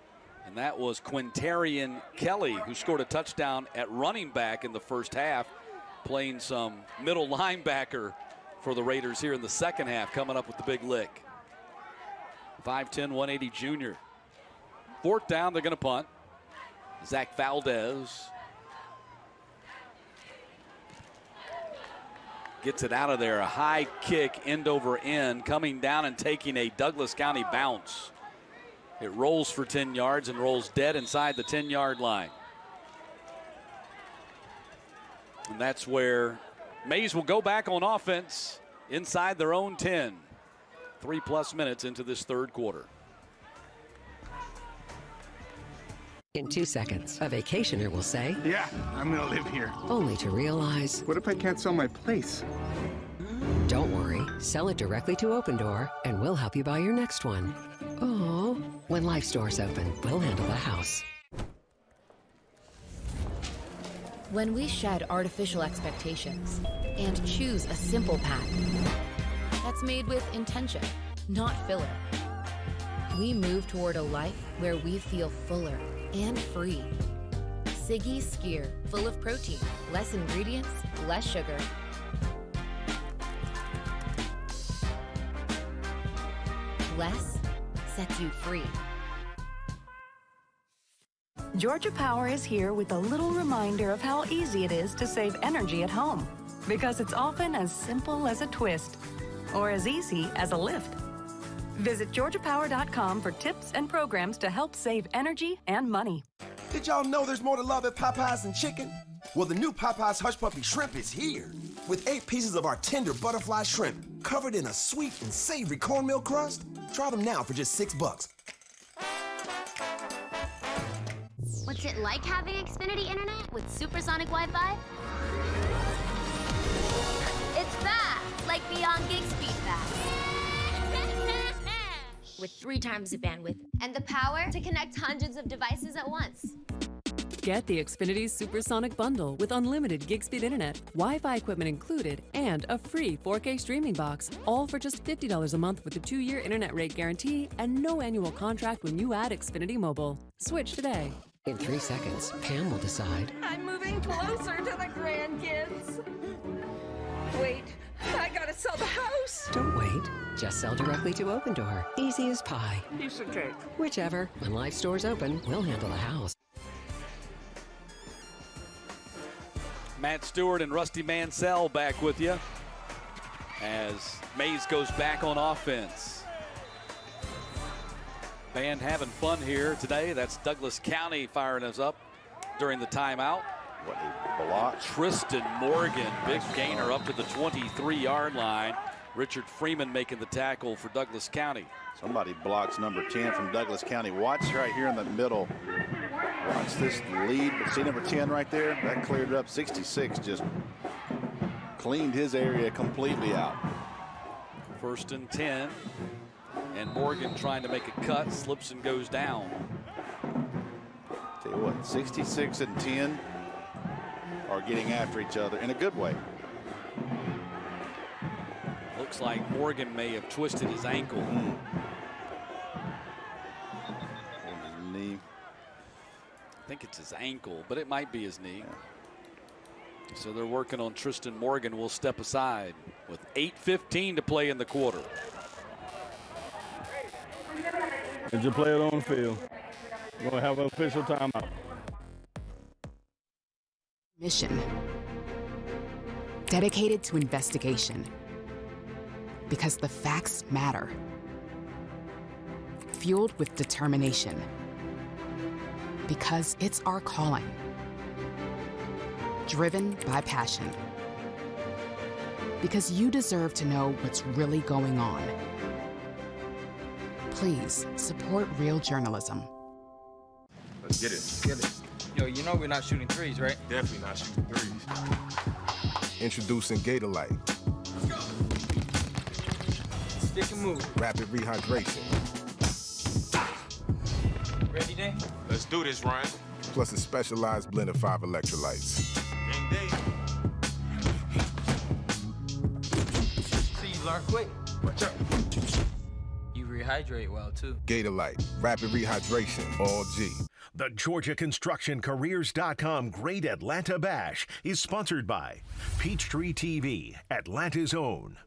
Speaker 9: And that was Quintarian Kelly, who scored a touchdown at running back in the first half, playing some middle linebacker for the Raiders here in the second half, coming up with the big lick. 5'10", 180 junior. 4th down, they're going to punt. Zach Valdez gets it out of there. A high kick, end over end, coming down and taking a Douglas County bounce. It rolls for 10 yards and rolls dead inside the 10-yard line. And that's where Mays will go back on offense inside their own 10. 3+ minutes into this third quarter.
Speaker 3: In 2 seconds, a vacationer will say,
Speaker 4: "Yeah, I'm gonna live here."
Speaker 3: Only to realize,
Speaker 4: what if I can't sell my place?
Speaker 3: Don't worry, sell it directly to Open Door, and we'll help you buy your next one. Oh, when Life Store's open, we'll handle the house.
Speaker 12: When we shed artificial expectations and choose a simple path that's made with intention, not filler, we move toward a life where we feel fuller and free. Siggy's Skyr, full of protein, less ingredients, less sugar. Less sets you free.
Speaker 22: Georgia Power is here with a little reminder of how easy it is to save energy at home. Because it's often as simple as a twist, or as easy as a lift. Visit GeorgiaPower.com for tips and programs to help save energy and money.
Speaker 23: Did y'all know there's more to love at Popeyes than chicken? Well, the new Popeyes Hush Puppy Shrimp is here. With 8 pieces of our tender butterfly shrimp, covered in a sweet and savory cornmeal crust. Try them now for just $6.
Speaker 26: What's it like having Xfinity Internet with supersonic Wi-Fi? It's fast, like beyond gig speed fast. With 3 times the bandwidth and the power to connect hundreds of devices at once.
Speaker 27: Get the Xfinity Supersonic Bundle with unlimited gig speed internet, Wi-Fi equipment included, and a free 4K streaming box, all for just $50 a month with a 2-year internet rate guarantee and no annual contract when you add Xfinity Mobile. Switch today.
Speaker 3: In 3 seconds, Pam will decide.
Speaker 28: I'm moving closer to the grandkids. Wait, I gotta sell the house.
Speaker 3: Don't wait. Just sell directly to Open Door. Easy as pie.
Speaker 28: Piece of cake.
Speaker 3: Whichever. When Life Store's open, we'll handle the house.
Speaker 9: Matt Stewart and Rusty Mansell back with you as Mays goes back on offense. Band having fun here today. That's Douglas County firing us up during the timeout.
Speaker 13: What a block block.
Speaker 9: Tristan Morgan, big gainer up to the 23-yard line. Richard Freeman making the tackle for Douglas County.
Speaker 13: Somebody blocks number 10 from Douglas County. Watch right here in the middle. Watch this lead. See number 10 right there? That cleared it up. 66 just cleaned his area completely out.
Speaker 9: 1st and 10. And Morgan trying to make a cut, slips and goes down.
Speaker 13: Tell you what, 66 and 10 are getting after each other in a good way.
Speaker 9: Looks like Morgan may have twisted his ankle.
Speaker 13: His knee.
Speaker 9: I think it's his ankle, but it might be his knee. So they're working on Tristan Morgan. Will step aside with 8:15 to play in the quarter.
Speaker 1: Did you play it on the field? We're going to have an official timeout.
Speaker 5: Mission. Dedicated to investigation. Because the facts matter. Fueled with determination. Because it's our calling. Driven by passion. Because you deserve to know what's really going on. Please support real journalism.
Speaker 6: Let's get it.
Speaker 7: Get it. Yo, you know we're not shooting threes, right?
Speaker 6: Definitely not shooting threes. Introducing Gatorlight.
Speaker 7: Let's go. Stick and move.
Speaker 6: Rapid rehydration.
Speaker 7: Ready, Day?
Speaker 6: Let's do this, Ryan. Plus a specialized blend of 5 electrolytes. Game day.
Speaker 7: See, you learn quick.
Speaker 6: Watch out.
Speaker 7: You rehydrate well, too.
Speaker 6: Gatorlight. Rapid rehydration. All G.
Speaker 20: The GeorgiaConstructionCareers.com Great Atlanta Bash is sponsored by Peachtree TV, Atlanta's own.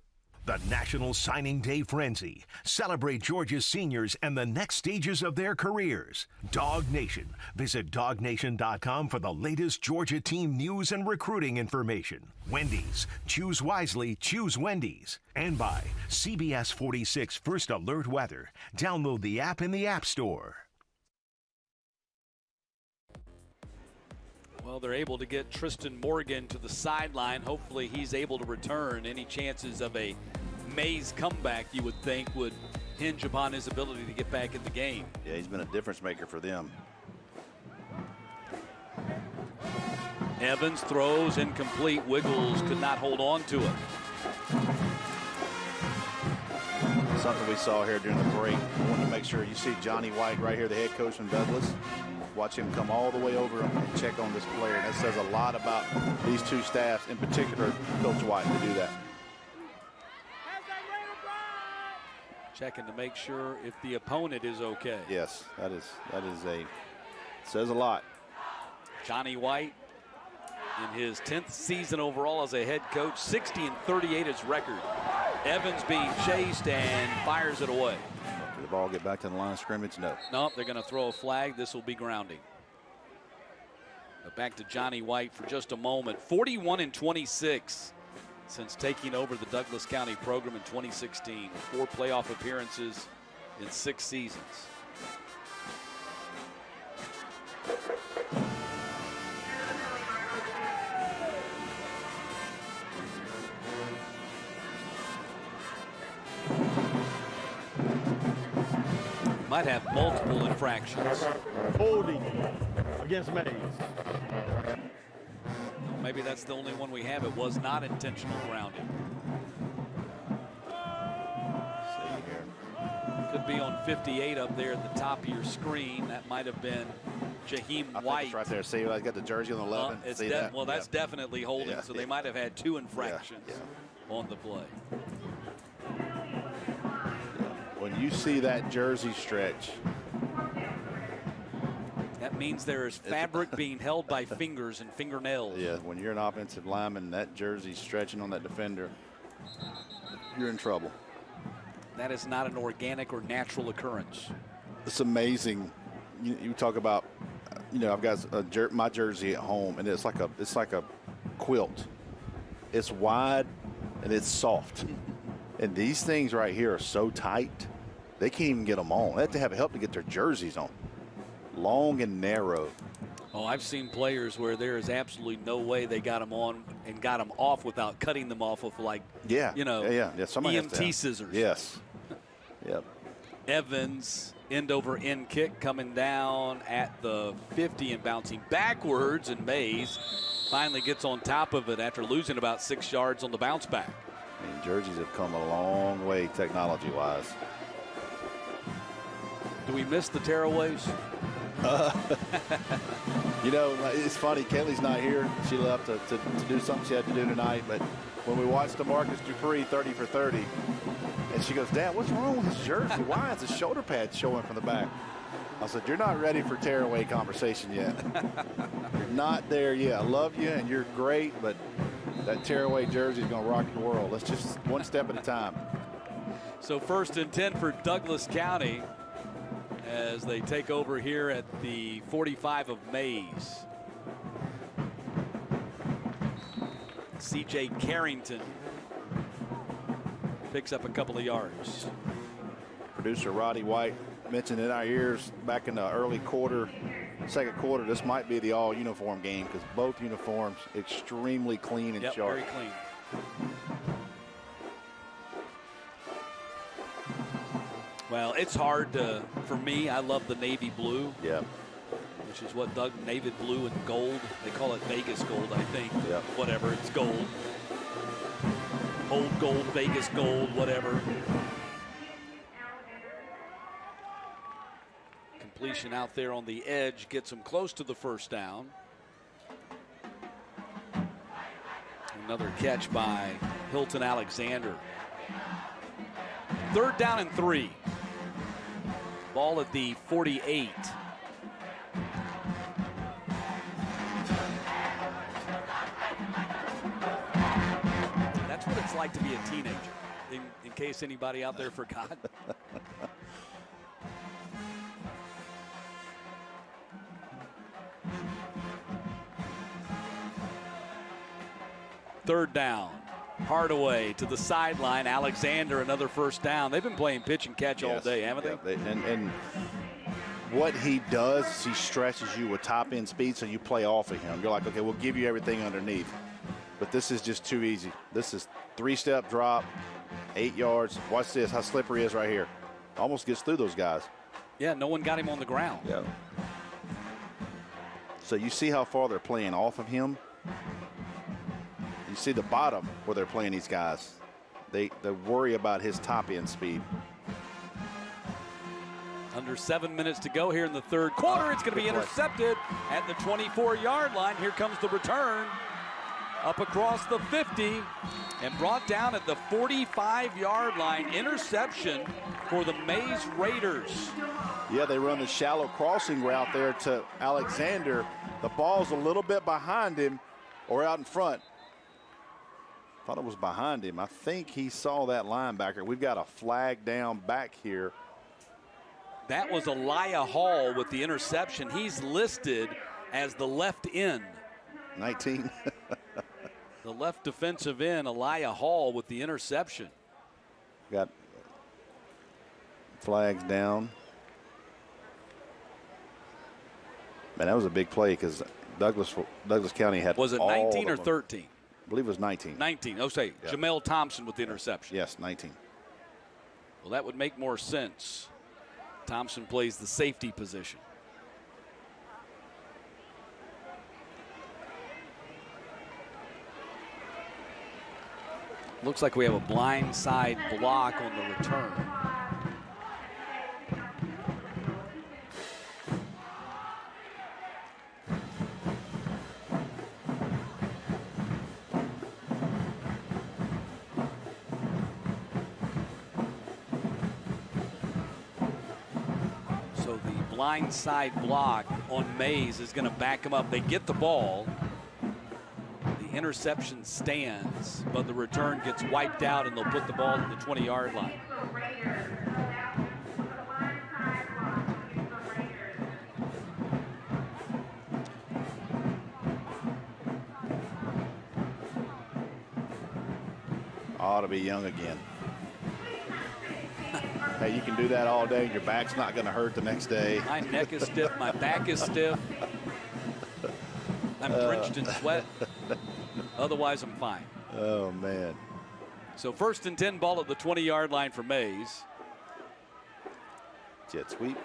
Speaker 20: The National Signing Day Frenzy. Celebrate Georgia's seniors and the next stages of their careers. Dog Nation. Visit DogNation.com for the latest Georgia team news and recruiting information. Wendy's. Choose wisely. Choose Wendy's. And by CBS 46 First Alert Weather. Download the app in the App Store.
Speaker 9: Well, they're able to get Tristan Morgan to the sideline. Hopefully he's able to return. Any chances of a Mays comeback, you would think, would hinge upon his ability to get back in the game.
Speaker 13: Yeah, he's been a difference maker for them.
Speaker 9: Evans throws incomplete. Wiggles could not hold on to it.
Speaker 13: Something we saw here during the break. I want to make sure you see Johnny White right here, the head coach from Douglas. Watch him come all the way over and check on this player. And that says a lot about these two staffs, in particular, Coach White, to do that.
Speaker 9: Checking to make sure if the opponent is okay.
Speaker 13: Yes, says a lot.
Speaker 9: Johnny White in his 10th season overall as a head coach, 60-38 his record. Evans being chased and fires it away.
Speaker 13: Did the ball get back to the line of scrimmage? No.
Speaker 9: Nope, they're going to throw a flag. This will be grounding. But back to Johnny White for just a moment. 41-26 since taking over the Douglas County program in 2016. 4 playoff appearances in 6 seasons. Might have multiple infractions.
Speaker 1: Holding against Mays.
Speaker 9: Maybe that's the only one we have. It was not intentional grounding. Could be on 58 up there at the top of your screen. That might have been Jaheim White.
Speaker 13: It's right there. See, I got the jersey on the 11. See that?
Speaker 9: Well, that's definitely holding. So they might have had 2 infractions on the play.
Speaker 13: When you see that jersey stretch,
Speaker 9: that means there is fabric being held by fingers and fingernails.
Speaker 13: Yeah, when you're an offensive lineman, that jersey stretching on that defender, you're in trouble.
Speaker 9: That is not an organic or natural occurrence.
Speaker 13: It's amazing. You talk about, I've got my jersey at home, and it's like a quilt. It's wide and it's soft, and these things right here are so tight, they can't even get them on. They have to have help to get their jerseys on. Long and narrow.
Speaker 9: Oh, I've seen players where there is absolutely no way they got them on and got them off without cutting them off with, like,
Speaker 13: yeah,
Speaker 9: Somebody EMT scissors.
Speaker 13: Yes. Yep.
Speaker 9: Evans, end over end kick coming down at the 50 and bouncing backwards, and Mays finally gets on top of it after losing about 6 yards on the bounce back.
Speaker 13: I mean, jerseys have come a long way technology-wise.
Speaker 9: Do we miss the tearaways?
Speaker 13: You know, it's funny. Kaylee's not here. She left to do something she had to do tonight. But when we watched DeMarcus Dupree 30 for 30, and she goes, "Dad, what's wrong with his jersey? Why is his shoulder pad showing from the back?" I said, "You're not ready for tearaway conversation yet. You're not there yet. I love you, and you're great, but that tearaway jersey is going to rock your world. Let's just one step at a time."
Speaker 9: So 1st and 10 for Douglas County as they take over here at the 45 of Mays. C.J. Carrington picks up a couple of yards.
Speaker 13: Producer Roddy White mentioned in our ears back in the early second quarter, this might be the all-uniform game because both uniforms extremely clean and sharp.
Speaker 9: Very clean. Well, it's hard for me. I love the navy blue.
Speaker 13: Yeah.
Speaker 9: Which is what navy blue and gold. They call it Vegas gold, I think.
Speaker 13: Yeah.
Speaker 9: Whatever, it's gold. Old gold, Vegas gold, whatever. Completion out there on the edge gets them close to the first down. Another catch by Hilton Alexander. 3rd down and 3. Ball at the 48. That's what it's like to be a teenager, in case anybody out there forgot. Third down. Hardaway to the sideline. Alexander, another first down. They've been playing pitch and catch all day, haven't they?
Speaker 13: And what he does is he stretches you with top end speed, so you play off of him. You're like, okay, we'll give you everything underneath. But this is just too easy. This is 3-step drop, 8 yards. Watch this, how slippery he is right here. Almost gets through those guys.
Speaker 9: Yeah, no one got him on the ground.
Speaker 13: Yeah. So you see how far they're playing off of him. You see the bottom where they're playing these guys. They worry about his top end speed.
Speaker 9: Under 7 minutes to go here in the third quarter. It's going to be intercepted at the 24-yard line. Here comes the return. Up across the 50 and brought down at the 45-yard line. Interception for the Mays Raiders.
Speaker 13: Yeah, they run the shallow crossing route there to Alexander. The ball's a little bit behind him or out in front. Thought it was behind him. I think he saw that linebacker. We've got a flag down back here.
Speaker 9: That was Elijah Hall with the interception. He's listed as the left end.
Speaker 13: 19.
Speaker 9: The left defensive end, Elijah Hall, with the interception.
Speaker 13: Got flags down. Man, that was a big play because Douglas County had.
Speaker 9: Was it 19 or 13?
Speaker 13: I believe it was 19.
Speaker 9: 19. Oh, say, yeah. Jamel Thompson with the interception.
Speaker 13: Yes, 19.
Speaker 9: Well, that would make more sense. Thompson plays the safety position. Looks like we have a blind side block on the return. So the blind side block on Mays is going to back them up. They get the ball. Interception stands, but the return gets wiped out and they'll put the ball to the 20-yard line.
Speaker 13: Ought to be young again. Hey, you can do that all day. Your back's not going to hurt the next day.
Speaker 9: My neck is stiff. My back is stiff. I'm drenched in sweat. Otherwise, I'm fine.
Speaker 13: Oh, man.
Speaker 9: So 1st and 10, ball at the 20-yard line for Mays.
Speaker 13: Jet sweep.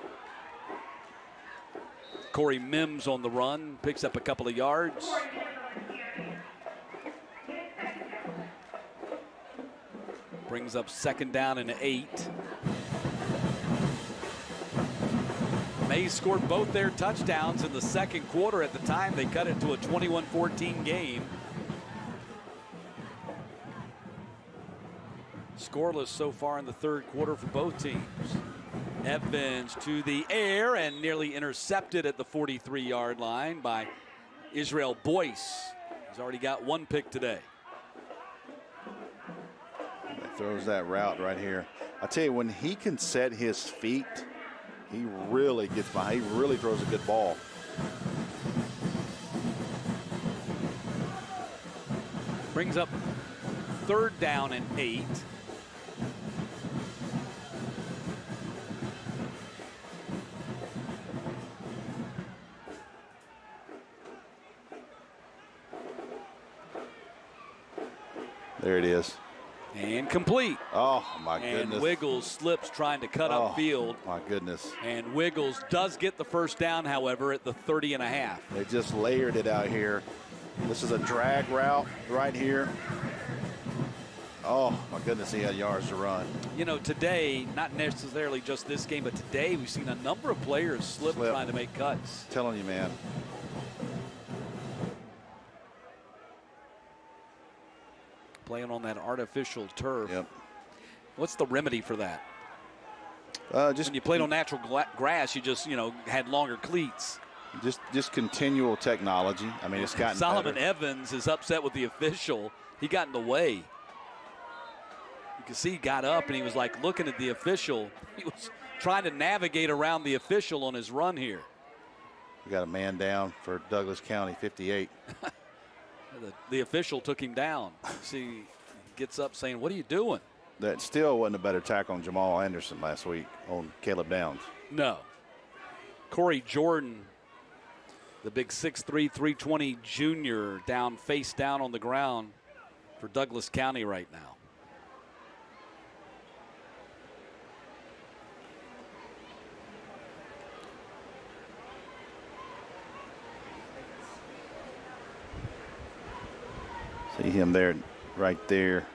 Speaker 9: Corey Mims on the run, picks up a couple of yards. Brings up 2nd down and 8. Mays scored both their touchdowns in the 2nd quarter. At the time, they cut it to a 21-14 game. Scoreless so far in the 3rd quarter for both teams. Evans to the air and nearly intercepted at the 43-yard line by Israel Boyce. He's already got 1 pick today.
Speaker 13: Throws that route right here. I tell you, when he can set his feet, he really gets behind. He really throws a good ball.
Speaker 9: Brings up 3rd down and 8.
Speaker 13: There it is.
Speaker 9: And complete.
Speaker 13: Oh, my goodness.
Speaker 9: And Wiggles slips trying to cut upfield.
Speaker 13: My goodness.
Speaker 9: And Wiggles does get the 1st down, however, at the 30.5.
Speaker 13: They just layered it out here. This is a drag route right here. Oh, my goodness, he had yards to run.
Speaker 9: You know, today, not necessarily just this game, but today we've seen a number of players slip. Trying to make cuts.
Speaker 13: Telling you, man.
Speaker 9: Playing on that artificial turf.
Speaker 13: Yep.
Speaker 9: What's the remedy for that?
Speaker 13: Just
Speaker 9: when you played on natural grass, you just, had longer cleats.
Speaker 13: Just continual technology. I mean, it's gotten
Speaker 9: Solomon
Speaker 13: better.
Speaker 9: Evans is upset with the official. He got in the way. You can see he got up and he was like looking at the official. He was trying to navigate around the official on his run here.
Speaker 13: We got a man down for Douglas County, 58.
Speaker 9: The official took him down. See, he gets up saying, "What are you doing?"
Speaker 13: That still wasn't a better tackle on Jamal Anderson last week on Caleb Downs.
Speaker 9: No. Corey Jordan, the big 6'3", 320 junior, down face down on the ground for Douglas County right now.
Speaker 13: See him there, right there.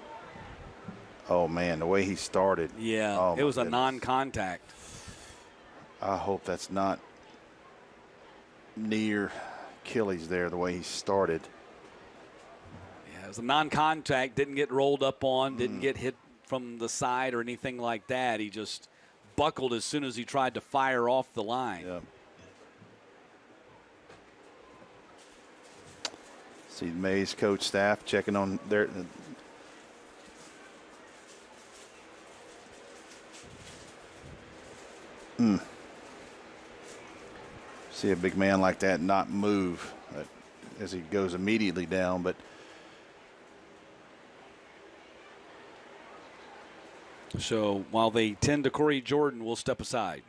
Speaker 13: Oh, man, the way he started.
Speaker 9: Yeah,
Speaker 13: oh,
Speaker 9: it was a
Speaker 13: goodness.
Speaker 9: non-contact.
Speaker 13: I hope that's not near Achilles there, the way he started.
Speaker 9: Yeah, it was a non-contact, didn't get rolled up on, didn't get hit from the side or anything like that. He just buckled as soon as he tried to fire off the line.
Speaker 13: Yeah. See Mays coach staff checking on their see a big man like that not move as he goes immediately down, but
Speaker 9: so while they tend to Corey Jordan, we'll step aside.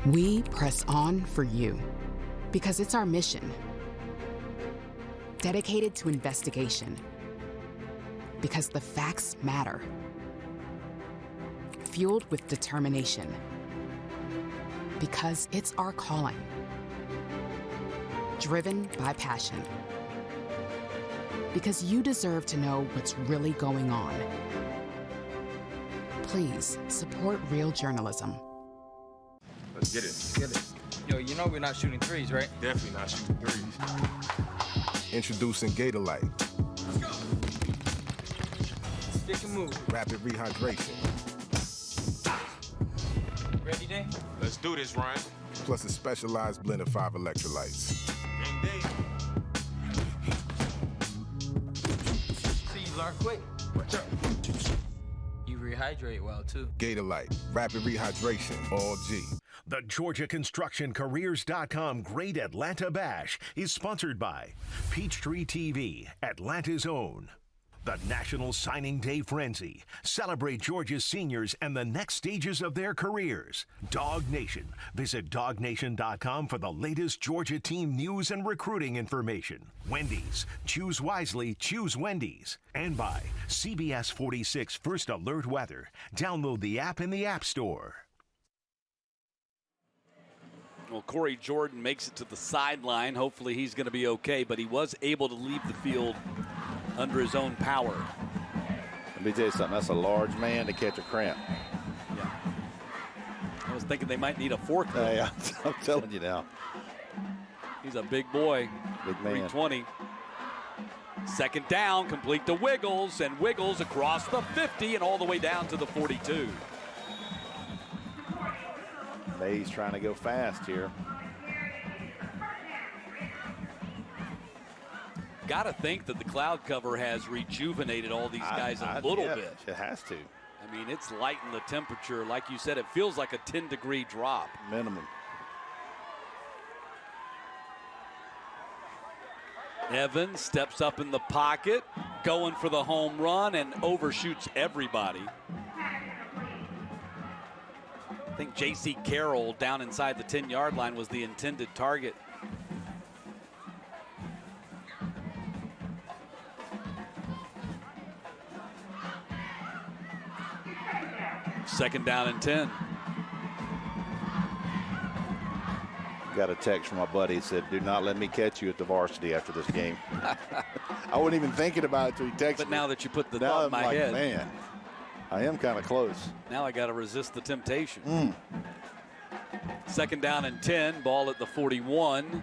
Speaker 5: We press on for you because it's our mission. Dedicated to investigation because the facts matter. Fueled with determination because it's our calling. Driven by passion because you deserve to know what's really going on. Please support real journalism.
Speaker 10: Let's get it. Get it.
Speaker 7: Yo, you know we're not shooting threes, right?
Speaker 10: Definitely not shooting threes.
Speaker 6: Introducing Gatorlight.
Speaker 7: Let's go. Stick and move.
Speaker 6: Rapid rehydration.
Speaker 7: Ready, Dane?
Speaker 10: Let's do this, Ryan.
Speaker 6: Plus a specialized blend of 5 electrolytes.
Speaker 10: Game day.
Speaker 7: See, you learn quick.
Speaker 10: Watch out.
Speaker 7: You rehydrate well, too.
Speaker 6: Gatorlight. Rapid rehydration. All G.
Speaker 20: The GeorgiaConstructionCareers.com Great Atlanta Bash is sponsored by Peachtree TV, Atlanta's own. The National Signing Day Frenzy. Celebrate Georgia's seniors and the next stages of their careers. Dog Nation. Visit DogNation.com for the latest Georgia team news and recruiting information. Wendy's. Choose wisely. Choose Wendy's. And by CBS 46 First Alert Weather. Download the app in the App Store.
Speaker 9: Well, Corey Jordan makes it to the sideline. Hopefully he's going to be okay, but he was able to leave the field under his own power.
Speaker 13: Let me tell you something. That's a large man to catch a cramp.
Speaker 9: Yeah. I was thinking they might need a fork.
Speaker 13: Hey, I'm telling you now.
Speaker 9: He's a big boy.
Speaker 13: Big man.
Speaker 9: 320. Second down, complete to Wiggles, and Wiggles across the 50 and all the way down to the 42.
Speaker 13: Mays trying to go fast here.
Speaker 9: Got to think that the cloud cover has rejuvenated all these guys a little bit.
Speaker 13: It has to.
Speaker 9: I mean, it's lightened the temperature. Like you said, it feels like a 10-degree drop.
Speaker 13: Minimum.
Speaker 9: Evans steps up in the pocket, going for the home run, and overshoots everybody. I think J.C. Carroll down inside the 10-yard line was the intended target. Second down and 10.
Speaker 13: Got a text from my buddy. He said, "Do not let me catch you at the varsity after this game." I wasn't even thinking about it until he texted me.
Speaker 9: But now that you put the thought in my head.
Speaker 13: Man, I am kind of close.
Speaker 9: Now I got to resist the temptation. Second down and 10. Ball at the 41.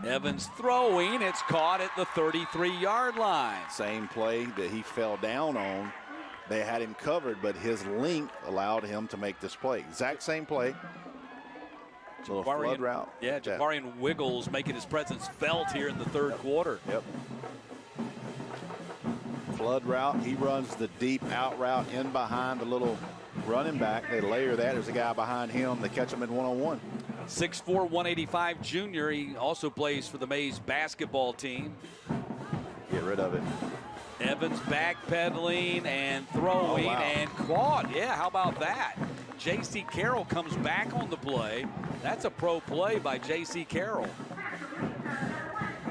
Speaker 9: Evans throwing. It's caught at the 33-yard line.
Speaker 13: Same play that he fell down on. They had him covered, but his length allowed him to make this play. Exact same play. It's a little flood route.
Speaker 9: Yeah, Jabarian Wiggles making his presence felt here in the third quarter.
Speaker 13: Yep. Flood route. He runs the deep out route in behind the little running back. They layer that. There's a guy behind him. They catch him in one-on-one.
Speaker 9: 6'4", 185 junior. He also plays for the Mays basketball team.
Speaker 13: Get rid of it.
Speaker 9: Evans backpedaling and throwing and caught. Yeah, how about that? J.C. Carroll comes back on the play. That's a pro play by J.C. Carroll.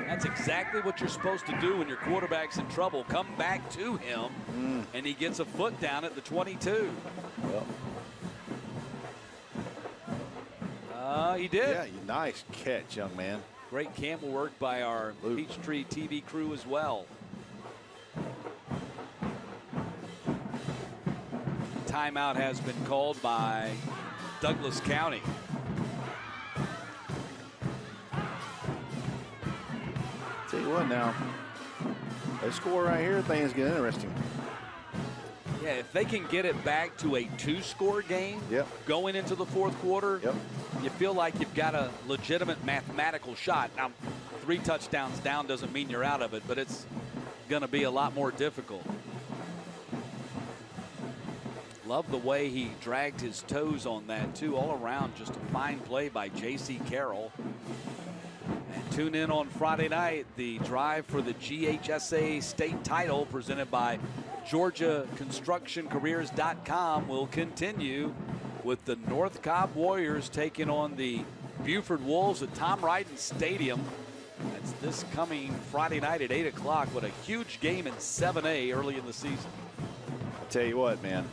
Speaker 9: That's exactly what you're supposed to do when your quarterback's in trouble. Come back to him, and he gets a foot down at the 22. He did.
Speaker 13: Yeah, nice catch, young man.
Speaker 9: Great camel work by our Peachtree TV crew as well. Timeout has been called by Douglas County.
Speaker 13: Tell you what now, they score right here, things get interesting.
Speaker 9: Yeah, if they can get it back to a 2-score game going into the fourth quarter, you feel like you've got a legitimate mathematical shot. Now, 3 touchdowns down doesn't mean you're out of it, but it's going to be a lot more difficult. Love the way he dragged his toes on that, too. All around, just a fine play by J.C. Carroll. And tune in on Friday night, the drive for the GHSA state title presented by GeorgiaConstructionCareers.com will continue with the North Cobb Warriors taking on the Buford Wolves at Tom Ryden Stadium. That's this coming Friday night at 8 o'clock. What a huge game in 7A early in the season.
Speaker 13: I'll tell you what, man.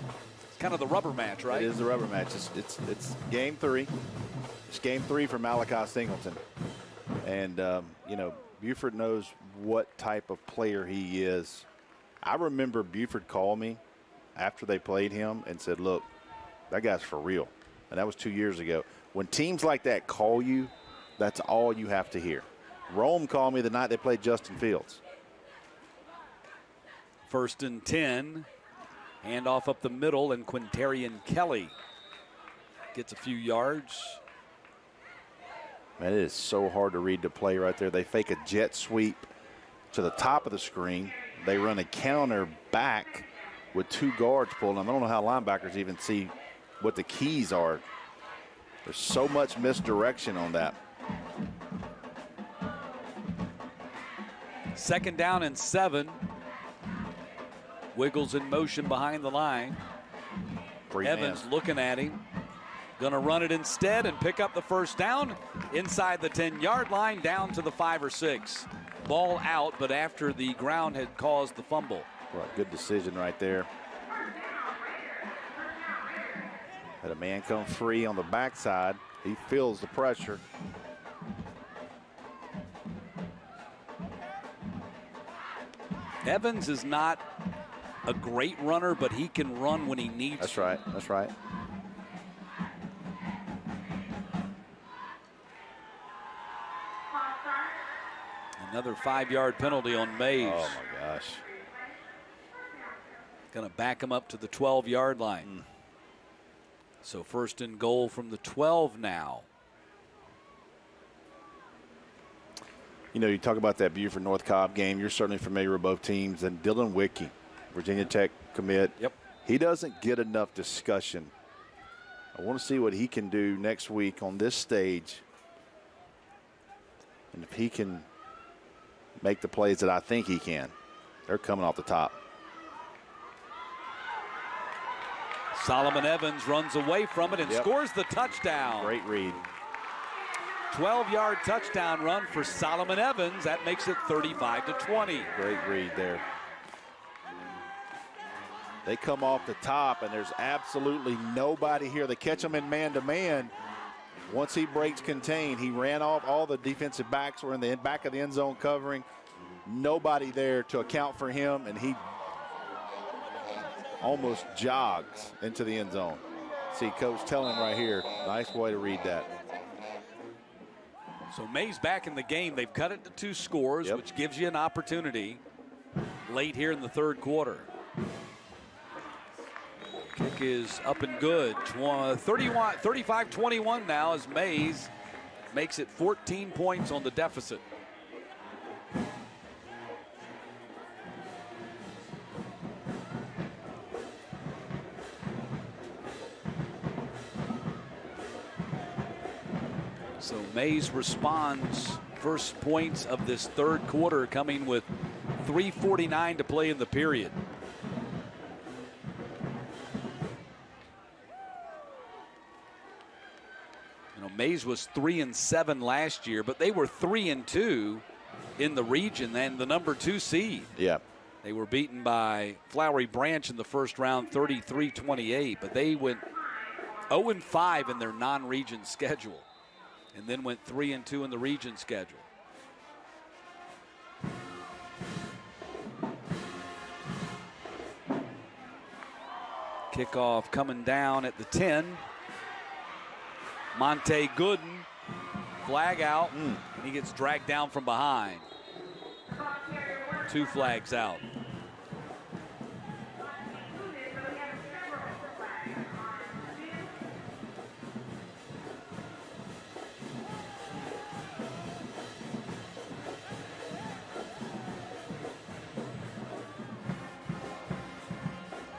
Speaker 9: Kind of the rubber match, right?
Speaker 13: It is the rubber match. It's game 3. It's game 3 for Malachi Singleton. And, you know, Buford knows what type of player he is. I remember Buford called me after they played him and said, look, that guy's for real. And that was 2 years ago. When teams like that call you, that's all you have to hear. Rome called me the night they played Justin Fields.
Speaker 9: 1st and 10. Handoff up the middle, and Quintarian Kelly gets a few yards.
Speaker 13: Man, it is so hard to read the play right there. They fake a jet sweep to the top of the screen. They run a counter back with 2 guards pulling them. I don't know how linebackers even see what the keys are. There's so much misdirection on that.
Speaker 9: 2nd down and 7. Wiggles in motion behind the line. Evans looking at him. Gonna run it instead and pick up the first down inside the 10-yard line, down to the 5 or 6. Ball out, but after the ground had caused the fumble.
Speaker 13: Right, good decision right there. Had a man come free on the backside. He feels the pressure.
Speaker 9: Evans is not a great runner, but he can run when he needs to.
Speaker 13: That's right. That's right.
Speaker 9: Another 5-yard penalty on Mays.
Speaker 13: Oh, my gosh.
Speaker 9: Going to back him up to the 12-yard line. So 1st and goal from the 12 now.
Speaker 13: You know, you talk about that Buford North Cobb game. You're certainly familiar with both teams. And Dylan Wicke, Virginia Tech commit.
Speaker 9: Yep.
Speaker 13: He doesn't get enough discussion. I want to see what he can do next week on this stage. And if he can make the plays that I think he can. They're coming off the top.
Speaker 9: Solomon Evans runs away from it and scores the touchdown.
Speaker 13: Great read.
Speaker 9: 12-yard touchdown run for Solomon Evans. That makes it 35-20.
Speaker 13: Great read there. They come off the top, and there's absolutely nobody here. They catch him in man-to-man. Once he breaks contain, he ran off. All the defensive backs were in the back of the end zone covering. Nobody there to account for him, and he almost jogs into the end zone. See, Coach telling him right here, nice way to read that.
Speaker 9: So Mays back in the game. They've cut it to 2 scores, which gives you an opportunity late here in the 3rd quarter. Kick is up and good. 35-21 now as Mays makes it 14 points on the deficit. So Mays responds. First points of this 3rd quarter coming with 3:49 to play in the period. Mays was 3-7 last year, but they were 3-2 in the region and the number 2 seed.
Speaker 13: Yeah.
Speaker 9: They were beaten by Flowery Branch in the first round, 33-28, but they went 0-5 in their non-region schedule and then went 3-2 in the region schedule. Kickoff coming down at the 10. Monte Gooden, flag out, and he gets dragged down from behind. 2 flags out.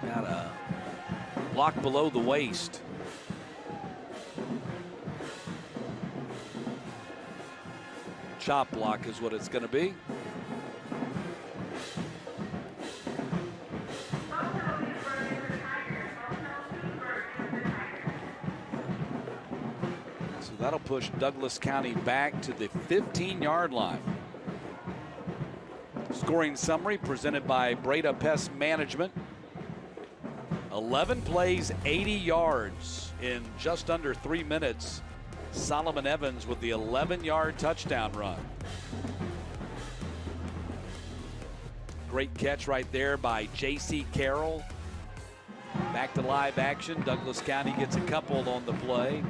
Speaker 9: Got a block below the waist. Chop block is what it's going to be. So that'll push Douglas County back to the 15-yard line. Scoring summary presented by Breda Pest Management. 11 plays, 80 yards in just under 3 minutes. Solomon Evans with the 11-yard touchdown run. Great catch right there by J.C. Carroll. Back to live action. Douglas County gets a couple on the play.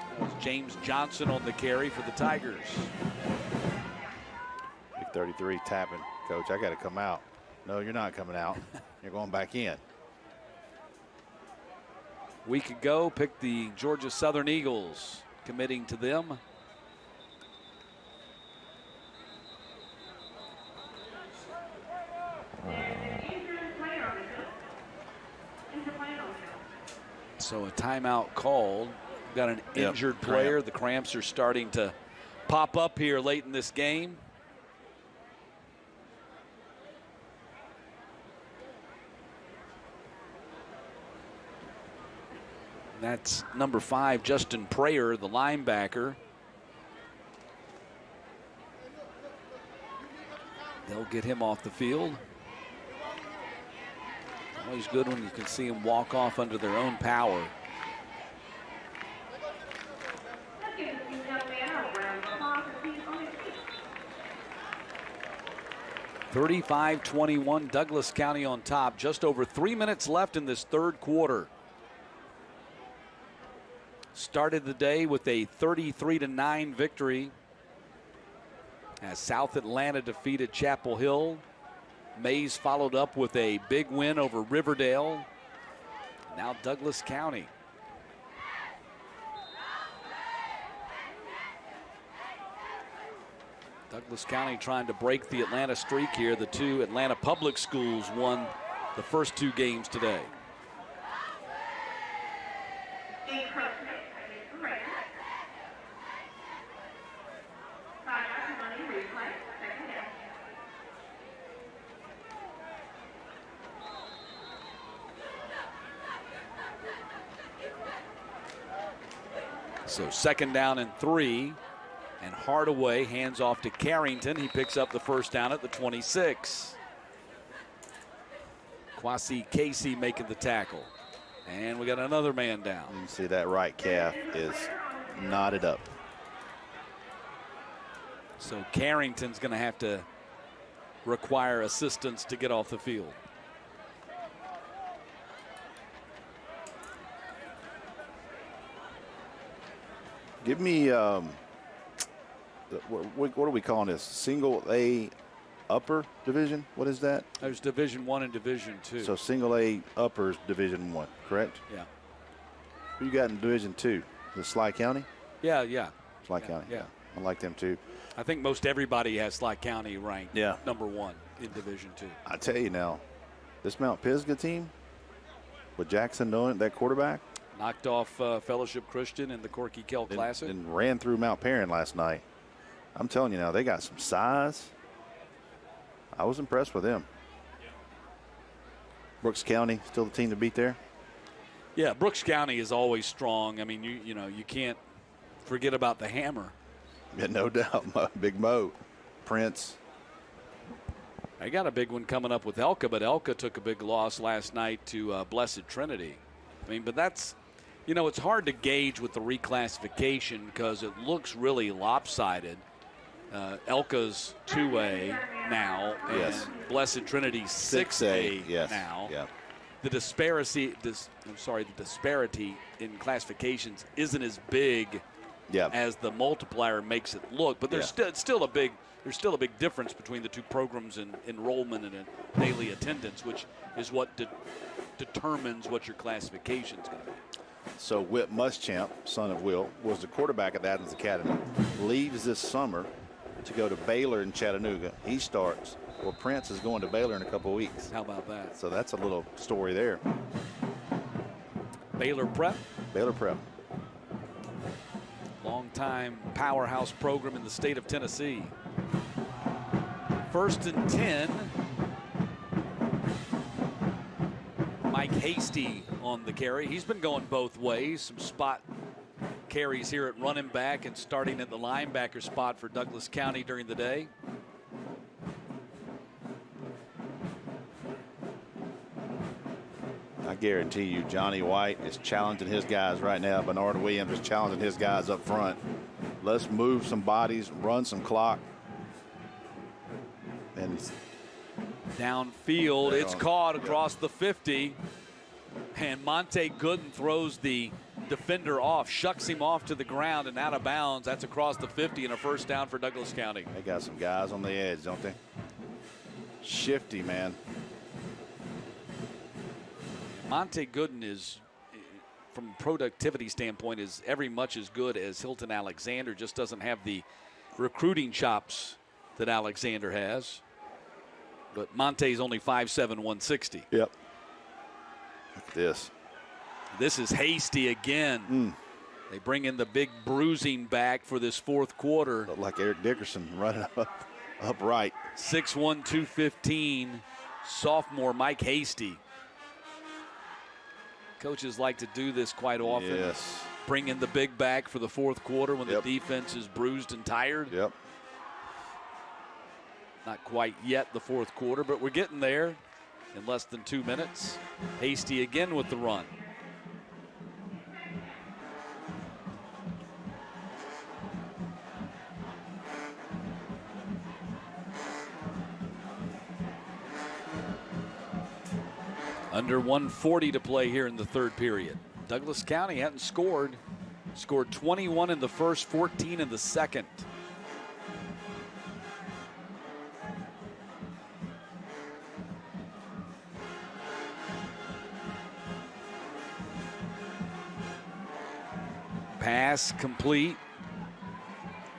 Speaker 9: That was James Johnson on the carry for the Tigers.
Speaker 13: Big 33 tapping. Coach, I got to come out. No, you're not coming out. You're going back in.
Speaker 9: Week ago, picked the Georgia Southern Eagles, committing to them. So a timeout called. Got an injured player. The cramps are starting to pop up here late in this game. That's number 5, Justin Prayer, the linebacker. They'll get him off the field. Always good when you can see them walk off under their own power. (35-21) Douglas County on top. Just over 3 minutes left in this third quarter. Started the day with a 33-9 victory as South Atlanta defeated Chapel Hill. Mays followed up with a big win over Riverdale. Now Douglas County. Douglas County trying to break the Atlanta streak here. The 2 Atlanta public schools won the first 2 games today. So 2nd down and 3. And Hardaway hands off to Carrington. He picks up the first down at the 26. Kwasi Casey making the tackle. And we got another man down.
Speaker 13: You can see that right calf is knotted up.
Speaker 9: So Carrington's going to have to require assistance to get off the field.
Speaker 13: Give me, what are we calling this? Single A upper division? What is that?
Speaker 9: There's Division 1 and Division 2.
Speaker 13: So single A upper is Division 1, correct?
Speaker 9: Yeah.
Speaker 13: Who you got in Division 2? The Sly County?
Speaker 9: Yeah.
Speaker 13: Sly County.
Speaker 9: Yeah.
Speaker 13: I like them too.
Speaker 9: I think most everybody has Sly County ranked number 1 in Division 2.
Speaker 13: I tell you now, this Mount Pisgah team with Jackson doing that quarterback.
Speaker 9: Knocked off Fellowship Christian in the Corky Kell Classic.
Speaker 13: And ran through Mount Perrin last night. I'm telling you now, they got some size. I was impressed with them. Brooks County still the team to beat there?
Speaker 9: Yeah, Brooks County is always strong. I mean, you can't forget about the hammer.
Speaker 13: Yeah, no doubt. Big Mo, Prince.
Speaker 9: I got a big one coming up with Elka, but Elka took a big loss last night to Blessed Trinity. I mean, but that's, it's hard to gauge with the reclassification because it looks really lopsided. Elka's 2A now, and
Speaker 13: yes.
Speaker 9: Blessed Trinity's 6A
Speaker 13: yes.
Speaker 9: now.
Speaker 13: Yeah.
Speaker 9: The disparity in classifications isn't as big as the multiplier makes it look, but there's still a big difference between the 2 programs in enrollment and in daily attendance, which is what determines what your classification is going to be.
Speaker 13: So Whit Muschamp, son of Will, was the quarterback at Athens Academy. Leaves this summer to go to Baylor in Chattanooga. He starts. Well, Prince is going to Baylor in a couple of weeks.
Speaker 9: How about that?
Speaker 13: So that's a little story there.
Speaker 9: Baylor Prep.
Speaker 13: Baylor Prep.
Speaker 9: Long-time powerhouse program in the state of Tennessee. 1st and 10. Mike Hasty on the carry. He's been going both ways. Some spot carries here at running back and starting at the linebacker spot for Douglas County during the day.
Speaker 13: I guarantee you Johnny White is challenging his guys right now. Bernard Williams is challenging his guys up front. Let's move some bodies, run some clock. And
Speaker 9: downfield, it's caught across the 50. And Monte Gooden throws the defender off, shucks him off to the ground and out of bounds. That's across the 50 and a first down for Douglas County.
Speaker 13: They got some guys on the edge, don't they? Shifty, man.
Speaker 9: Monte Gooden is, from a productivity standpoint, is every much as good as Hilton Alexander, just doesn't have the recruiting chops that Alexander has. But Monte's only 5'7", 160.
Speaker 13: Yep. Look at this.
Speaker 9: This is Hasty again. They bring in the big bruising back for this 4th quarter.
Speaker 13: Look like Eric Dickerson running upright.
Speaker 9: 6'1", 215, sophomore Mike Hasty. Coaches like to do this quite often.
Speaker 13: Yes.
Speaker 9: Bring in the big back for the fourth quarter when
Speaker 13: Yep.
Speaker 9: the defense is bruised and tired.
Speaker 13: Yep.
Speaker 9: Not quite yet the fourth quarter, but we're getting there in less than 2 minutes. Hasty again with the run. Under 140 to play here in the third period. Douglas County hadn't scored. Scored 21 in the first, 14 in the second. Pass complete.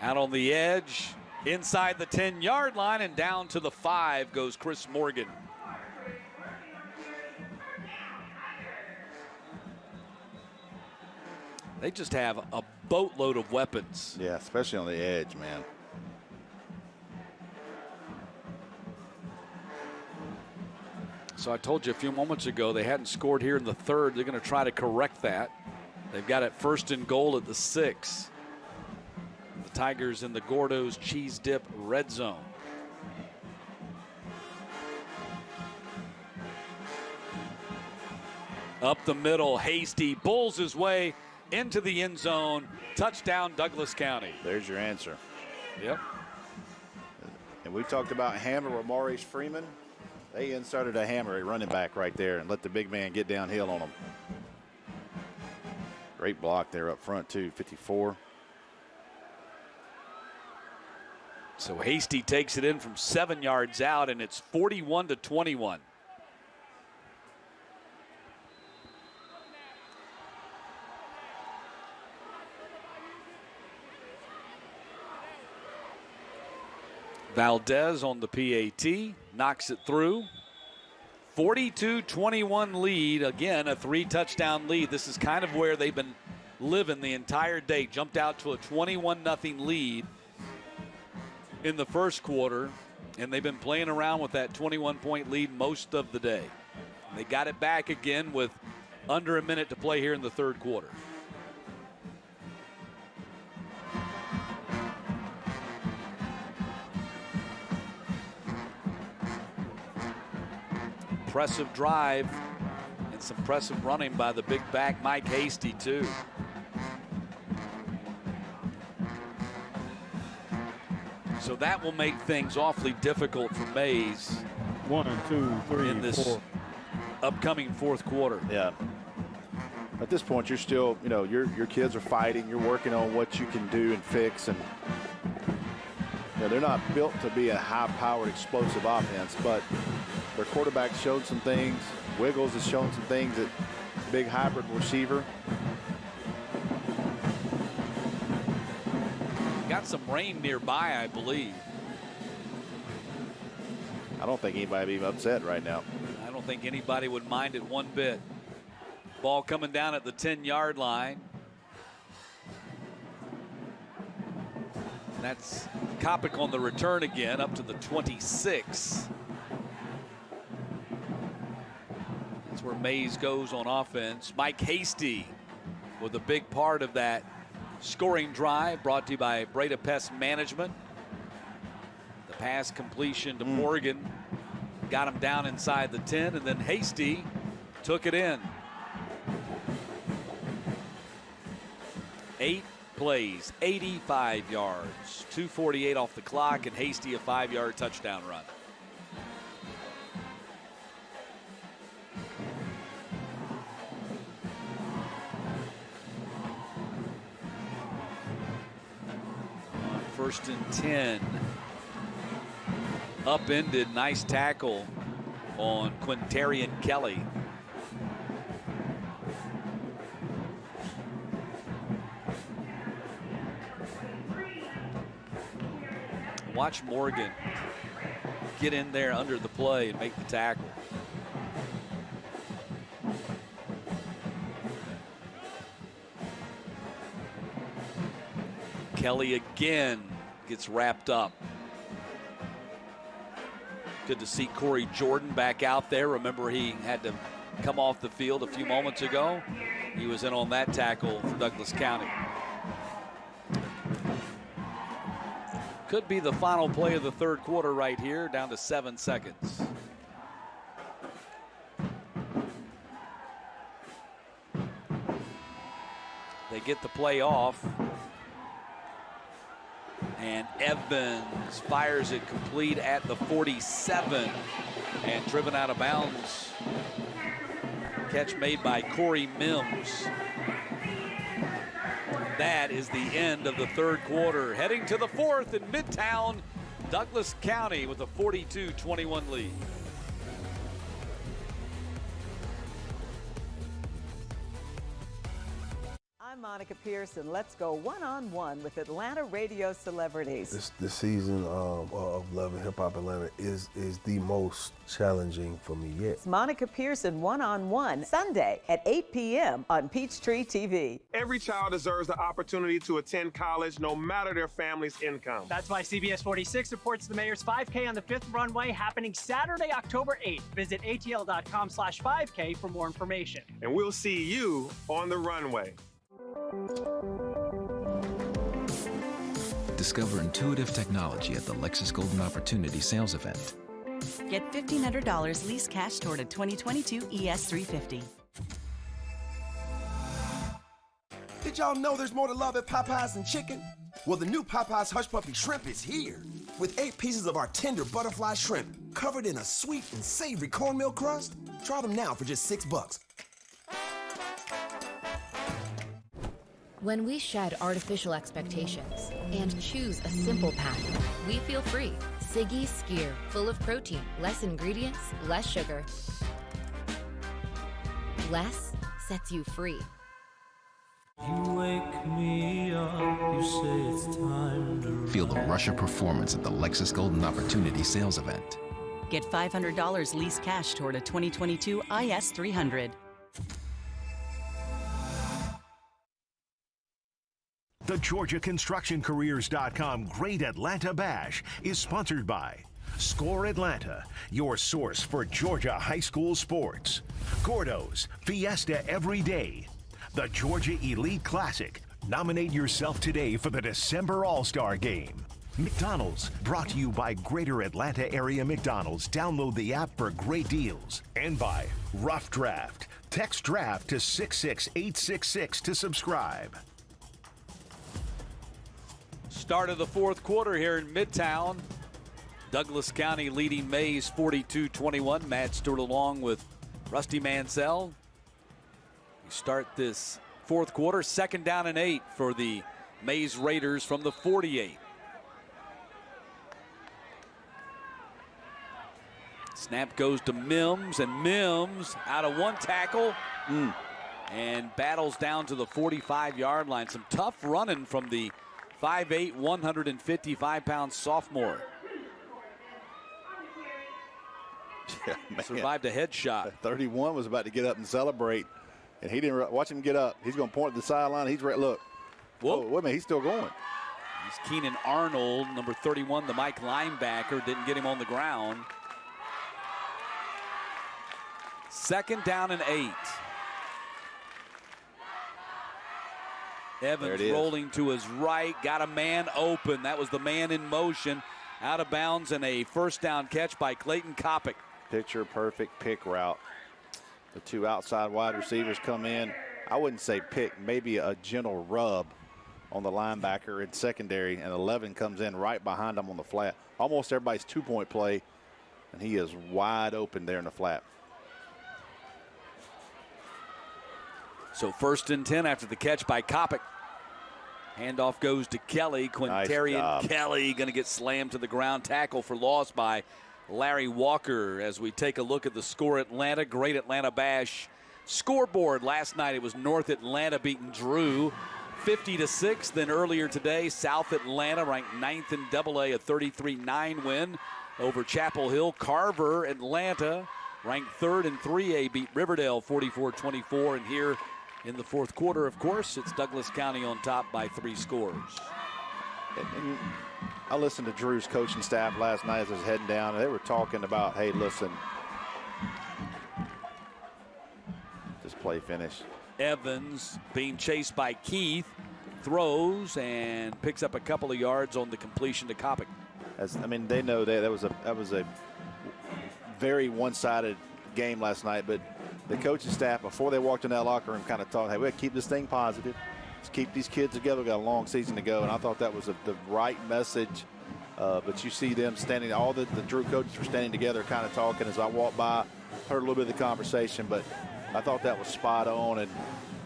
Speaker 9: Out on the edge. Inside the 10-yard line and down to the 5 goes Chris Morgan. They just have a boatload of weapons.
Speaker 13: Yeah, especially on the edge, man.
Speaker 9: So I told you a few moments ago they hadn't scored here in the third. They're going to try to correct that. They've got it first and goal at the 6. The Tigers in the Gordo's Cheese Dip red zone. Up the middle, Hasty bulls his way into the end zone. Touchdown, Douglas County.
Speaker 13: There's your answer.
Speaker 9: Yep.
Speaker 13: And we talked about hammer with Maurice Freeman. They inserted a hammer, a running back right there, and let the big man get downhill on him. Great block there up front, too, 54.
Speaker 9: So Hasty takes it in from 7 yards out, and it's 41-21. Valdez on the PAT, knocks it through. 42-21 lead. Again, a 3-touchdown lead. This is kind of where they've been living the entire day. Jumped out to a 21-0 lead in the first quarter, and they've been playing around with that 21-point lead most of the day. They got it back again with under a minute to play here in the third quarter. Impressive drive and some impressive running by the big back Mike Hasty too. So that will make things awfully difficult for Mays.
Speaker 1: 1, 2, 3,
Speaker 9: in this
Speaker 1: 4.
Speaker 9: upcoming fourth quarter.
Speaker 13: Yeah. At this point, you're still, your kids are fighting. You're working on what you can do and fix. And they're not built to be a high-powered, explosive offense, but their quarterback showed some things. Wiggles has shown some things at big hybrid receiver.
Speaker 9: Got some rain nearby, I believe.
Speaker 13: I don't think anybody would be upset right now.
Speaker 9: I don't think anybody would mind it one bit. Ball coming down at the 10-yard line. And that's Kopic on the return again, up to the 26. That's where Mays goes on offense. Mike Hasty with a big part of that scoring drive, brought to you by Breda Pest Management. The pass completion to Morgan got him down inside the 10, and then Hasty took it in. 8 plays, 85 yards, 2:48 off the clock, and Hasty a 5-yard touchdown run. First and 10. Upended, nice tackle on Quintarian Kelly. Watch Morgan get in there under the play and make the tackle. Kelly again gets wrapped up. Good to see Corey Jordan back out there. Remember, he had to come off the field a few moments ago. He was in on that tackle for Douglas County. Could be the final play of the third quarter right here, down to 7 seconds. They get the play off. And Evans fires it complete at the 47 and driven out of bounds. Catch made by Corey Mims. That is the end of the third quarter. Heading to the fourth in Midtown, Douglas County with a 42-21 lead.
Speaker 8: I'm Monica Pearson. Let's go one-on-one with Atlanta radio celebrities.
Speaker 11: This season of Love and Hip Hop Atlanta is the most challenging for me yet.
Speaker 8: It's Monica Pearson one-on-one, Sunday at 8 p.m. on Peachtree TV.
Speaker 14: Every child deserves the opportunity to attend college no matter their family's income.
Speaker 15: That's why CBS 46 supports the mayor's 5K on the 5th runway happening Saturday, October 8th. Visit atl.com/5K for more information.
Speaker 14: And we'll see you on the runway.
Speaker 16: Discover intuitive technology at the Lexus Golden Opportunity Sales Event.
Speaker 21: Get $1,500 lease cash toward a 2022 ES350.
Speaker 23: Did y'all know there's more to love at Popeyes than chicken? Well, the new Popeyes Hush Puppy Shrimp is here. With 8 pieces of our tender butterfly shrimp covered in a sweet and savory cornmeal crust. Try them now for just $6.
Speaker 12: When we shed artificial expectations and choose a simple path, we feel free. Siggy's Skyr, full of protein, less ingredients, less sugar. Less sets you free.
Speaker 24: You wake me up, you say it's time to
Speaker 16: Feel the rush of performance at the Lexus Golden Opportunity Sales Event.
Speaker 21: Get $500 lease cash toward a 2022 IS300.
Speaker 20: The GeorgiaConstructionCareers.com Great Atlanta Bash is sponsored by Score Atlanta, your source for Georgia high school sports. Gordo's, Fiesta every day. The Georgia Elite Classic. Nominate yourself today for the December All-Star Game. McDonald's, brought to you by Greater Atlanta Area McDonald's. Download the app for great deals. And by Rough Draft. Text DRAFT to 66866 to subscribe.
Speaker 9: Start of the fourth quarter here in Midtown. Douglas County leading Mays 42-21. Matt Stewart along with Rusty Mansell. We start this fourth quarter, 2nd down and 8 for the Mays Raiders from the 48. Snap goes to Mims, and Mims out of one tackle and battles down to the 45-yard line. Some tough running from the 5'8", 155-pound sophomore.
Speaker 13: Yeah, man.
Speaker 9: Survived a headshot.
Speaker 13: 31 was about to get up and celebrate, and he didn't. Watch him get up. He's going to point to the sideline. He's ready. Look. Whoa. Oh, wait a minute. He's still going.
Speaker 9: He's Keenan Arnold, number 31, the Mike linebacker. Didn't get him on the ground. 2nd down and 8. Evans rolling to his right, got a man open. That was the man in motion, out of bounds, and a first down catch by Clayton Kopic.
Speaker 13: Picture perfect pick route. The 2 outside wide receivers come in. I wouldn't say pick, maybe a gentle rub on the linebacker in secondary, and 11 comes in right behind him on the flat. Almost everybody's 2-point play, and he is wide open there in the flat.
Speaker 9: So 1st and 10 after the catch by Kopic. Handoff goes to Kelly. Quintarian Kelly going to get slammed to the ground. Tackle for loss by Larry Walker. As we take a look at the Score Atlanta, Great Atlanta Bash scoreboard. Last night it was North Atlanta beating Drew 50-6. Then earlier today, South Atlanta ranked 9th in AA, a 33-9 win over Chapel Hill. Carver Atlanta ranked 3rd in 3A, beat Riverdale 44-24. And here in the fourth quarter, of course, it's Douglas County on top by 3 scores.
Speaker 13: And I listened to Drew's coaching staff last night as I was heading down, and they were talking about, hey, listen, play finish.
Speaker 9: Evans being chased by Keith, throws and picks up a couple of yards on the completion to Kopic.
Speaker 13: They know that was a very one-sided game last night, but the coaching staff, before they walked in that locker room, kind of thought, hey, we got to keep this thing positive. Let's keep these kids together. We've got a long season to go, and I thought that was the right message. But you see them standing, all the Drew coaches were standing together kind of talking as I walked by, heard a little bit of the conversation, but I thought that was spot on, and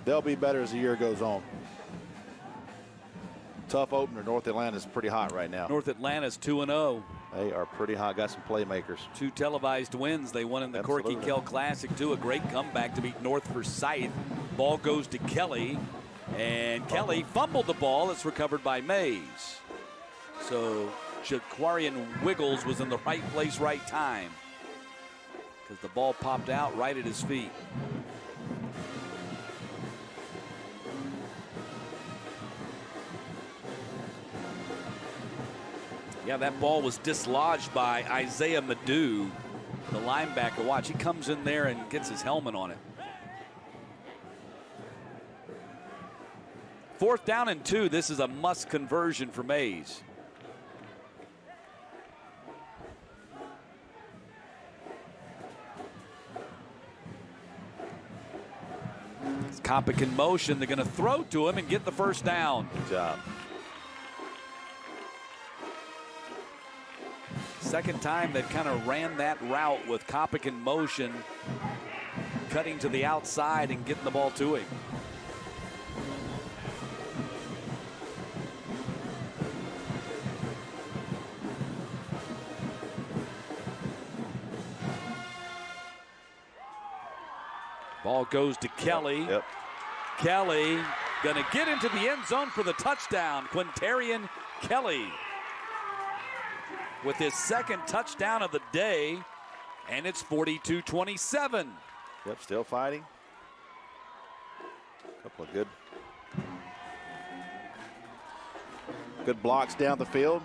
Speaker 13: they'll be better as the year goes on. Tough opener. North Atlanta's pretty hot right now.
Speaker 9: North Atlanta's 2-0.
Speaker 13: They are pretty hot. Got some playmakers.
Speaker 9: 2 televised wins. They won in the Corky Kell Classic, too. A great comeback to beat North Forsyth. Ball goes to Kelly, and Kelly fumbled the ball. It's recovered by Mays. So Jaquarian Wiggles was in the right place, right time, because the ball popped out right at his feet. Yeah, that ball was dislodged by Isaiah Madu, the linebacker. Watch, he comes in there and gets his helmet on it. 4th down and 2. This is a must conversion for Mays. It's Kopic in motion. They're going to throw to him and get the first down.
Speaker 13: Good job.
Speaker 9: Second time they've kind of ran that route with Kopic in motion, cutting to the outside and getting the ball to him. Ball goes to Kelly.
Speaker 13: Yep.
Speaker 9: Kelly gonna get into the end zone for the touchdown. Quintarian Kelly with his second touchdown of the day, and it's 42-27.
Speaker 13: Yep, still fighting. A couple of good blocks down the field,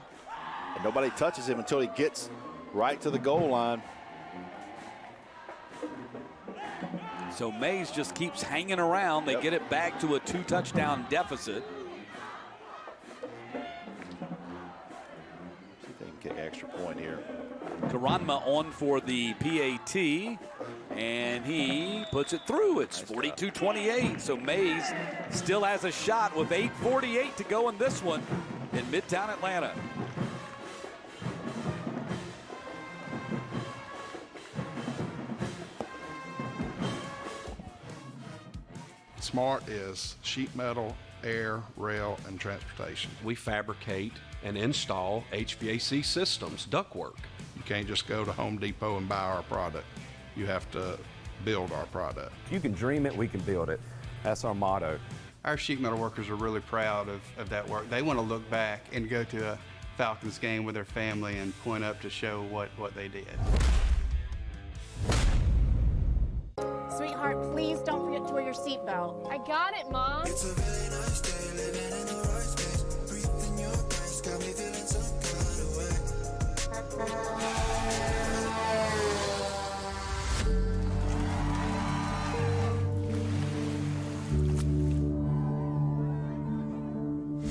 Speaker 13: and nobody touches him until he gets right to the goal line.
Speaker 9: So Mays just keeps hanging around. They get it back to a 2-touchdown deficit.
Speaker 13: See if they can kick extra point here.
Speaker 9: Karanma on for the PAT, and he puts it through. It's 42-28. So Mays still has a shot with 8:48 to go in this one in Midtown Atlanta.
Speaker 2: SMART is sheet metal, air, rail, and transportation.
Speaker 4: We fabricate and install HVAC systems, ductwork.
Speaker 2: You can't just go to Home Depot and buy our product. You have to build our product.
Speaker 17: If you can dream it, we can build it. That's our motto.
Speaker 18: Our sheet metal workers are really proud of that work. They want to look back and go to a Falcons game with their family and point up to show what they did.
Speaker 19: Sweetheart, please don't forget to wear your seatbelt.
Speaker 28: I got it, Mom.
Speaker 22: It's a very nice day, living in the right space. Breathing your grace, got me feeling some kind of way.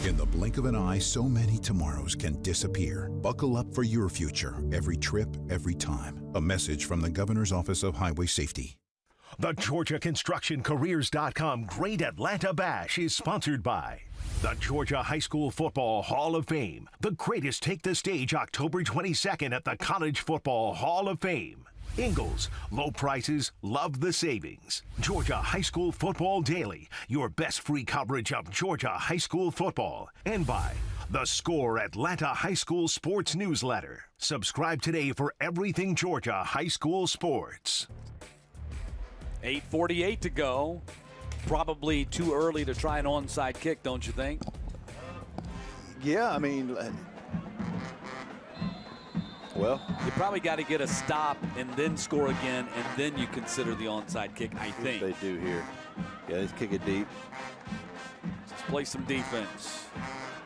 Speaker 25: In the blink of an eye, so many tomorrows can disappear. Buckle up for your future, every trip, every time. A message from the Governor's Office of Highway Safety.
Speaker 20: The GeorgiaConstructionCareers.com Great Atlanta Bash is sponsored by the Georgia High School Football Hall of Fame. The greatest take the stage October 22nd at the College Football Hall of Fame. Ingles, low prices, love the savings. Georgia High School Football Daily, your best free coverage of Georgia high school football. And by The Score Atlanta High School Sports Newsletter. Subscribe today for everything Georgia high school sports.
Speaker 9: 8:48 to go. Probably too early to try an onside kick, don't you think?
Speaker 13: Yeah, I mean, well,
Speaker 9: you probably got to get a stop and then score again, and then you consider the onside kick, I think.
Speaker 13: They do here. Yeah, let's kick it deep.
Speaker 9: Let's play some defense.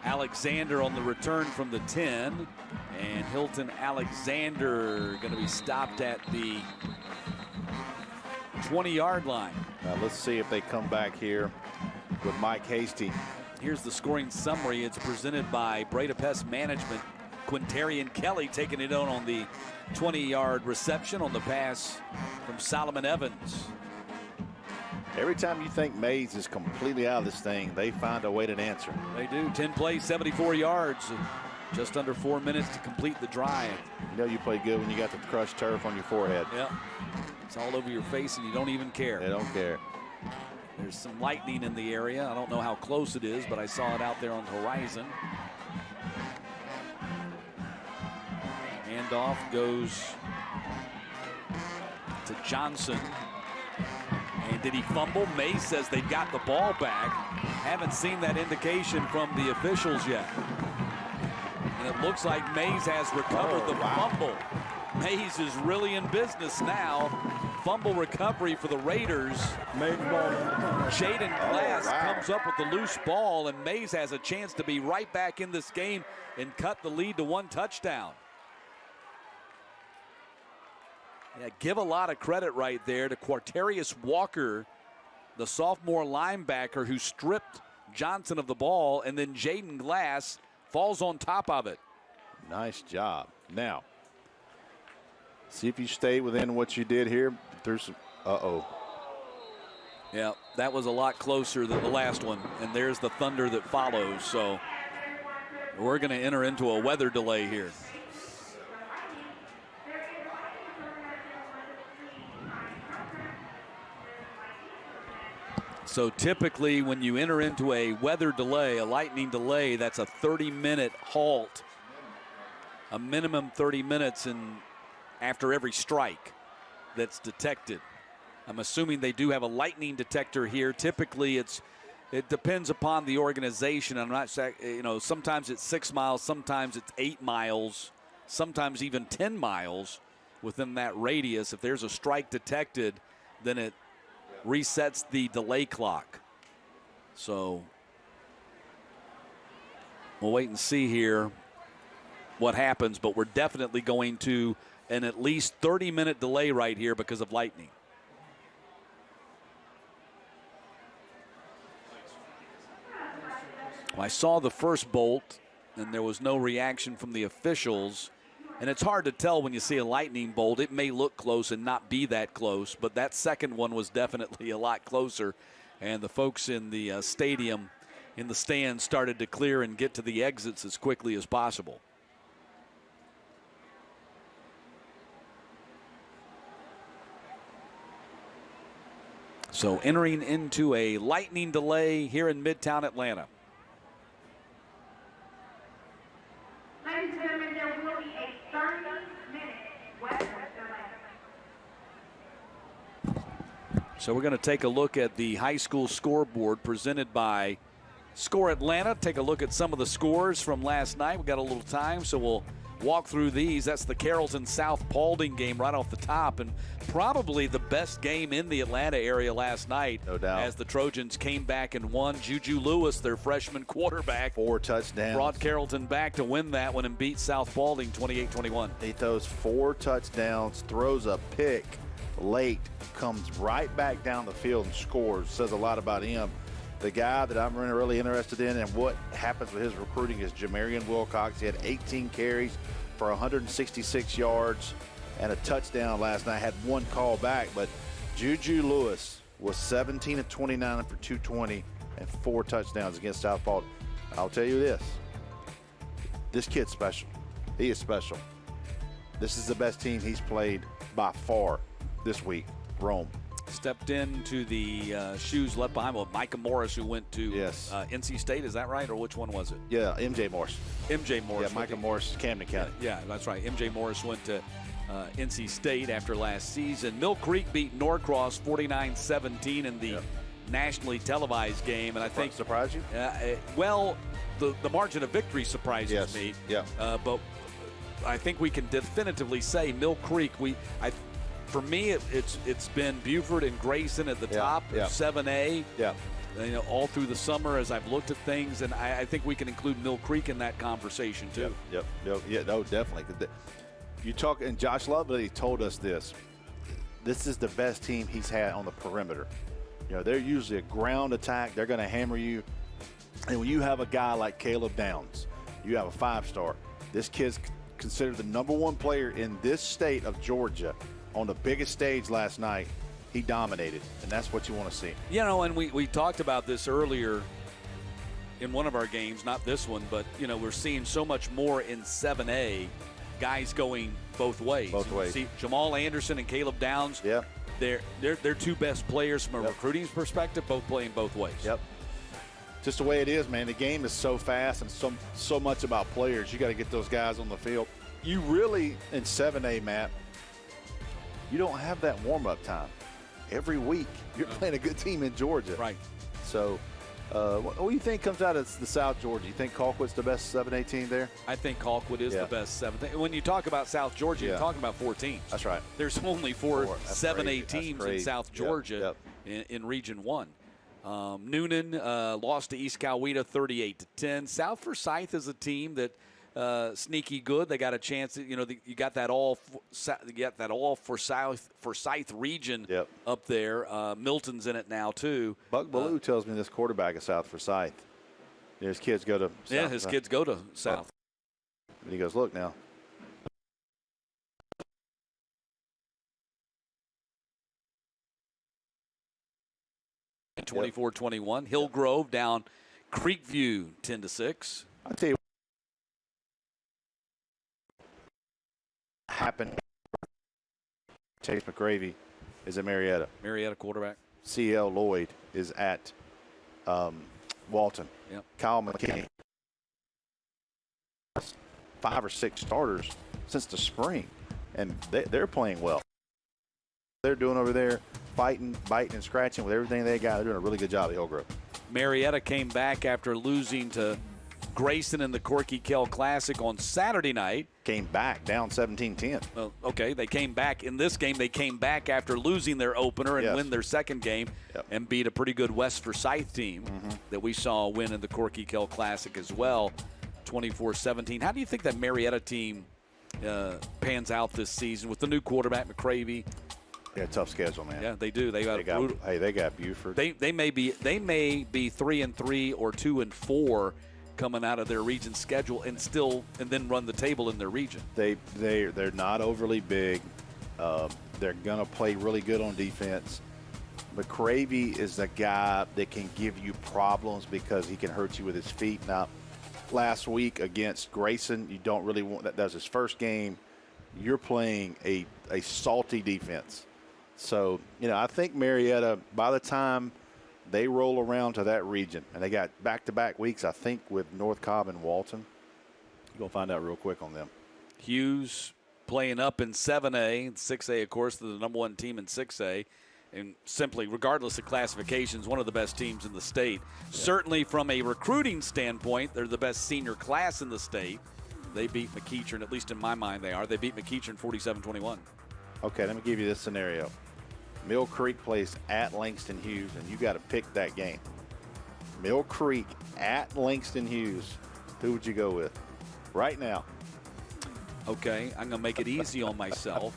Speaker 9: Alexander on the return from the 10, and Hilton Alexander going to be stopped at the 20-yard line.
Speaker 13: Now let's see if they come back here with Mike Hasty.
Speaker 9: Here's the scoring summary. It's presented by Breda Pest Management. Quintarian Kelly taking it on the 20-yard reception on the pass from Solomon Evans.
Speaker 13: Every time you think Mays is completely out of this thing, they find a way to answer.
Speaker 9: They do. 10 plays, 74 yards. Just under 4 minutes to complete the drive.
Speaker 13: You know you play good when you got the crushed turf on your forehead.
Speaker 9: Yep. It's all over your face and you don't even care.
Speaker 13: They don't care.
Speaker 9: There's some lightning in the area. I don't know how close it is, but I saw it out there on the horizon. Handoff goes to Johnson. And did he fumble? Mays says they've got the ball back. Haven't seen that indication from the officials yet. And it looks like Mays has recovered the fumble. Mays is really in business now. Fumble recovery for the Raiders. Jaden Glass comes up with the loose ball, and Mays has a chance to be right back in this game and cut the lead to 1 touchdown. Yeah, give a lot of credit right there to Quartarius Walker, the sophomore linebacker who stripped Johnson of the ball, and then Jaden Glass falls on top of it.
Speaker 13: Nice job. Now, see if you stay within what you did here. There's some,
Speaker 9: Yeah, that was a lot closer than the last one, and there's the thunder that follows. So we're going to enter into a weather delay here. So typically when you enter into a weather delay, a lightning delay, that's a 30-minute halt, a minimum 30 minutes after every strike that's detected. I'm assuming they do have a lightning detector here. Typically it depends upon the organization. I'm not saying, sometimes it's 6 miles, sometimes it's 8 miles, sometimes even 10 miles within that radius. If there's a strike detected, then it resets the delay clock. So we'll wait and see here what happens, but we're definitely going to an at least 30-minute delay right here because of lightning. Well, I saw the first bolt and there was no reaction from the officials. And it's hard to tell when you see a lightning bolt. It may look close and not be that close, but that second one was definitely a lot closer. And the folks in the stadium, in the stands, started to clear and get to the exits as quickly as possible. So entering into a lightning delay here in Midtown Atlanta.
Speaker 22: Ladies and gentlemen, there will be a 30-minute weather delay.
Speaker 9: So we're going to take a look at the high school scoreboard presented by Score Atlanta. Take a look at some of the scores from last night. We got a little time, so we'll walk through these. That's the Carrollton South Paulding game right off the top, and probably the best game in the Atlanta area last night.
Speaker 13: No doubt.
Speaker 9: As the Trojans came back and won. Juju Lewis, their freshman quarterback,
Speaker 13: 4 touchdowns.
Speaker 9: Brought Carrollton back to win that one and beat South Paulding 28-21.
Speaker 13: He throws 4 touchdowns, throws a pick late, comes right back down the field and scores. Says a lot about him. The guy that I'm really interested in and what happens with his recruiting is Jamarian Wilcox. He had 18 carries for 166 yards and a touchdown last night. Had 1 call back, but Juju Lewis was 17 of 29 for 220 and 4 touchdowns against South Paulding. I'll tell you this kid's special. He is special. This is the best team he's played by far this week, Rome.
Speaker 9: Stepped into the shoes left behind with Micah Morris, who went to NC State. Is that right, or which one was it?
Speaker 13: Yeah, MJ Morris.
Speaker 9: MJ Morris.
Speaker 13: Yeah, Micah Morris, Camden County.
Speaker 9: Yeah, that's right. MJ Morris went to NC State after last season. Mill Creek beat Norcross 49-17 in the nationally televised game, and I think
Speaker 13: surprised you?
Speaker 9: Well, the margin of victory surprises me.
Speaker 13: Yeah.
Speaker 9: But I think we can definitively say Mill Creek. For me, it's been Buford and Grayson at the top of 7A.
Speaker 13: Yeah.
Speaker 9: All through the summer as I've looked at things, and I think we can include Mill Creek in that conversation too.
Speaker 13: Yep. Yeah, no, definitely. You talk, and Josh Lovelady told us this. This is the best team he's had on the perimeter. You know, they're usually a ground attack. They're going to hammer you. And when you have a guy like Caleb Downs, you have a 5-star. This kid's considered the #1 player in this state of Georgia on the biggest stage last night. He dominated, and that's what you want to see.
Speaker 9: You know, and we talked about this earlier in one of our games, not this one, but, you know, we're seeing so much more in 7A, guys going both ways.
Speaker 13: Both ways.
Speaker 9: See, Jamal Anderson and Caleb Downs,
Speaker 13: yep.
Speaker 9: they're two best players from a recruiting perspective, both playing both ways.
Speaker 13: Yep. Just the way it is, man. The game is so fast and so much about players. You got to get those guys on the field. You really, in 7A, Matt, you don't have that warm-up time. Every week, you're playing a good team in Georgia.
Speaker 9: Right.
Speaker 13: So, what do you think comes out of the South Georgia? You think Colquitt's the best 7A team there?
Speaker 9: I think Colquitt is the best 7A. When you talk about South Georgia, you're talking about 4 teams.
Speaker 13: That's right.
Speaker 9: There's only four 7A teams in South Georgia in Region 1. Noonan lost to East Coweta 38-10. South Forsyth is a team that sneaky good. They got a chance. You know, you got that all for Forsyth region up there. Milton's in it now too.
Speaker 13: Buck Ballou tells me this quarterback is South Forsyth. His kids go to South.
Speaker 9: His kids go to South.
Speaker 13: And he goes, look now.
Speaker 9: Yep. 24-21. Hillgrove down Creekview 10-6.
Speaker 13: I'll tell you what happened. Chase McGravy is at Marietta.
Speaker 9: Marietta quarterback.
Speaker 13: C.L. Lloyd is at Walton.
Speaker 9: Yep.
Speaker 13: Kyle McKinney. 5 or 6 starters since the spring, and they're playing well. They're doing over there, fighting, biting, and scratching with everything they got. They're doing a really good job at Hillgrove.
Speaker 9: Marietta came back after losing to Grayson in the Corky Kell Classic on Saturday night.
Speaker 13: Came back down 17-10.
Speaker 9: Well, okay, they came back in this game. They came back after losing their opener and win their second game and beat a pretty good West Forsyth team that we saw win in the Corky Kell Classic as well, 24-17. How do you think that Marietta team pans out this season with the new quarterback, McCravey?
Speaker 13: Yeah, tough schedule, man.
Speaker 9: Yeah, they do. They got
Speaker 13: they got Buford.
Speaker 9: They may be 3-3 or 2-4 coming out of their region schedule and then run the table in their region.
Speaker 13: They're not overly big. They're gonna play really good on defense. McCravey is the guy that can give you problems because he can hurt you with his feet. Now, last week against Grayson, you don't really want that. That was his first game. You're playing a salty defense. So, you know, I think Marietta, by the time they roll around to that region, and they got back-to-back weeks, I think, with North Cobb and Walton. You're going to find out real quick on them.
Speaker 9: Hughes playing up in 7A. 6A, of course, they're the #1 team in 6A. And simply, regardless of classifications, one of the best teams in the state. Yeah. Certainly from a recruiting standpoint, they're the best senior class in the state. They beat McEachern, at least in my mind they are. They beat McEachern 47-21.
Speaker 13: Okay, let me give you this scenario. Mill Creek plays at Langston Hughes, and you got to pick that game. Mill Creek at Langston Hughes. Who would you go with right now?
Speaker 9: Okay, I'm going to make it easy on myself.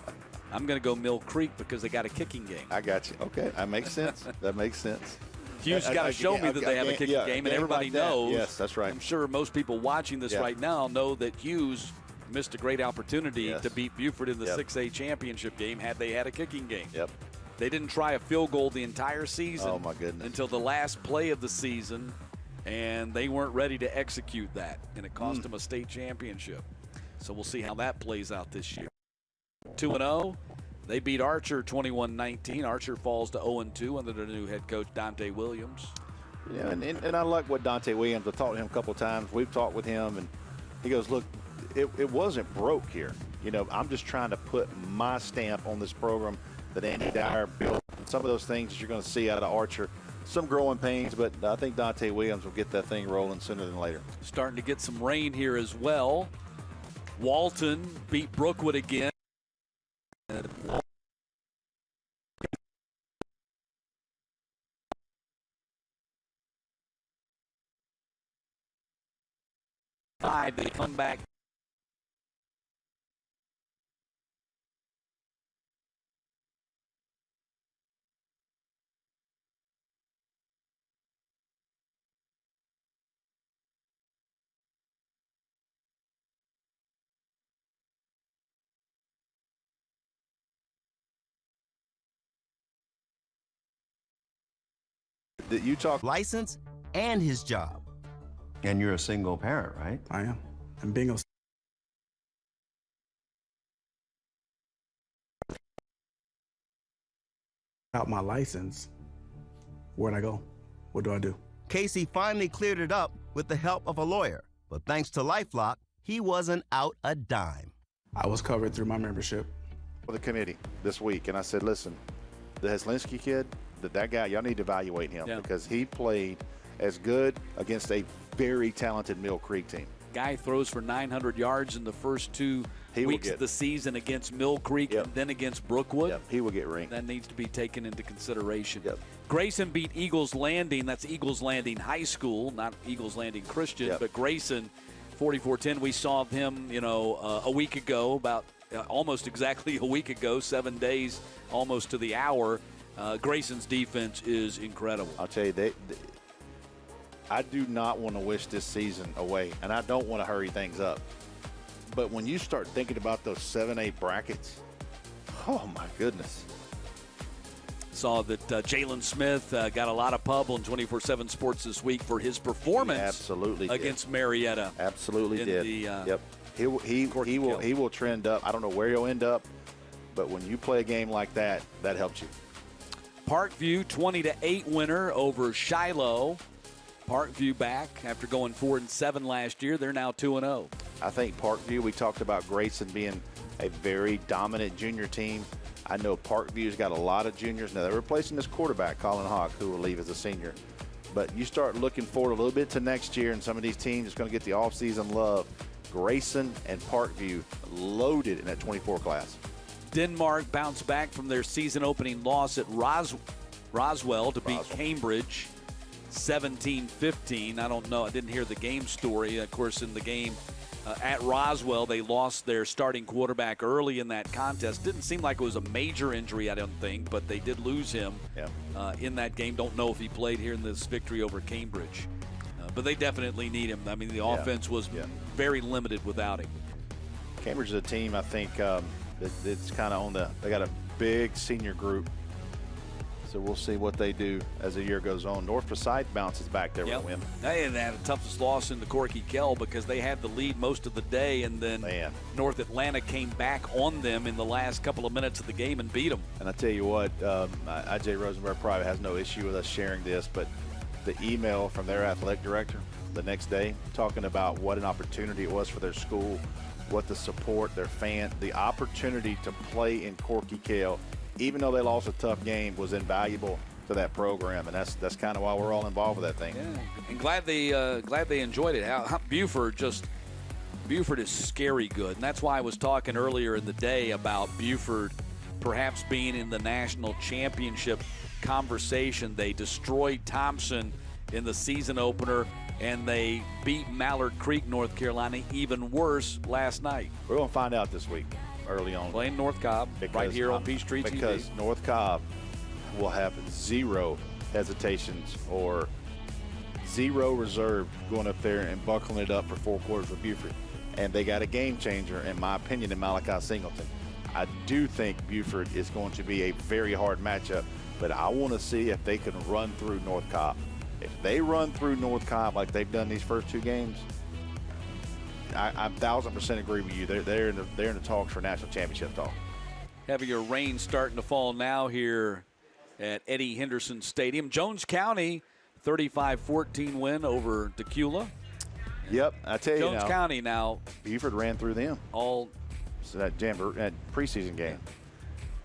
Speaker 9: I'm going to go Mill Creek because they got a kicking game.
Speaker 13: I got you. Okay, that makes sense. That makes sense.
Speaker 9: Hughes got to show me that they have a kicking game, and everybody knows.
Speaker 13: Yes, that's right.
Speaker 9: I'm sure most people watching this right now know that Hughes missed a great opportunity to beat Buford in the 6A championship game had they had a kicking game.
Speaker 13: Yep.
Speaker 9: They didn't try a field goal the entire season.
Speaker 13: Oh, my goodness.
Speaker 9: Until the last play of the season, and they weren't ready to execute that, and it cost them a state championship. So we'll see how that plays out this year. 2-0. They beat Archer 21-19. Archer falls to 0-2 under their new head coach, Dante Williams.
Speaker 13: Yeah, and I like what Dante Williams, I've talked to him a couple of times. We've talked with him, and he goes, look, it wasn't broke here. You know, I'm just trying to put my stamp on this program that Andy Dyer built. Some of those things you're going to see out of Archer, some growing pains, but I think Dante Williams will get that thing rolling sooner than later.
Speaker 9: Starting to get some rain here as well. Walton beat Brookwood again. They come back.
Speaker 13: that you talk
Speaker 1: license and his job.
Speaker 3: And you're a single parent, right?
Speaker 5: I am. And being a out my license, where'd I go? What do I do?
Speaker 1: Casey finally cleared it up with the help of a lawyer, but thanks to LifeLock, he wasn't out a dime.
Speaker 5: I was covered through my membership.
Speaker 13: For the committee this week, and I said, listen, the Heslinski kid, that guy, y'all need to evaluate him because he played as good against a very talented Mill Creek team.
Speaker 9: Guy throws for 900 yards in the first 2 weeks of the season against Mill Creek and then against Brookwood.
Speaker 13: Yep. He will get ranked.
Speaker 9: That needs to be taken into consideration.
Speaker 13: Yep.
Speaker 9: Grayson beat Eagles Landing. That's Eagles Landing High School, not Eagles Landing Christian, but Grayson 44-10. We saw him, a week ago, about almost exactly a week ago, 7 days, almost to the hour. Grayson's defense is incredible.
Speaker 13: I'll tell you, I do not want to wish this season away, and I don't want to hurry things up. But when you start thinking about those 7-8 brackets, oh my goodness.
Speaker 9: Saw that Jalen Smith got a lot of pub on 24/7 Sports this week for his performance against Marietta.
Speaker 13: Absolutely did. Yep. He will trend up. I don't know where he'll end up, but when you play a game like that, that helps you.
Speaker 9: Parkview 20-8 winner over Shiloh. Parkview back after going 4-7 last year. They're now 2-0.
Speaker 13: I think Parkview, we talked about Grayson being a very dominant junior team. I know Parkview's got a lot of juniors. Now, they're replacing this quarterback, Colin Hawk, who will leave as a senior. But you start looking forward a little bit to next year, and some of these teams is going to get the offseason love. Grayson and Parkview loaded in that 24 class.
Speaker 9: Denmark bounced back from their season-opening loss at Roswell to beat Cambridge 17-15. I don't know. I didn't hear the game story. Of course, in the game at Roswell, they lost their starting quarterback early in that contest. Didn't seem like it was a major injury, I don't think, but they did lose him in that game. Don't know if he played here in this victory over Cambridge. But they definitely need him. I mean, the offense was very limited without him.
Speaker 13: Cambridge is a team, I think, it's kind of they got a big senior group. So we'll see what they do as the year goes on. North Forsyth bounces back there with a win.
Speaker 9: They had the toughest loss in the Corky Kell because they had the lead most of the day, and then North Atlanta came back on them in the last couple of minutes of the game and beat them.
Speaker 13: And I tell you what, I.J. Rosenberg probably has no issue with us sharing this, but the email from their athletic director the next day talking about what an opportunity it was for their school, what the support, their fans, the opportunity to play in Corky Kell, even though they lost a tough game, was invaluable to that program, and that's kind of why we're all involved with that thing.
Speaker 9: Yeah, and glad they enjoyed it. Buford is scary good, and that's why I was talking earlier in the day about Buford perhaps being in the national championship conversation. They destroyed Thompson in the season opener, and they beat Mallard Creek, North Carolina, even worse last night.
Speaker 13: We're going to find out this week. Early on.
Speaker 9: Playing North Cobb right here on Peachtree TV.
Speaker 13: Because North Cobb will have zero hesitations or zero reserve going up there and buckling it up for 4 quarters with Buford. And they got a game changer, in my opinion, in Malachi Singleton. I do think Buford is going to be a very hard matchup, but I want to see if they can run through North Cobb. If they run through North Cobb like they've done these first 2 games, I 1,000% agree with you. They're in the talks for national championship talk.
Speaker 9: Having a rain starting to fall now here at Eddie Henderson Stadium. Jones County, 35-14 win over Decula.
Speaker 13: Yep, I tell you
Speaker 9: Jones County now.
Speaker 13: Buford ran through them. That preseason game.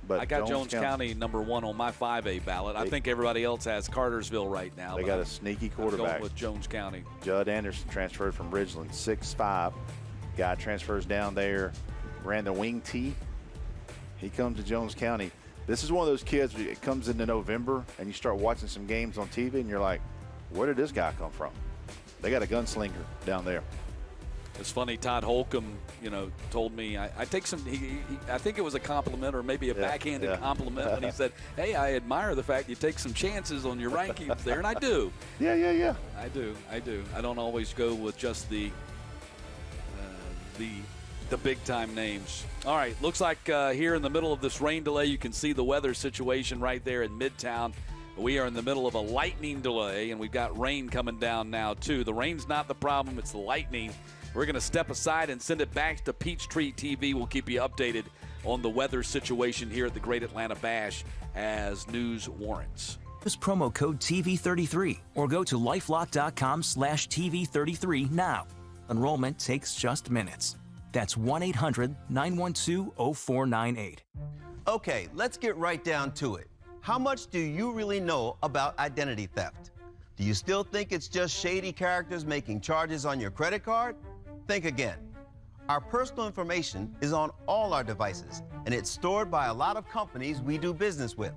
Speaker 13: But
Speaker 9: I got Jones County number 1 on my 5A ballot. I think everybody else has Cartersville right now.
Speaker 13: They got a sneaky quarterback.
Speaker 9: I'm going with Jones County.
Speaker 13: Judd Anderson transferred from Ridgeland, 6'5". Guy transfers down there, ran the wing T. He comes to Jones County. This is one of those kids, it comes into November, and you start watching some games on TV, and you're like, where did this guy come from? They got a gunslinger down there.
Speaker 9: It's funny, Todd Holcomb, told me, I take some, I think it was a compliment or maybe a backhanded compliment when he said, hey, I admire the fact you take some chances on your rankings there, and I do.
Speaker 13: Yeah.
Speaker 9: I do. I don't always go with just the big-time names. All right, looks like here in the middle of this rain delay, you can see the weather situation right there in Midtown. We are in the middle of a lightning delay, and we've got rain coming down now, too. The rain's not the problem, it's the lightning. We're going to step aside and send it back to Peachtree TV. We'll keep you updated on the weather situation here at the Great Atlanta Bash as news warrants.
Speaker 6: Use promo code TV33 or go to lifelock.com/TV33 now. Enrollment takes just minutes. That's 1-800-912-0498.
Speaker 1: Okay, let's get right down to it. How much do you really know about identity theft? Do you still think it's just shady characters making charges on your credit card? Think again. Our personal information is on all our devices, and it's stored by a lot of companies we do business with.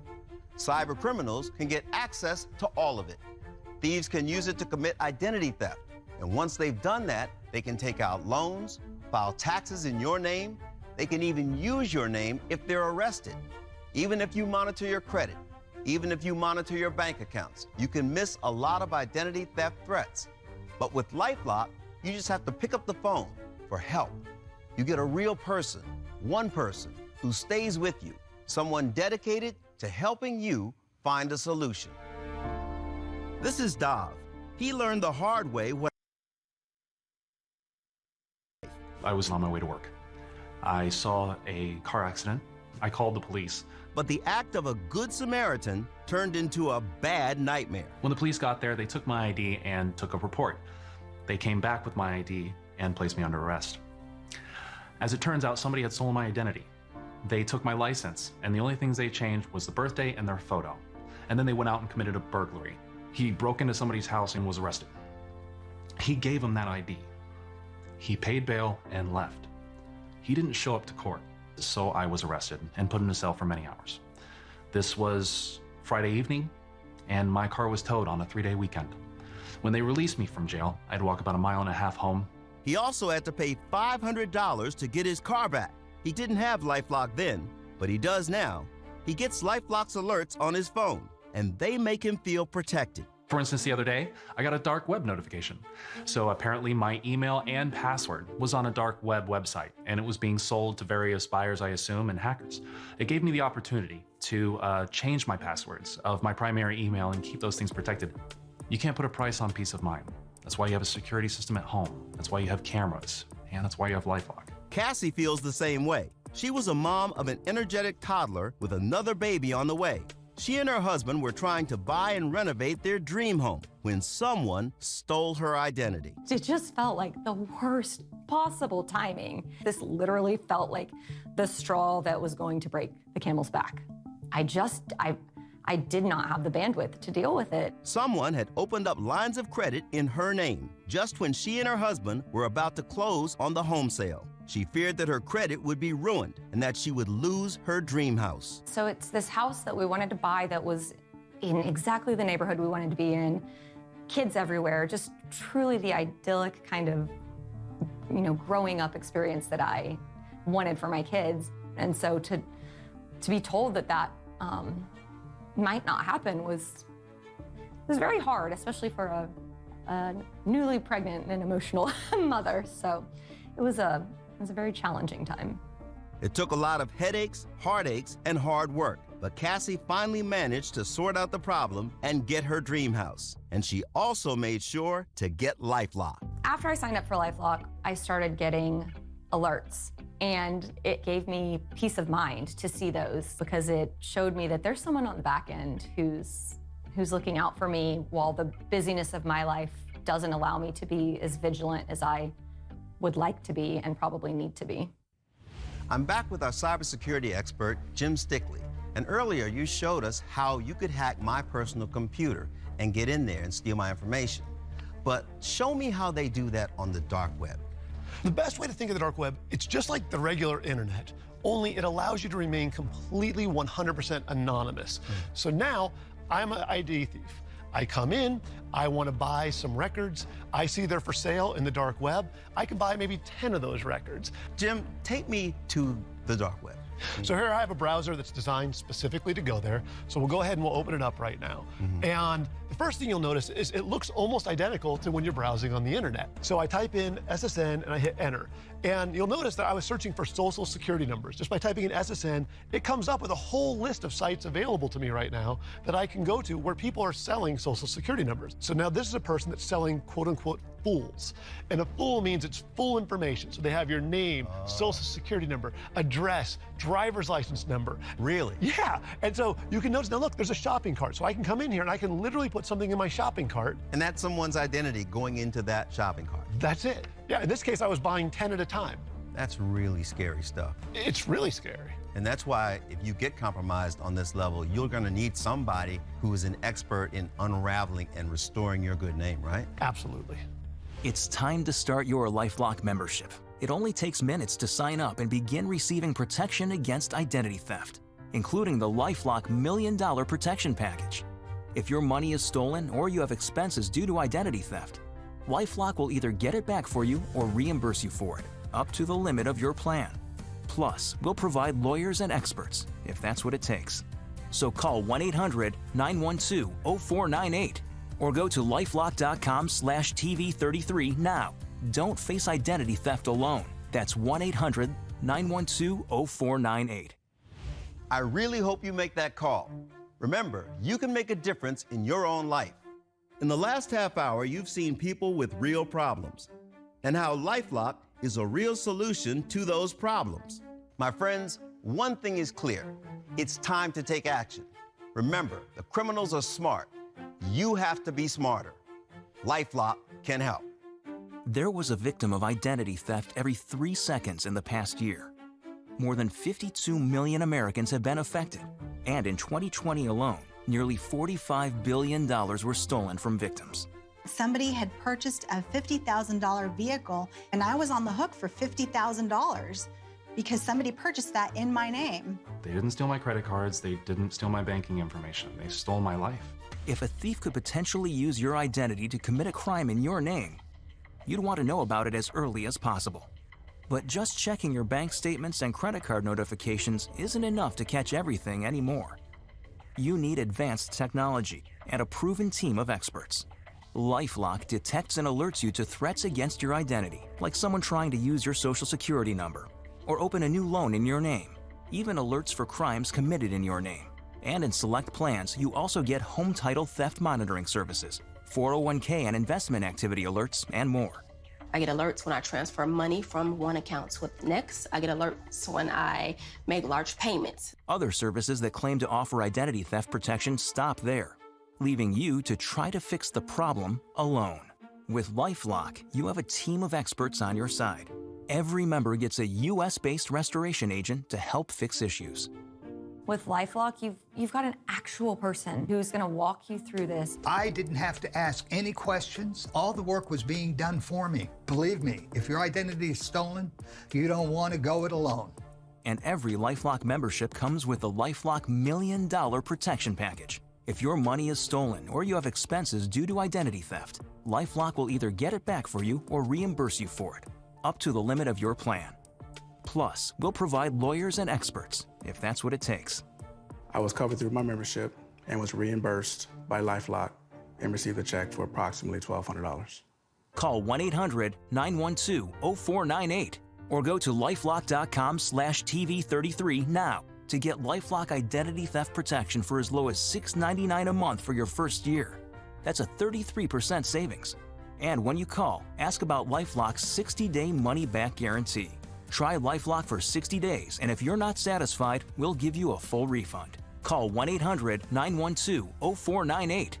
Speaker 1: Cyber criminals can get access to all of it. Thieves can use it to commit identity theft, and once they've done that, they can take out loans, file taxes in your name. They can even use your name if they're arrested. Even if you monitor your credit, even if you monitor your bank accounts, you can miss a lot of identity theft threats. But with LifeLock, you just have to pick up the phone for help. You get a real person, one person, who stays with you, someone dedicated to helping you find a solution. This is Dov. He learned the hard way what
Speaker 7: I was on my way to work. I saw a car accident. I called the police.
Speaker 1: But the act of a good Samaritan turned into a bad nightmare.
Speaker 7: When the police got there, they took my ID and took a report. They came back with my ID and placed me under arrest. As it turns out, somebody had stolen my identity. They took my license, and the only things they changed was the birthday and their photo. And then they went out and committed a burglary. He broke into somebody's house and was arrested. He gave him that ID. He paid bail and left. He didn't show up to court, so I was arrested and put in a cell for many hours. This was Friday evening, and my car was towed on a 3-day weekend. When they released me from jail, I'd walk about 1.5 miles home.
Speaker 1: He also had to pay $500 to get his car back. He didn't have LifeLock then, but he does now. He gets LifeLock's alerts on his phone, and they make him feel protected.
Speaker 7: For instance, the other day, I got a dark web notification. So apparently my email and password was on a dark web website, and it was being sold to various buyers, I assume, and hackers. It gave me the opportunity to change my passwords of my primary email and keep those things protected. You can't put a price on peace of mind. That's why you have a security system at home. That's why you have cameras, and that's why you have LifeLock.
Speaker 1: Cassie feels the same way. She was a mom of an energetic toddler with another baby on the way. She and her husband were trying to buy and renovate their dream home when someone stole her identity.
Speaker 8: It just felt like the worst possible timing. This literally felt like the straw that was going to break the camel's back. I did not have the bandwidth to deal with it.
Speaker 1: Someone had opened up lines of credit in her name just when she and her husband were about to close on the home sale. She feared that her credit would be ruined and that she would lose her dream house.
Speaker 8: So it's this house that we wanted to buy that was in exactly the neighborhood we wanted to be in, kids everywhere, just truly the idyllic kind of, growing up experience that I wanted for my kids. And so to be told that might not happen was very hard, especially for a newly pregnant and emotional mother. So it was a very challenging time.
Speaker 1: It took a lot of headaches, heartaches, and hard work, but Cassie finally managed to sort out the problem and get her dream house. And she also made sure to get LifeLock.
Speaker 8: After I signed up for LifeLock, I started getting alerts. And it gave me peace of mind to see those because it showed me that there's someone on the back end who's looking out for me while the busyness of my life doesn't allow me to be as vigilant as I would like to be and probably need to be.
Speaker 1: I'm back with our cybersecurity expert, Jim Stickley. And earlier you showed us how you could hack my personal computer and get in there and steal my information. But show me how they do that on the dark web.
Speaker 10: The best way to think of the dark web, it's just like the regular internet, only it allows you to remain completely 100% anonymous. So now, I'm an ID thief. I come in, I want to buy some records. I see they're for sale in the dark web. I can buy maybe 10 of those records.
Speaker 1: Jim, take me to the dark web.
Speaker 10: So here I have a browser that's designed specifically to go there. So we'll go ahead and we'll open it up right now. And the first thing you'll notice is it looks almost identical to when you're browsing on the internet. So I type in SSN and I hit enter. And you'll notice that I was searching for social security numbers. Just by typing in SSN, it comes up with a whole list of sites available to me right now that I can go to where people are selling social security numbers. So now this is a person that's selling quote unquote fools. And a fool means it's full information. So they have your name, social security number, address, driver's license number.
Speaker 1: Really?
Speaker 10: Yeah. And so you can notice, now look, there's a shopping cart. So I can come in here and I can literally put something in my shopping cart.
Speaker 1: And that's someone's identity going into that shopping cart.
Speaker 10: That's it. Yeah, in this case, I was buying 10 at a time.
Speaker 1: That's really scary stuff.
Speaker 10: It's really scary.
Speaker 1: And that's why if you get compromised on this level, you're going to need somebody who is an expert in unraveling and restoring your good name, right?
Speaker 10: Absolutely.
Speaker 6: It's time to start your LifeLock membership. It only takes minutes to sign up and begin receiving protection against identity theft, including the LifeLock $1 Million Protection Package. If your money is stolen or you have expenses due to identity theft, LifeLock will either get it back for you or reimburse you for it, up to the limit of your plan. Plus, we'll provide lawyers and experts, if that's what it takes. So call 1-800-912-0498 or go to lifelock.com/TV33 now. Don't face identity theft alone. That's 1-800-912-0498.
Speaker 1: I really hope you make that call. Remember, you can make a difference in your own life. In the last half hour, you've seen people with real problems and how LifeLock is a real solution to those problems. My friends, one thing is clear. It's time to take action. Remember, the criminals are smart. You have to be smarter. LifeLock can help.
Speaker 6: There was a victim of identity theft every 3 seconds in the past year. More than 52 million Americans have been affected, and in 2020 alone, nearly $45 billion were stolen from victims.
Speaker 11: Somebody had purchased a $50,000 vehicle, and I was on the hook for $50,000 because somebody purchased that in my name.
Speaker 7: They didn't steal my credit cards. They didn't steal my banking information. They stole my life.
Speaker 6: If a thief could potentially use your identity to commit a crime in your name, you'd want to know about it as early as possible. But just checking your bank statements and credit card notifications isn't enough to catch everything anymore. You need advanced technology and a proven team of experts. LifeLock detects and alerts you to threats against your identity, like someone trying to use your social security number or open a new loan in your name, even alerts for crimes committed in your name. And in select plans, you also get home title theft monitoring services, 401k and investment activity alerts, and more.
Speaker 12: I get alerts when I transfer money from one account to the next. I get alerts when I make large payments.
Speaker 6: Other services that claim to offer identity theft protection stop there, leaving you to try to fix the problem alone. With LifeLock, you have a team of experts on your side. Every member gets a US-based restoration agent to help fix issues.
Speaker 8: With LifeLock, you've got an actual person who's going to walk you through this.
Speaker 14: I didn't have to ask any questions. All the work was being done for me. Believe me, if your identity is stolen, you don't want to go it alone.
Speaker 6: And every LifeLock membership comes with the LifeLock $1 Million Protection Package. If your money is stolen or you have expenses due to identity theft, LifeLock will either get it back for you or reimburse you for it, up to the limit of your plan. Plus, we'll provide lawyers and experts, if that's what it takes.
Speaker 5: I was covered through my membership and was reimbursed by LifeLock and received a check for approximately $1,200.
Speaker 6: Call 1-800-912-0498 or go to lifelock.com/TV33 now to get LifeLock identity theft protection for as low as $6.99 a month for your first year. That's a 33% savings. And when you call, ask about LifeLock's 60-day money-back guarantee. Try LifeLock for 60 days, and if you're not satisfied, we'll give you a full refund. Call 1-800-912-0498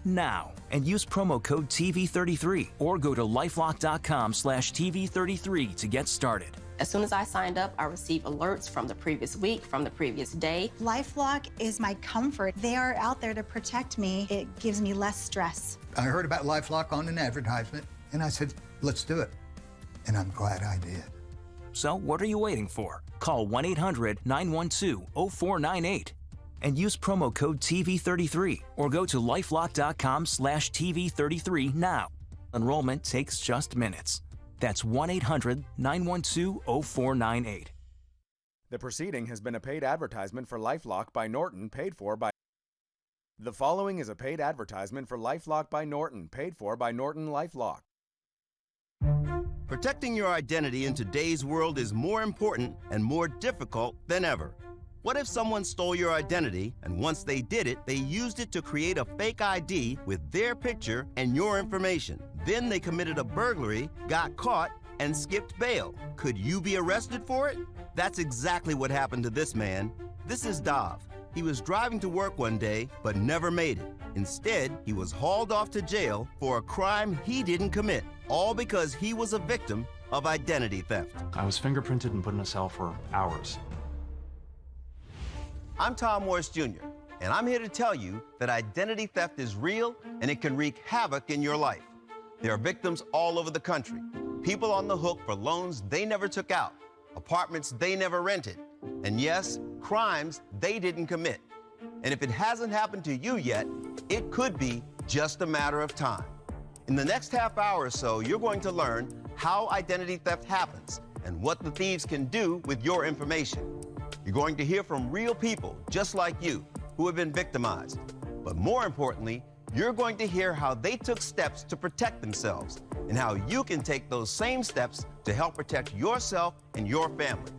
Speaker 6: now and use promo code TV33 or go to lifelock.com/TV33 to get started.
Speaker 12: As soon as I signed up, I received alerts from the previous week, from the previous day.
Speaker 11: LifeLock is my comfort. They are out there to protect me. It gives me less stress.
Speaker 14: I heard about LifeLock on an advertisement, and I said, let's do it. And I'm glad I did.
Speaker 6: So what are you waiting for? Call 1-800-912-0498 and use promo code TV33 or go to lifelock.com/TV33 now. Enrollment takes just minutes. That's 1-800-912-0498.
Speaker 4: The proceeding has been a paid advertisement for LifeLock by Norton, paid for by... The following is a paid advertisement for LifeLock by Norton, paid for by Norton LifeLock.
Speaker 1: Protecting your identity in today's world is more important and more difficult than ever. What if someone stole your identity, and once they did it, they used it to create a fake ID with their picture and your information? Then they committed a burglary, got caught, and skipped bail. Could you be arrested for it? That's exactly what happened to this man. This is Dav. He was driving to work one day, but never made it. Instead, he was hauled off to jail for a crime he didn't commit, all because he was a victim of identity theft.
Speaker 7: I was fingerprinted and put in a cell for hours.
Speaker 1: I'm Tom Morris Jr., and I'm here to tell you that identity theft is real and it can wreak havoc in your life. There are victims all over the country, people on the hook for loans they never took out, apartments they never rented, and yes, crimes they didn't commit. And if it hasn't happened to you yet, it could be just a matter of time. In the next half hour or so, you're going to learn how identity theft happens and what the thieves can do with your information. You're going to hear from real people just like you who have been victimized. But more importantly, you're going to hear how they took steps to protect themselves and how you can take those same steps to help protect yourself and your family.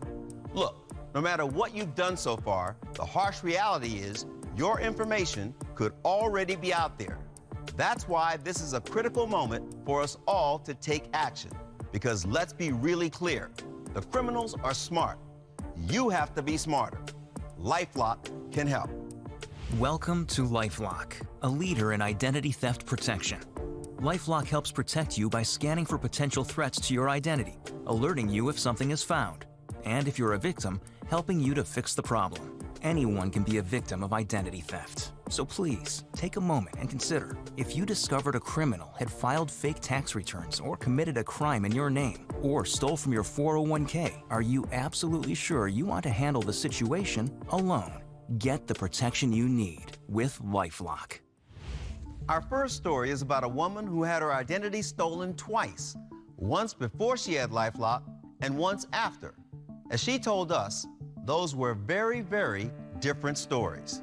Speaker 1: Look, no matter what you've done so far, the harsh reality is your information could already be out there. That's why this is a critical moment for us all to take action. Because let's be really clear, the criminals are smart. You have to be smarter. LifeLock can help.
Speaker 6: Welcome to LifeLock, a leader in identity theft protection. LifeLock helps protect you by scanning for potential threats to your identity, alerting you if something is found, and if you're a victim, helping you to fix the problem. Anyone can be a victim of identity theft. So please, take a moment and consider, if you discovered a criminal had filed fake tax returns or committed a crime in your name, or stole from your 401k, are you absolutely sure you want to handle the situation alone? Get the protection you need with LifeLock.
Speaker 1: Our first story is about a woman who had her identity stolen twice, once before she had LifeLock and once after. As she told us, those were very, very different stories.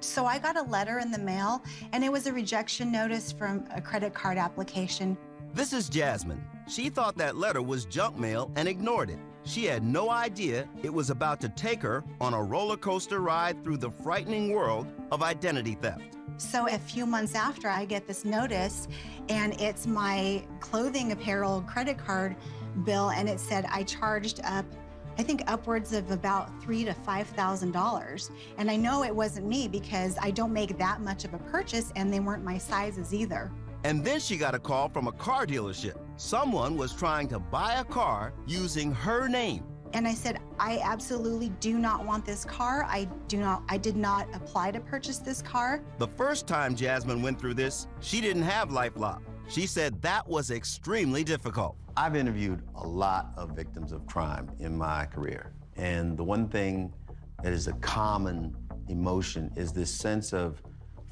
Speaker 11: So I got a letter in the mail, and it was a rejection notice from a credit card application.
Speaker 1: This is Jasmine. She thought that letter was junk mail and ignored it. She had no idea it was about to take her on a roller coaster ride through the frightening world of identity theft.
Speaker 11: So a few months after, I get this notice, and it's my clothing apparel credit card bill, and it said I charged up, I think, upwards of about $3,000 to $5,000. And I know it wasn't me because I don't make that much of a purchase, and they weren't my sizes either.
Speaker 1: And then she got a call from a car dealership. Someone was trying to buy a car using her name.
Speaker 11: And I said, I absolutely do not want this car. I did not apply to purchase this car.
Speaker 1: The first time Jasmine went through this, she didn't have LifeLock. She said that was extremely difficult.
Speaker 3: I've interviewed a lot of victims of crime in my career. And the one thing that is a common emotion is this sense of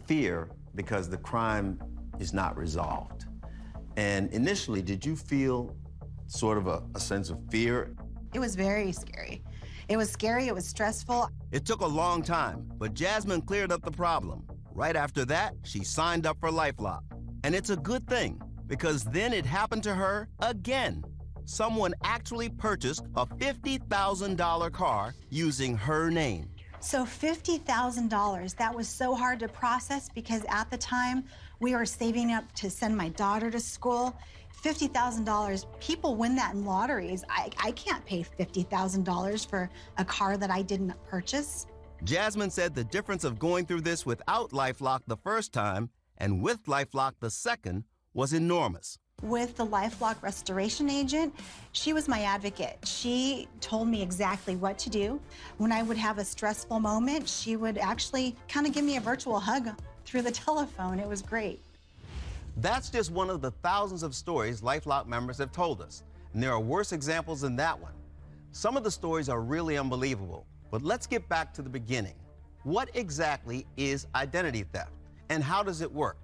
Speaker 3: fear because the crime is not resolved. And initially, did you feel sort of a sense of fear?
Speaker 11: It was very scary. It was scary, it was stressful.
Speaker 1: It took a long time, but Jasmine cleared up the problem. Right after that, she signed up for LifeLock. And it's a good thing, because then it happened to her again. Someone actually purchased a $50,000 car using her name.
Speaker 11: So $50,000, that was so hard to process because at the time, we were saving up to send my daughter to school. $50,000, people win that in lotteries. I can't pay $50,000 for a car that I didn't purchase.
Speaker 1: Jasmine said the difference of going through this without LifeLock the first time and with LifeLock the second was enormous.
Speaker 11: With the LifeLock restoration agent, she was my advocate. She told me exactly what to do. When I would have a stressful moment, she would actually kind of give me a virtual hug through the telephone. It was great.
Speaker 1: That's just one of the thousands of stories LifeLock members have told us, and there are worse examples than that one. Some of the stories are really unbelievable, but let's get back to the beginning. What exactly is identity theft, and how does it work?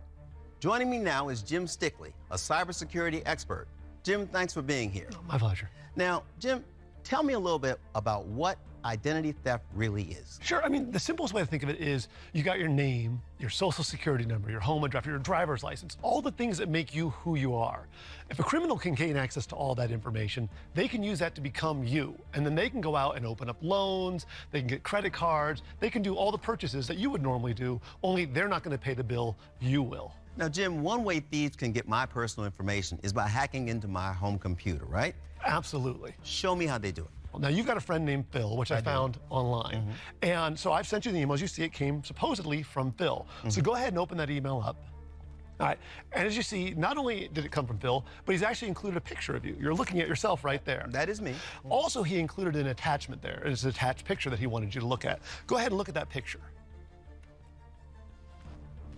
Speaker 1: Joining me now is Jim Stickley, a cybersecurity expert. Jim, thanks for being here.
Speaker 10: My pleasure.
Speaker 1: Now, Jim, tell me a little bit about what identity theft really is.
Speaker 10: Sure, I mean, the simplest way to think of it is you got your name, your social security number, your home address, your driver's license, all the things that make you who you are. If a criminal can gain access to all that information, they can use that to become you. And then they can go out and open up loans, they can get credit cards, they can do all the purchases that you would normally do, only they're not going to pay the bill, you will.
Speaker 1: Now, Jim, one way thieves can get my personal information is by hacking into my home computer, right?
Speaker 10: Absolutely.
Speaker 1: Show me how they do it.
Speaker 10: Now, you've got a friend named Phil, which I found online. And so I've sent you the emails. You see it came supposedly from Phil. So go ahead and open that email up. All right. And as you see, not only did it come from Phil, but he's actually included a picture of you. You're looking at yourself right there.
Speaker 1: That is me.
Speaker 10: Also, he included an attachment there. It's an attached picture that he wanted you to look at. Go ahead and look at that picture.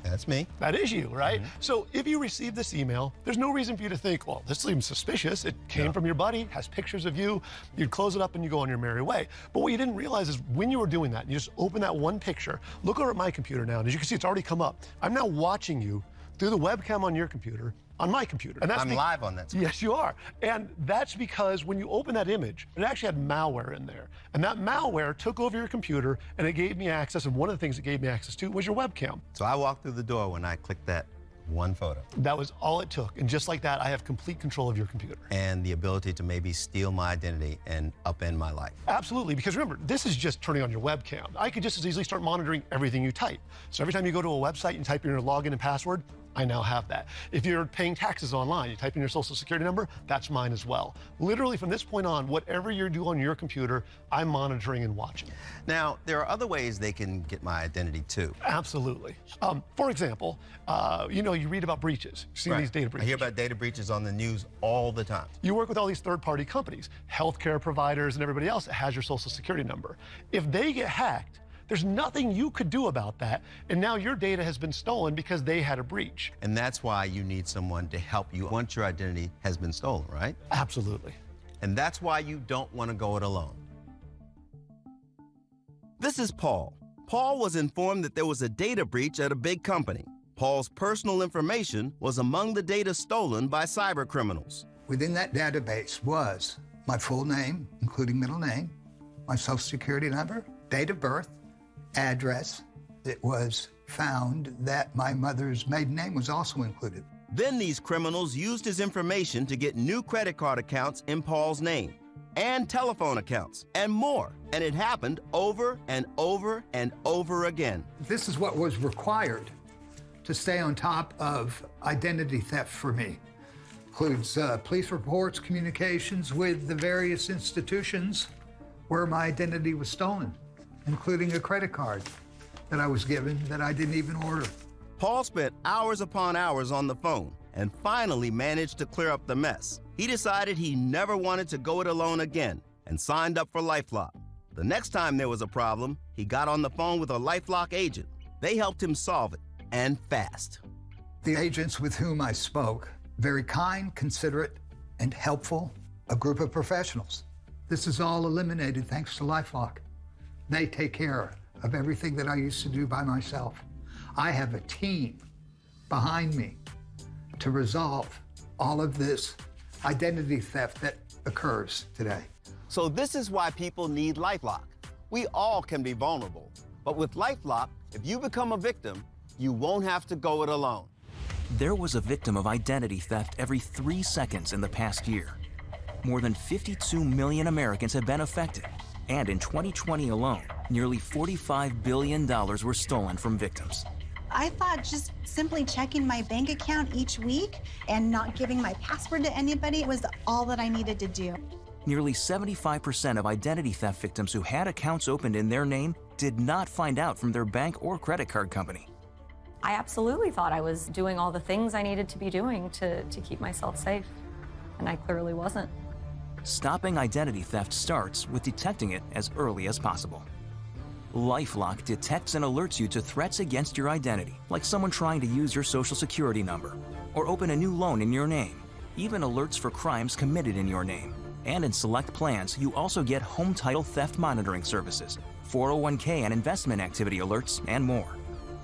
Speaker 1: That's me.
Speaker 10: That is you, right? So if you receive this email, there's no reason for you to think, well, this seems suspicious. It came from your buddy, has pictures of you. You'd close it up and you go on your merry way. But what you didn't realize is when you were doing that, you just open that one picture, look over at my computer now, and as you can see, it's already come up. I'm now watching you through the webcam on your computer, on my computer. And that's
Speaker 1: I'm live on that screen.
Speaker 10: Yes, you are. And that's because when you open that image, it actually had malware in there. And that malware took over your computer and it gave me access. And one of the things it gave me access to was your webcam.
Speaker 1: So I walked through the door when I clicked that one photo.
Speaker 10: That was all it took. And just like that, I have complete control of your computer.
Speaker 1: And the ability to maybe steal my identity and upend my life.
Speaker 10: Absolutely, because remember, this is just turning on your webcam. I could just as easily start monitoring everything you type. So every time you go to a website and type in your login and password, I now have that. If you're paying taxes online, you type in your social security number, that's mine as well. Literally from this point on, whatever you do on your computer, I'm monitoring and watching.
Speaker 1: Now, there are other ways they can get my identity too.
Speaker 10: Absolutely. For example, you know, you read about breaches. You see these data breaches.
Speaker 1: I hear about data breaches on the news all the time.
Speaker 10: You work with all these third-party companies, healthcare providers and everybody else that has your social security number. If they get hacked, there's nothing you could do about that, and now your data has been stolen because they had a breach.
Speaker 1: And that's why you need someone to help you once your identity has been stolen, right?
Speaker 10: Absolutely.
Speaker 1: And that's why you don't want to go it alone. This is Paul. Paul was informed that there was a data breach at a big company. Paul's personal information was among the data stolen by cyber criminals.
Speaker 14: Within that database was my full name, including middle name, my social security number, date of birth, address. It was found that my mother's maiden name was also included.
Speaker 1: Then these criminals used his information to get new credit card accounts in Paul's name, and telephone accounts, and more. And it happened over and over and over again.
Speaker 14: This is what was required to stay on top of identity theft for me. Includes police reports, communications with the various institutions where my identity was stolen, including a credit card that I was given that I didn't even order.
Speaker 1: Paul spent hours upon hours on the phone and finally managed to clear up the mess. He decided he never wanted to go it alone again and signed up for LifeLock. The next time there was a problem, he got on the phone with a LifeLock agent. They helped him solve it, and fast.
Speaker 14: The agents with whom I spoke, very kind, considerate, and helpful, a group of professionals. This is all eliminated thanks to LifeLock. They take care of everything that I used to do by myself. I have a team behind me to resolve all of this identity theft that occurs today.
Speaker 1: So this is why people need LifeLock. We all can be vulnerable, but with LifeLock, if you become a victim, you won't have to go it alone.
Speaker 6: There was a victim of identity theft every 3 seconds in the past year. More than 52 million Americans have been affected. And in 2020 alone, nearly $45 billion were stolen from victims.
Speaker 11: I thought just simply checking my bank account each week and not giving my password to anybody was all that I needed to do.
Speaker 6: Nearly 75% of identity theft victims who had accounts opened in their name did not find out from their bank or credit card company.
Speaker 8: I absolutely thought I was doing all the things I needed to be doing to keep myself safe, and I clearly wasn't.
Speaker 6: Stopping identity theft starts with detecting it as early as possible. LifeLock detects and alerts you to threats against your identity, like someone trying to use your social security number or open a new loan in your name, even alerts for crimes committed in your name. And in select plans, you also get home title theft monitoring services, 401k and investment activity alerts, and more.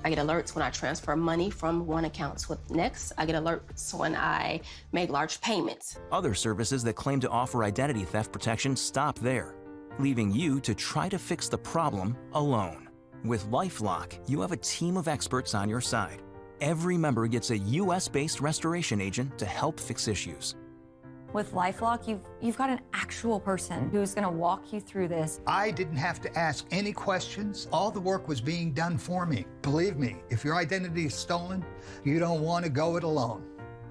Speaker 12: I get alerts when I transfer money from one account with Next. I get alerts when I make large payments.
Speaker 6: Other services that claim to offer identity theft protection stop there. leaving you to try to fix the problem alone. With LifeLock, you have a team of experts on your side. Every member gets a US-based restoration agent to help fix issues.
Speaker 8: With LifeLock, you've got an actual person who's going to walk you through this.
Speaker 14: I didn't have to ask any questions. All the work was being done for me. Believe me, if your identity is stolen, you don't want to go it alone.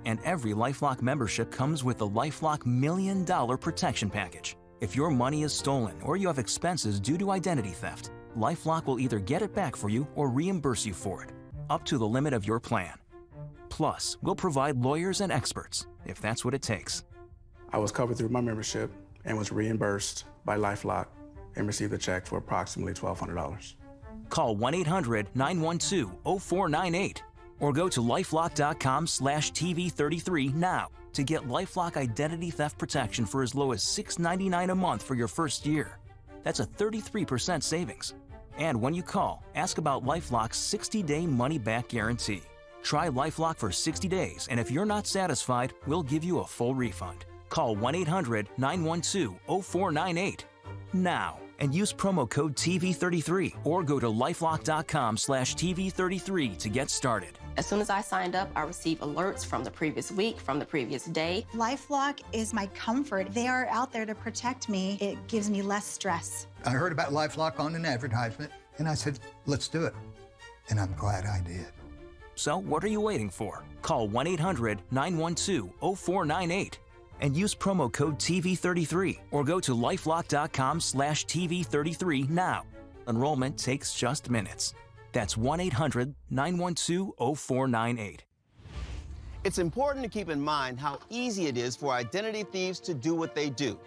Speaker 6: And every LifeLock membership comes with the LifeLock $1 Million Protection Package. If your money is stolen or you have expenses due to identity theft, LifeLock will either get it back for you or reimburse you for it, up to the limit of your plan. Plus, we'll provide lawyers and experts, if that's what it takes.
Speaker 5: I was covered through my membership and was reimbursed by LifeLock and received a check for approximately $1,200.
Speaker 6: Call 1-800-912-0498 or go to lifelock.com/TV33 now to get LifeLock identity theft protection for as low as $6.99 a month for your first year. That's a 33% savings. And when you call, ask about LifeLock's 60-day money-back guarantee. Try LifeLock for 60 days, and if you're not satisfied, we'll give you a full refund. Call 1-800-912-0498 now and use promo code TV33 or go to lifelock.com/TV33 to get started.
Speaker 12: As soon as I signed up, I received alerts from the previous week, from the previous day.
Speaker 11: LifeLock is my comfort. They are out there to protect me. It gives me less stress.
Speaker 14: I heard about LifeLock on an advertisement, and I said, let's do it. And I'm glad I did.
Speaker 6: So what are you waiting for? Call 1-800-912-0498 and use promo code TV33 or go to lifelock.com/TV33 now. Enrollment takes just minutes. That's 1-800-912-0498.
Speaker 1: It's important to keep in mind how easy it is for identity thieves to do what they do.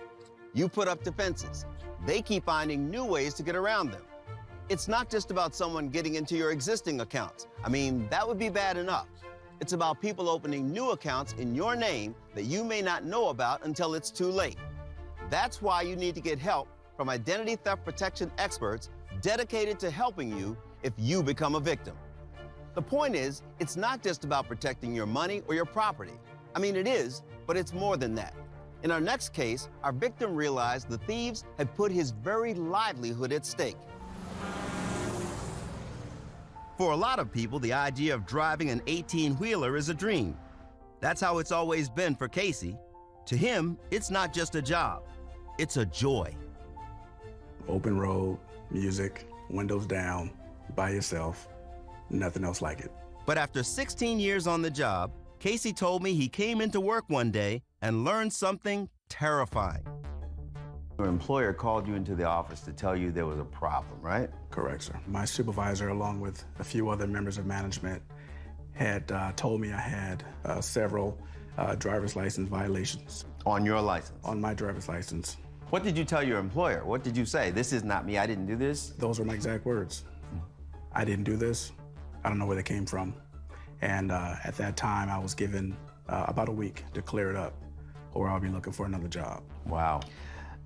Speaker 1: You put up defenses. They keep finding new ways to get around them. It's not just about someone getting into your existing accounts. I mean, that would be bad enough. It's about people opening new accounts in your name that you may not know about until it's too late. That's why you need to get help from identity theft protection experts dedicated to helping you if you become a victim. The point is, it's not just about protecting your money or your property. I mean, it is, but it's more than that. In our next case, our victim realized the thieves had put his very livelihood at stake. For a lot of people, the idea of driving an 18-wheeler is a dream. That's how it's always been for Casey. To him, it's not just a job, it's a joy.
Speaker 5: Open road, music, windows down, by yourself, nothing else like it.
Speaker 1: But after 16 years on the job, Casey told me he came into work one day and learned something terrifying.
Speaker 3: Your employer called you into the office to tell you there was a problem, right?
Speaker 5: Correct, sir. My supervisor, along with a few other members of management, had told me I had several driver's license violations.
Speaker 3: On your license?
Speaker 5: On my driver's license.
Speaker 3: What did you tell your employer? What did you say? This is not me, I didn't do this?
Speaker 5: Those were my exact words. I didn't do this. I don't know where they came from. And at that time, I was given about a week to clear it up, or I'll be looking for another job.
Speaker 3: Wow.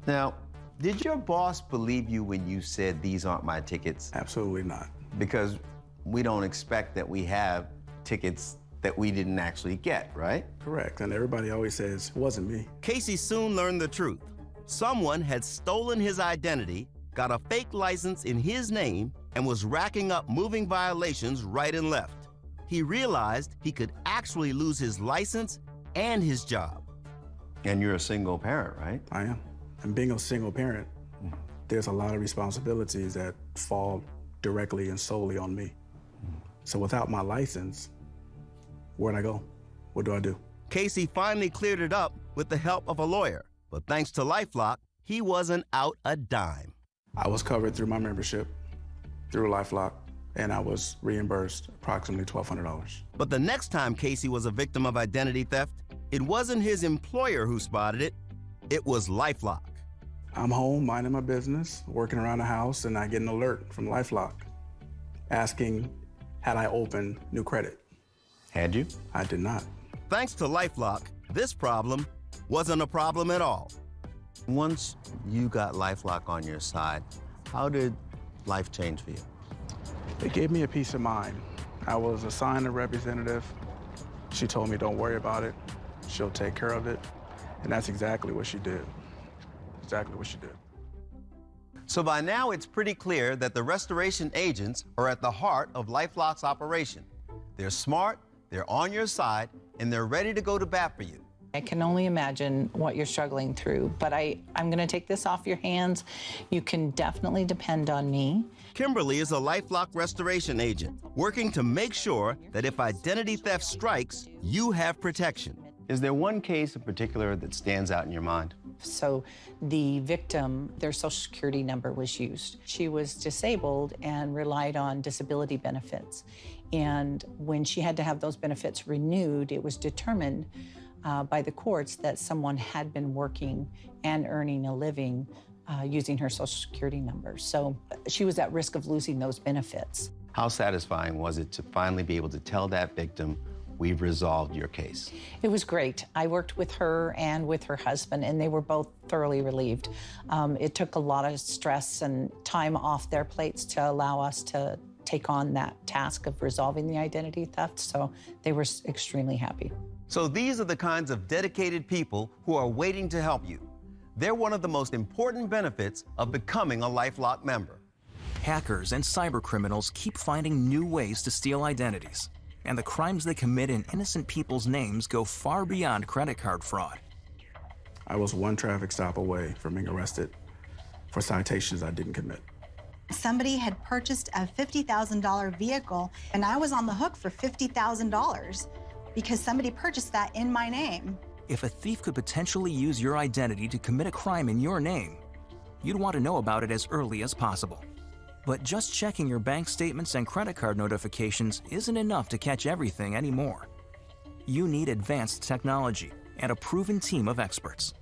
Speaker 3: Now, did your boss believe you when you said, these aren't my tickets?
Speaker 5: Absolutely not.
Speaker 3: Because we don't expect that we have tickets that we didn't actually get, right?
Speaker 5: Correct, and everybody always says, it wasn't me.
Speaker 1: Casey soon learned the truth. Someone had stolen his identity, got a fake license in his name, and was racking up moving violations right and left. He realized he could actually lose his license and his job.
Speaker 3: And you're a single parent, right?
Speaker 5: I am. And being a single parent, there's a lot of responsibilities that fall directly and solely on me. So without my license, where'd I go? What do I do?
Speaker 1: Casey finally cleared it up with the help of a lawyer. But thanks to LifeLock, he wasn't out a dime.
Speaker 5: I was covered through my membership, through LifeLock, and I was reimbursed approximately $1,200.
Speaker 1: But the next time Casey was a victim of identity theft, it wasn't his employer who spotted it. It was LifeLock.
Speaker 5: I'm home, minding my business, working around the house, and I get an alert from LifeLock asking, had I opened new credit?
Speaker 3: Had you?
Speaker 5: I did not.
Speaker 1: Thanks to LifeLock, this problem wasn't a problem at all.
Speaker 3: Once you got LifeLock on your side, how did life change for you?
Speaker 5: It gave me a peace of mind. I was assigned a representative. She told me, don't worry about it. She'll take care of it. And that's exactly what she did. Exactly what she did.
Speaker 1: So by now, it's pretty clear that the restoration agents are at the heart of LifeLock's operation. They're smart, they're on your side, and they're ready to go to bat for you.
Speaker 2: I can only imagine what you're struggling through, but I'm going to take this off your hands. You can definitely depend on me.
Speaker 1: Kimberly is a LifeLock restoration agent, working to make sure that if identity theft strikes, you have protection.
Speaker 3: Is there one case in particular that stands out in your mind?
Speaker 2: So the victim, their Social Security number was used. She was disabled and relied on disability benefits. And when she had to have those benefits renewed, it was determined by the courts that someone had been working and earning a living using her Social Security number. So she was at risk of losing those benefits.
Speaker 3: How satisfying was it to finally be able to tell that victim, we've resolved your case?
Speaker 2: It was great. I worked with her and with her husband, and they were both thoroughly relieved. It took a lot of stress and time off their plates to allow us to take on that task of resolving the identity theft, so they were extremely happy.
Speaker 1: So these are the kinds of dedicated people who are waiting to help you. They're one of the most important benefits of becoming a LifeLock member.
Speaker 6: Hackers and cybercriminals keep finding new ways to steal identities, and the crimes they commit in innocent people's names go far beyond credit card fraud.
Speaker 5: I was one traffic stop away from being arrested for citations I didn't commit.
Speaker 11: Somebody had purchased a $50,000 vehicle, and I was on the hook for $50,000 because somebody purchased that in my name.
Speaker 6: If a thief could potentially use your identity to commit a crime in your name, you'd want to know about it as early as possible. But just checking your bank statements and credit card notifications isn't enough to catch everything anymore. You need advanced technology and a proven team of experts.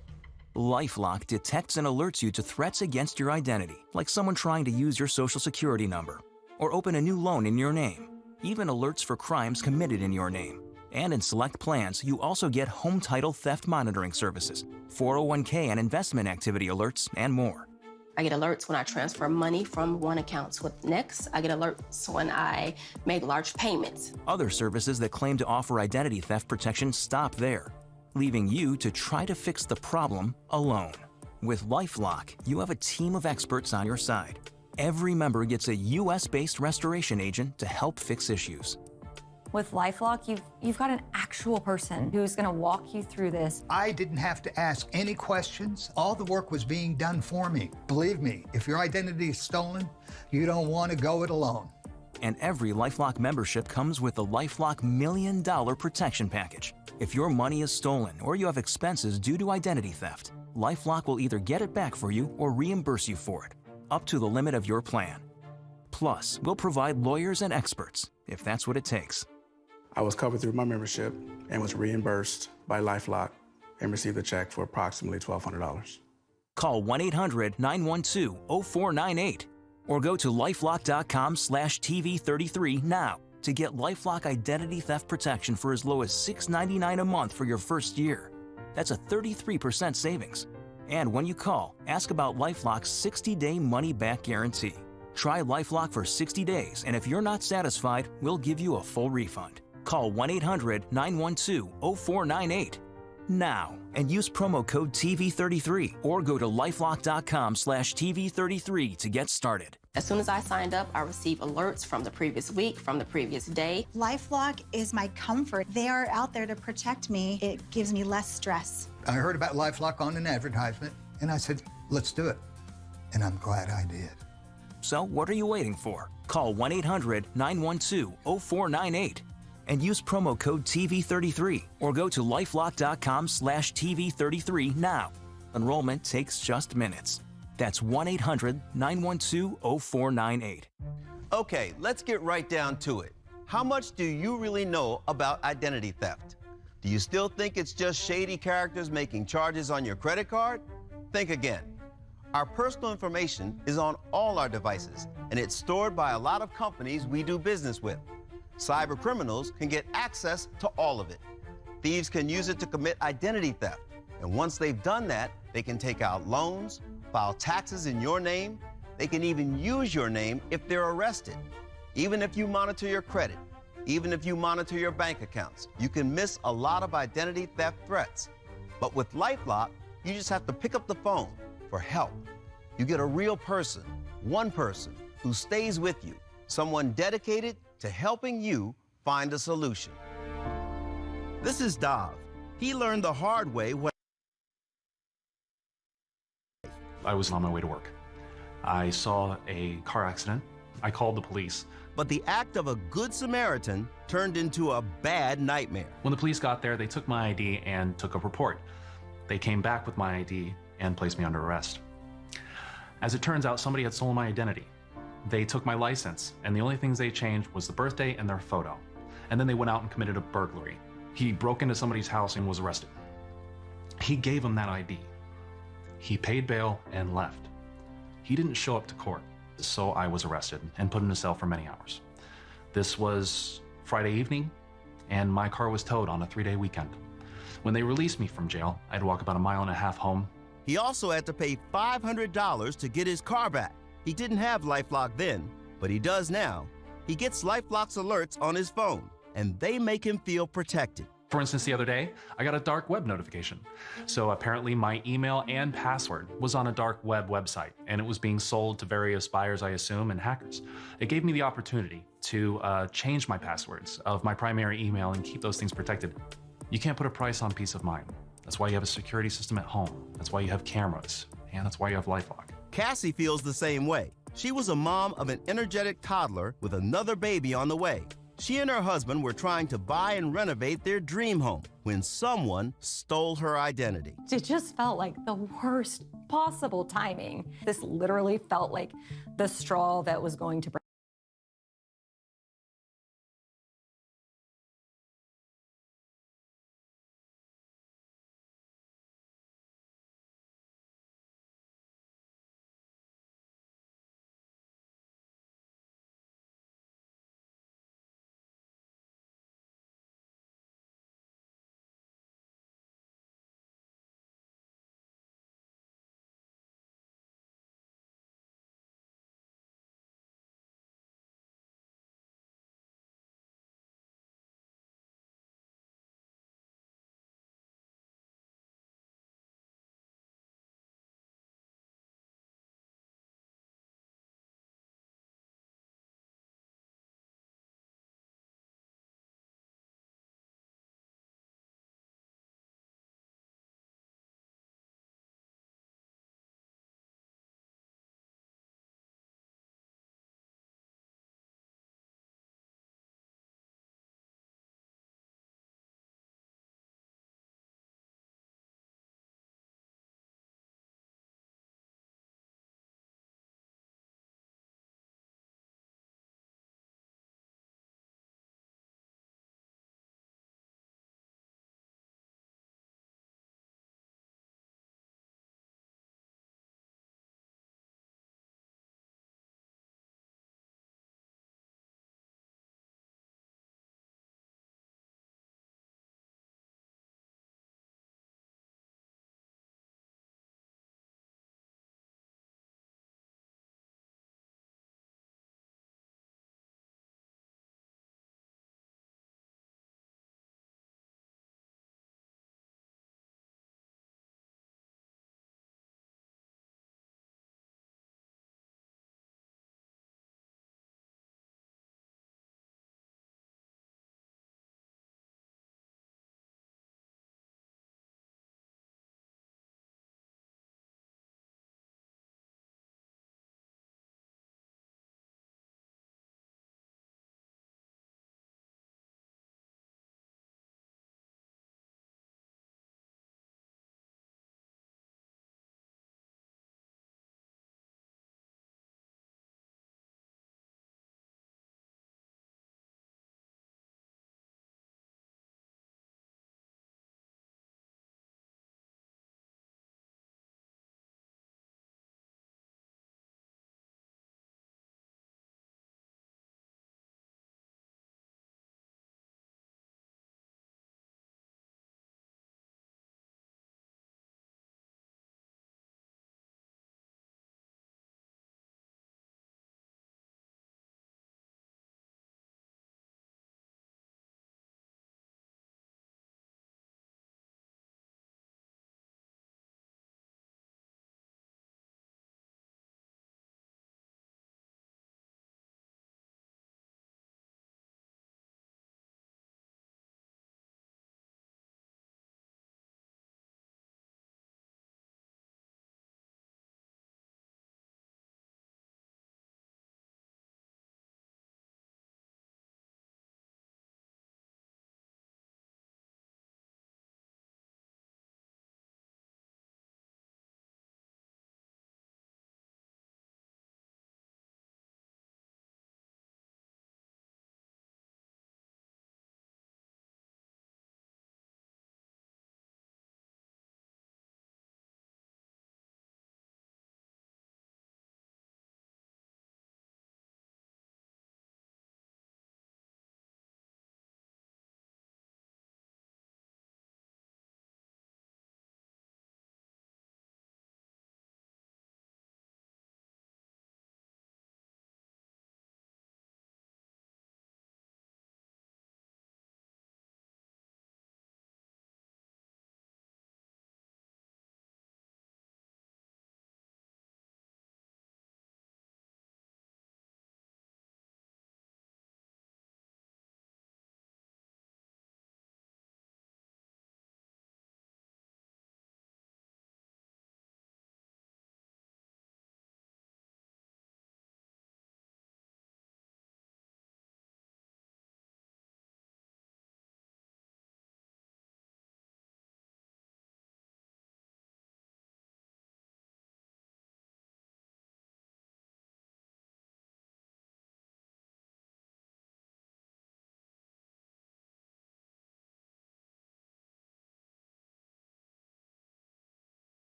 Speaker 6: LifeLock detects and alerts you to threats against your identity, like someone trying to use your Social Security number or open a new loan in your name, even alerts for crimes committed in your name. And in select plans, you also get home title theft monitoring services, 401k and investment activity alerts, and more.
Speaker 12: I get alerts when I transfer money from one account with Next. I get alerts when I make large payments.
Speaker 6: Other services that claim to offer identity theft protection stop there, leaving you to try to fix the problem alone. With LifeLock, you have a team of experts on your side. Every member gets a US-based restoration agent to help fix issues.
Speaker 8: With LifeLock, you've got an actual person who's going to walk you through this.
Speaker 14: I didn't have to ask any questions. All the work was being done for me. Believe me, if your identity is stolen, you don't want to go it alone.
Speaker 6: And every LifeLock membership comes with the LifeLock $1 Million Protection Package. If your money is stolen or you have expenses due to identity theft, LifeLock will either get it back for you or reimburse you for it, up to the limit of your plan. Plus, we'll provide lawyers and experts, if that's what it takes.
Speaker 5: I was covered through my membership and was reimbursed by LifeLock and received a check for approximately $1,200.
Speaker 6: Call 1-800-912-0498 or go to lifelock.com/TV33 now to get LifeLock identity theft protection for as low as $6.99 a month for your first year. That's a 33% savings. And when you call, ask about LifeLock's 60-day money-back guarantee. Try LifeLock for 60 days, and if you're not satisfied, we'll give you a full refund. Call 1-800-912-0498 now and use promo code TV33 or go to lifelock.com/TV33 to get started.
Speaker 12: As soon as I signed up, I received alerts from the previous week, from the previous day.
Speaker 11: LifeLock is my comfort. They are out there to protect me. It gives me less stress.
Speaker 14: I heard about LifeLock on an advertisement, and I said, let's do it. And I'm glad I did.
Speaker 6: So what are you waiting for? Call 1-800-912-0498 and use promo code TV33 or go to lifelock.com/TV33 now. Enrollment takes just minutes. That's 1-800-912-0498.
Speaker 1: Okay, let's get right down to it. How much do you really know about identity theft? Do you still think it's just shady characters making charges on your credit card? Think again. Our personal information is on all our devices, and it's stored by a lot of companies we do business with. Cyber criminals can get access to all of it. Thieves can use it to commit identity theft, and once they've done that, they can take out loans, file taxes in your name. They can even use your name if they're arrested. Even if you monitor your credit, even if you monitor your bank accounts, you can miss a lot of identity theft threats. But with LifeLock, you just have to pick up the phone for help. You get a real person, one person, who stays with you, someone dedicated to helping you find a solution. This is Dov. He learned the hard way when
Speaker 7: I was on my way to work. I saw a car accident. I called the police.
Speaker 1: But the act of a good Samaritan turned into a bad nightmare.
Speaker 7: When the police got there, they took my ID and took a report. They came back with my ID and placed me under arrest. As it turns out, somebody had stolen my identity. They took my license, and the only things they changed was the birthday and their photo. And then they went out and committed a burglary. He broke into somebody's house and was arrested. He gave him that ID. He paid bail and left. He didn't show up to court, so I was arrested and put in a cell for many hours. This was Friday evening, and my car was towed on a 3-day weekend. When they released me from jail, I'd walk about 1.5 miles home.
Speaker 1: He also had to pay $500 to get his car back. He didn't have LifeLock then, but he does now. He gets LifeLock's alerts on his phone, and they make him feel protected.
Speaker 7: For instance, the other day, I got a dark web notification. So apparently my email and password was on a dark web website, and it was being sold to various buyers, I assume, and hackers. It gave me the opportunity to change my passwords of my primary email and keep those things protected. You can't put a price on peace of mind. That's why you have a security system at home. That's why you have cameras, and that's why you have LifeLock.
Speaker 1: Cassie feels the same way. She was a mom of an energetic toddler with another baby on the way. She and her husband were trying to buy and renovate their dream home when someone stole her identity.
Speaker 8: It just felt like the worst possible timing. This literally felt like the straw that was going to break.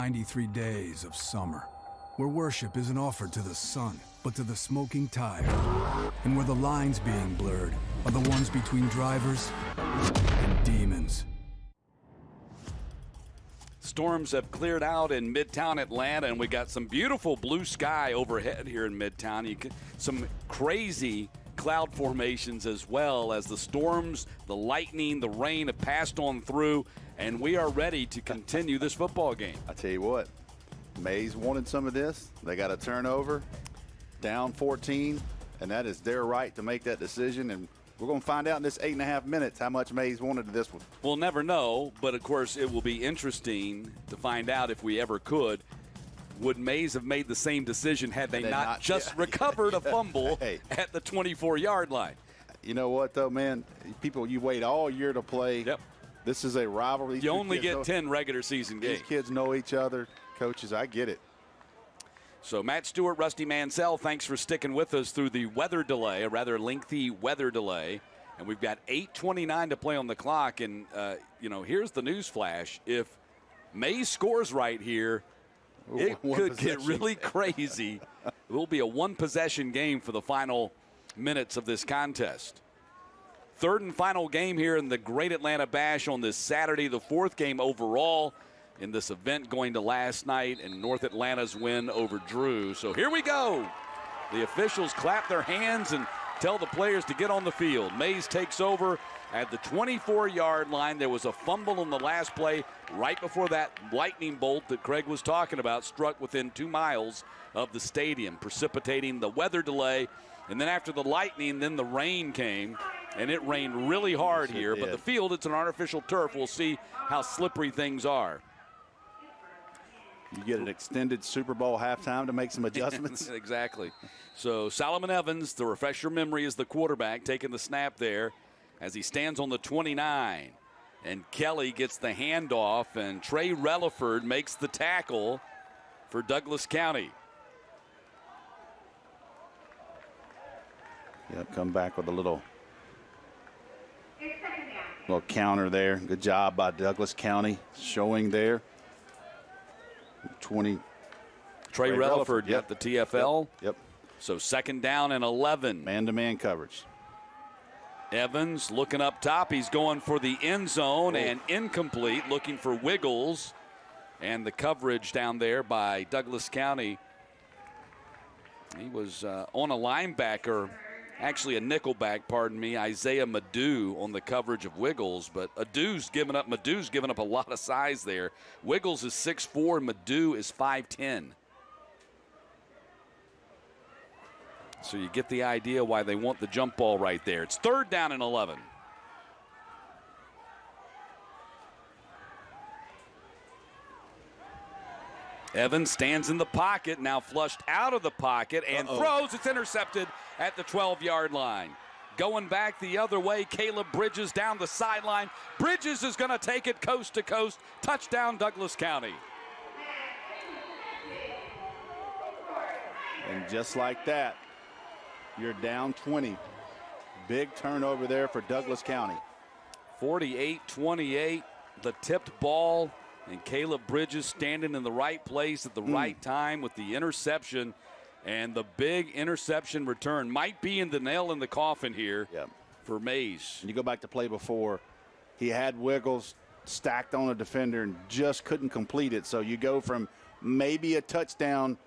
Speaker 15: 93 days of summer, where worship isn't offered to the sun, but to the smoking tire, and where the lines being blurred are the ones between drivers and demons.
Speaker 9: Storms have cleared out in Midtown Atlanta, and we got some beautiful blue sky overhead here in Midtown. Some crazy cloud formations as well as the storms, the lightning, the rain have passed on through, and we are ready to continue this football game.
Speaker 13: I tell you what, Mays wanted some of this. They got a turnover, down 14, and that is their right to make that decision. And we're going to find out in this 8.5 minutes how much Mays wanted this one.
Speaker 9: We'll never know, but of course it will be interesting to find out if we ever could. Would Mays have made the same decision had they not just recovered a fumble at the 24-yard line?
Speaker 13: You know what, though, man? People, you wait all year to play.
Speaker 9: Yep.
Speaker 13: This is a rivalry.
Speaker 9: You only get 10 regular season games.
Speaker 13: These kids know each other. Coaches, I get it.
Speaker 9: So Matt Stewart, Rusty Mansell, thanks for sticking with us through the weather delay, a rather lengthy weather delay. And we've got 8:29 to play on the clock. And, here's the news flash. If Mays scores right here, it could get really crazy. It will be a one-possession game for the final minutes of this contest. Third and final game here in the Great Atlanta Bash on this Saturday, the fourth game overall in this event going to last night and North Atlanta's win over Drew. So here we go. The officials clap their hands and tell the players to get on the field. Mays takes over at the 24-yard line. There was a fumble on the last play right before that lightning bolt that Craig was talking about struck within 2 miles of the stadium, precipitating the weather delay. And then after the lightning, then the rain came, and it rained really hard here. But the field, it's an artificial turf. We'll see how slippery things are.
Speaker 13: You get an extended Super Bowl halftime to make some adjustments.
Speaker 9: Exactly. So Solomon Evans, to refresh your memory, is the quarterback, taking the snap there as he stands on the 29. And Kelly gets the handoff, and Trey Relaford makes the tackle for Douglas County.
Speaker 13: Yep, come back with a little counter there. Good job by Douglas County showing there. 20.
Speaker 9: Trey Relaford got the TFL.
Speaker 13: Yep.
Speaker 9: So second down and 11.
Speaker 13: Man-to-man coverage.
Speaker 9: Evans looking up top. He's going for the end zone and incomplete, looking for Wiggles. And the coverage down there by Douglas County. He was on a linebacker, actually a nickelback, pardon me, Isaiah Madu on the coverage of Wiggles. But Madu's given up a lot of size there. Wiggles is 6'4", and Madu is 5'10". So you get the idea why they want the jump ball right there. It's third down and 11. Evans stands in the pocket, now flushed out of the pocket and throws. It's intercepted at the 12-yard line. Going back the other way, Caleb Bridges down the sideline. Bridges is going to take it coast to coast. Touchdown, Douglas County.
Speaker 13: And just like that, you're down 20. Big turnover there for Douglas County.
Speaker 9: 48-28, the tipped ball, and Caleb Bridges standing in the right place at the right time with the interception. And the big interception return might be in the nail in the coffin here for Mays.
Speaker 13: And you go back to play before, he had Wiggles stacked on a defender and just couldn't complete it. So you go from maybe a touchdown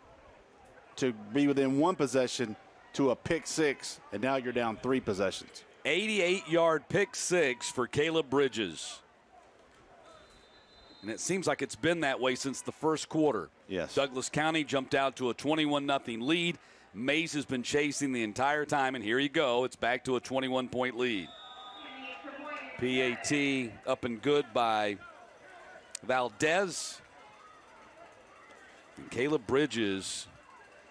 Speaker 13: to be within one possession to a pick six, and now you're down 3 possessions.
Speaker 9: 88-yard pick six for Caleb Bridges. And it seems like it's been that way since the first quarter.
Speaker 13: Yes.
Speaker 9: Douglas County jumped out to a 21-0 lead. Mays has been chasing the entire time, and here you go. It's back to a 21-point lead. PAT up and good by Valdez. And Caleb Bridges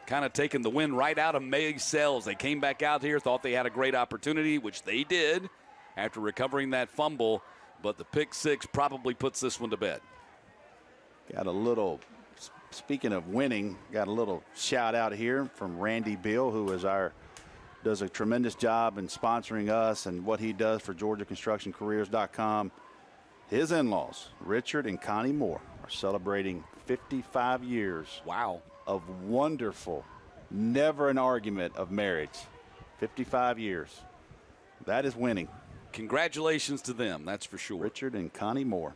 Speaker 9: kind of taking the wind right out of Mays' sails. They came back out here, thought they had a great opportunity, which they did after recovering that fumble. But the pick six probably puts this one to bed.
Speaker 13: Got a little, speaking of winning, got a little shout out here from Randy Bill, who is does a tremendous job in sponsoring us and what he does for GeorgiaConstructionCareers.com. His in-laws, Richard and Connie Moore, are celebrating 55 years.
Speaker 9: Wow.
Speaker 13: Of wonderful, never an argument of marriage. 55 years. That is winning.
Speaker 9: Congratulations to them, that's for sure.
Speaker 13: Richard and Connie Moore.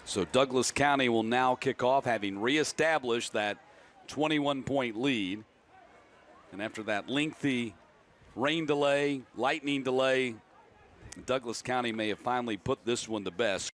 Speaker 9: So Douglas County will now kick off, having reestablished that 21-point lead. And after that lengthy rain delay, lightning delay, Douglas County may have finally put this one to best.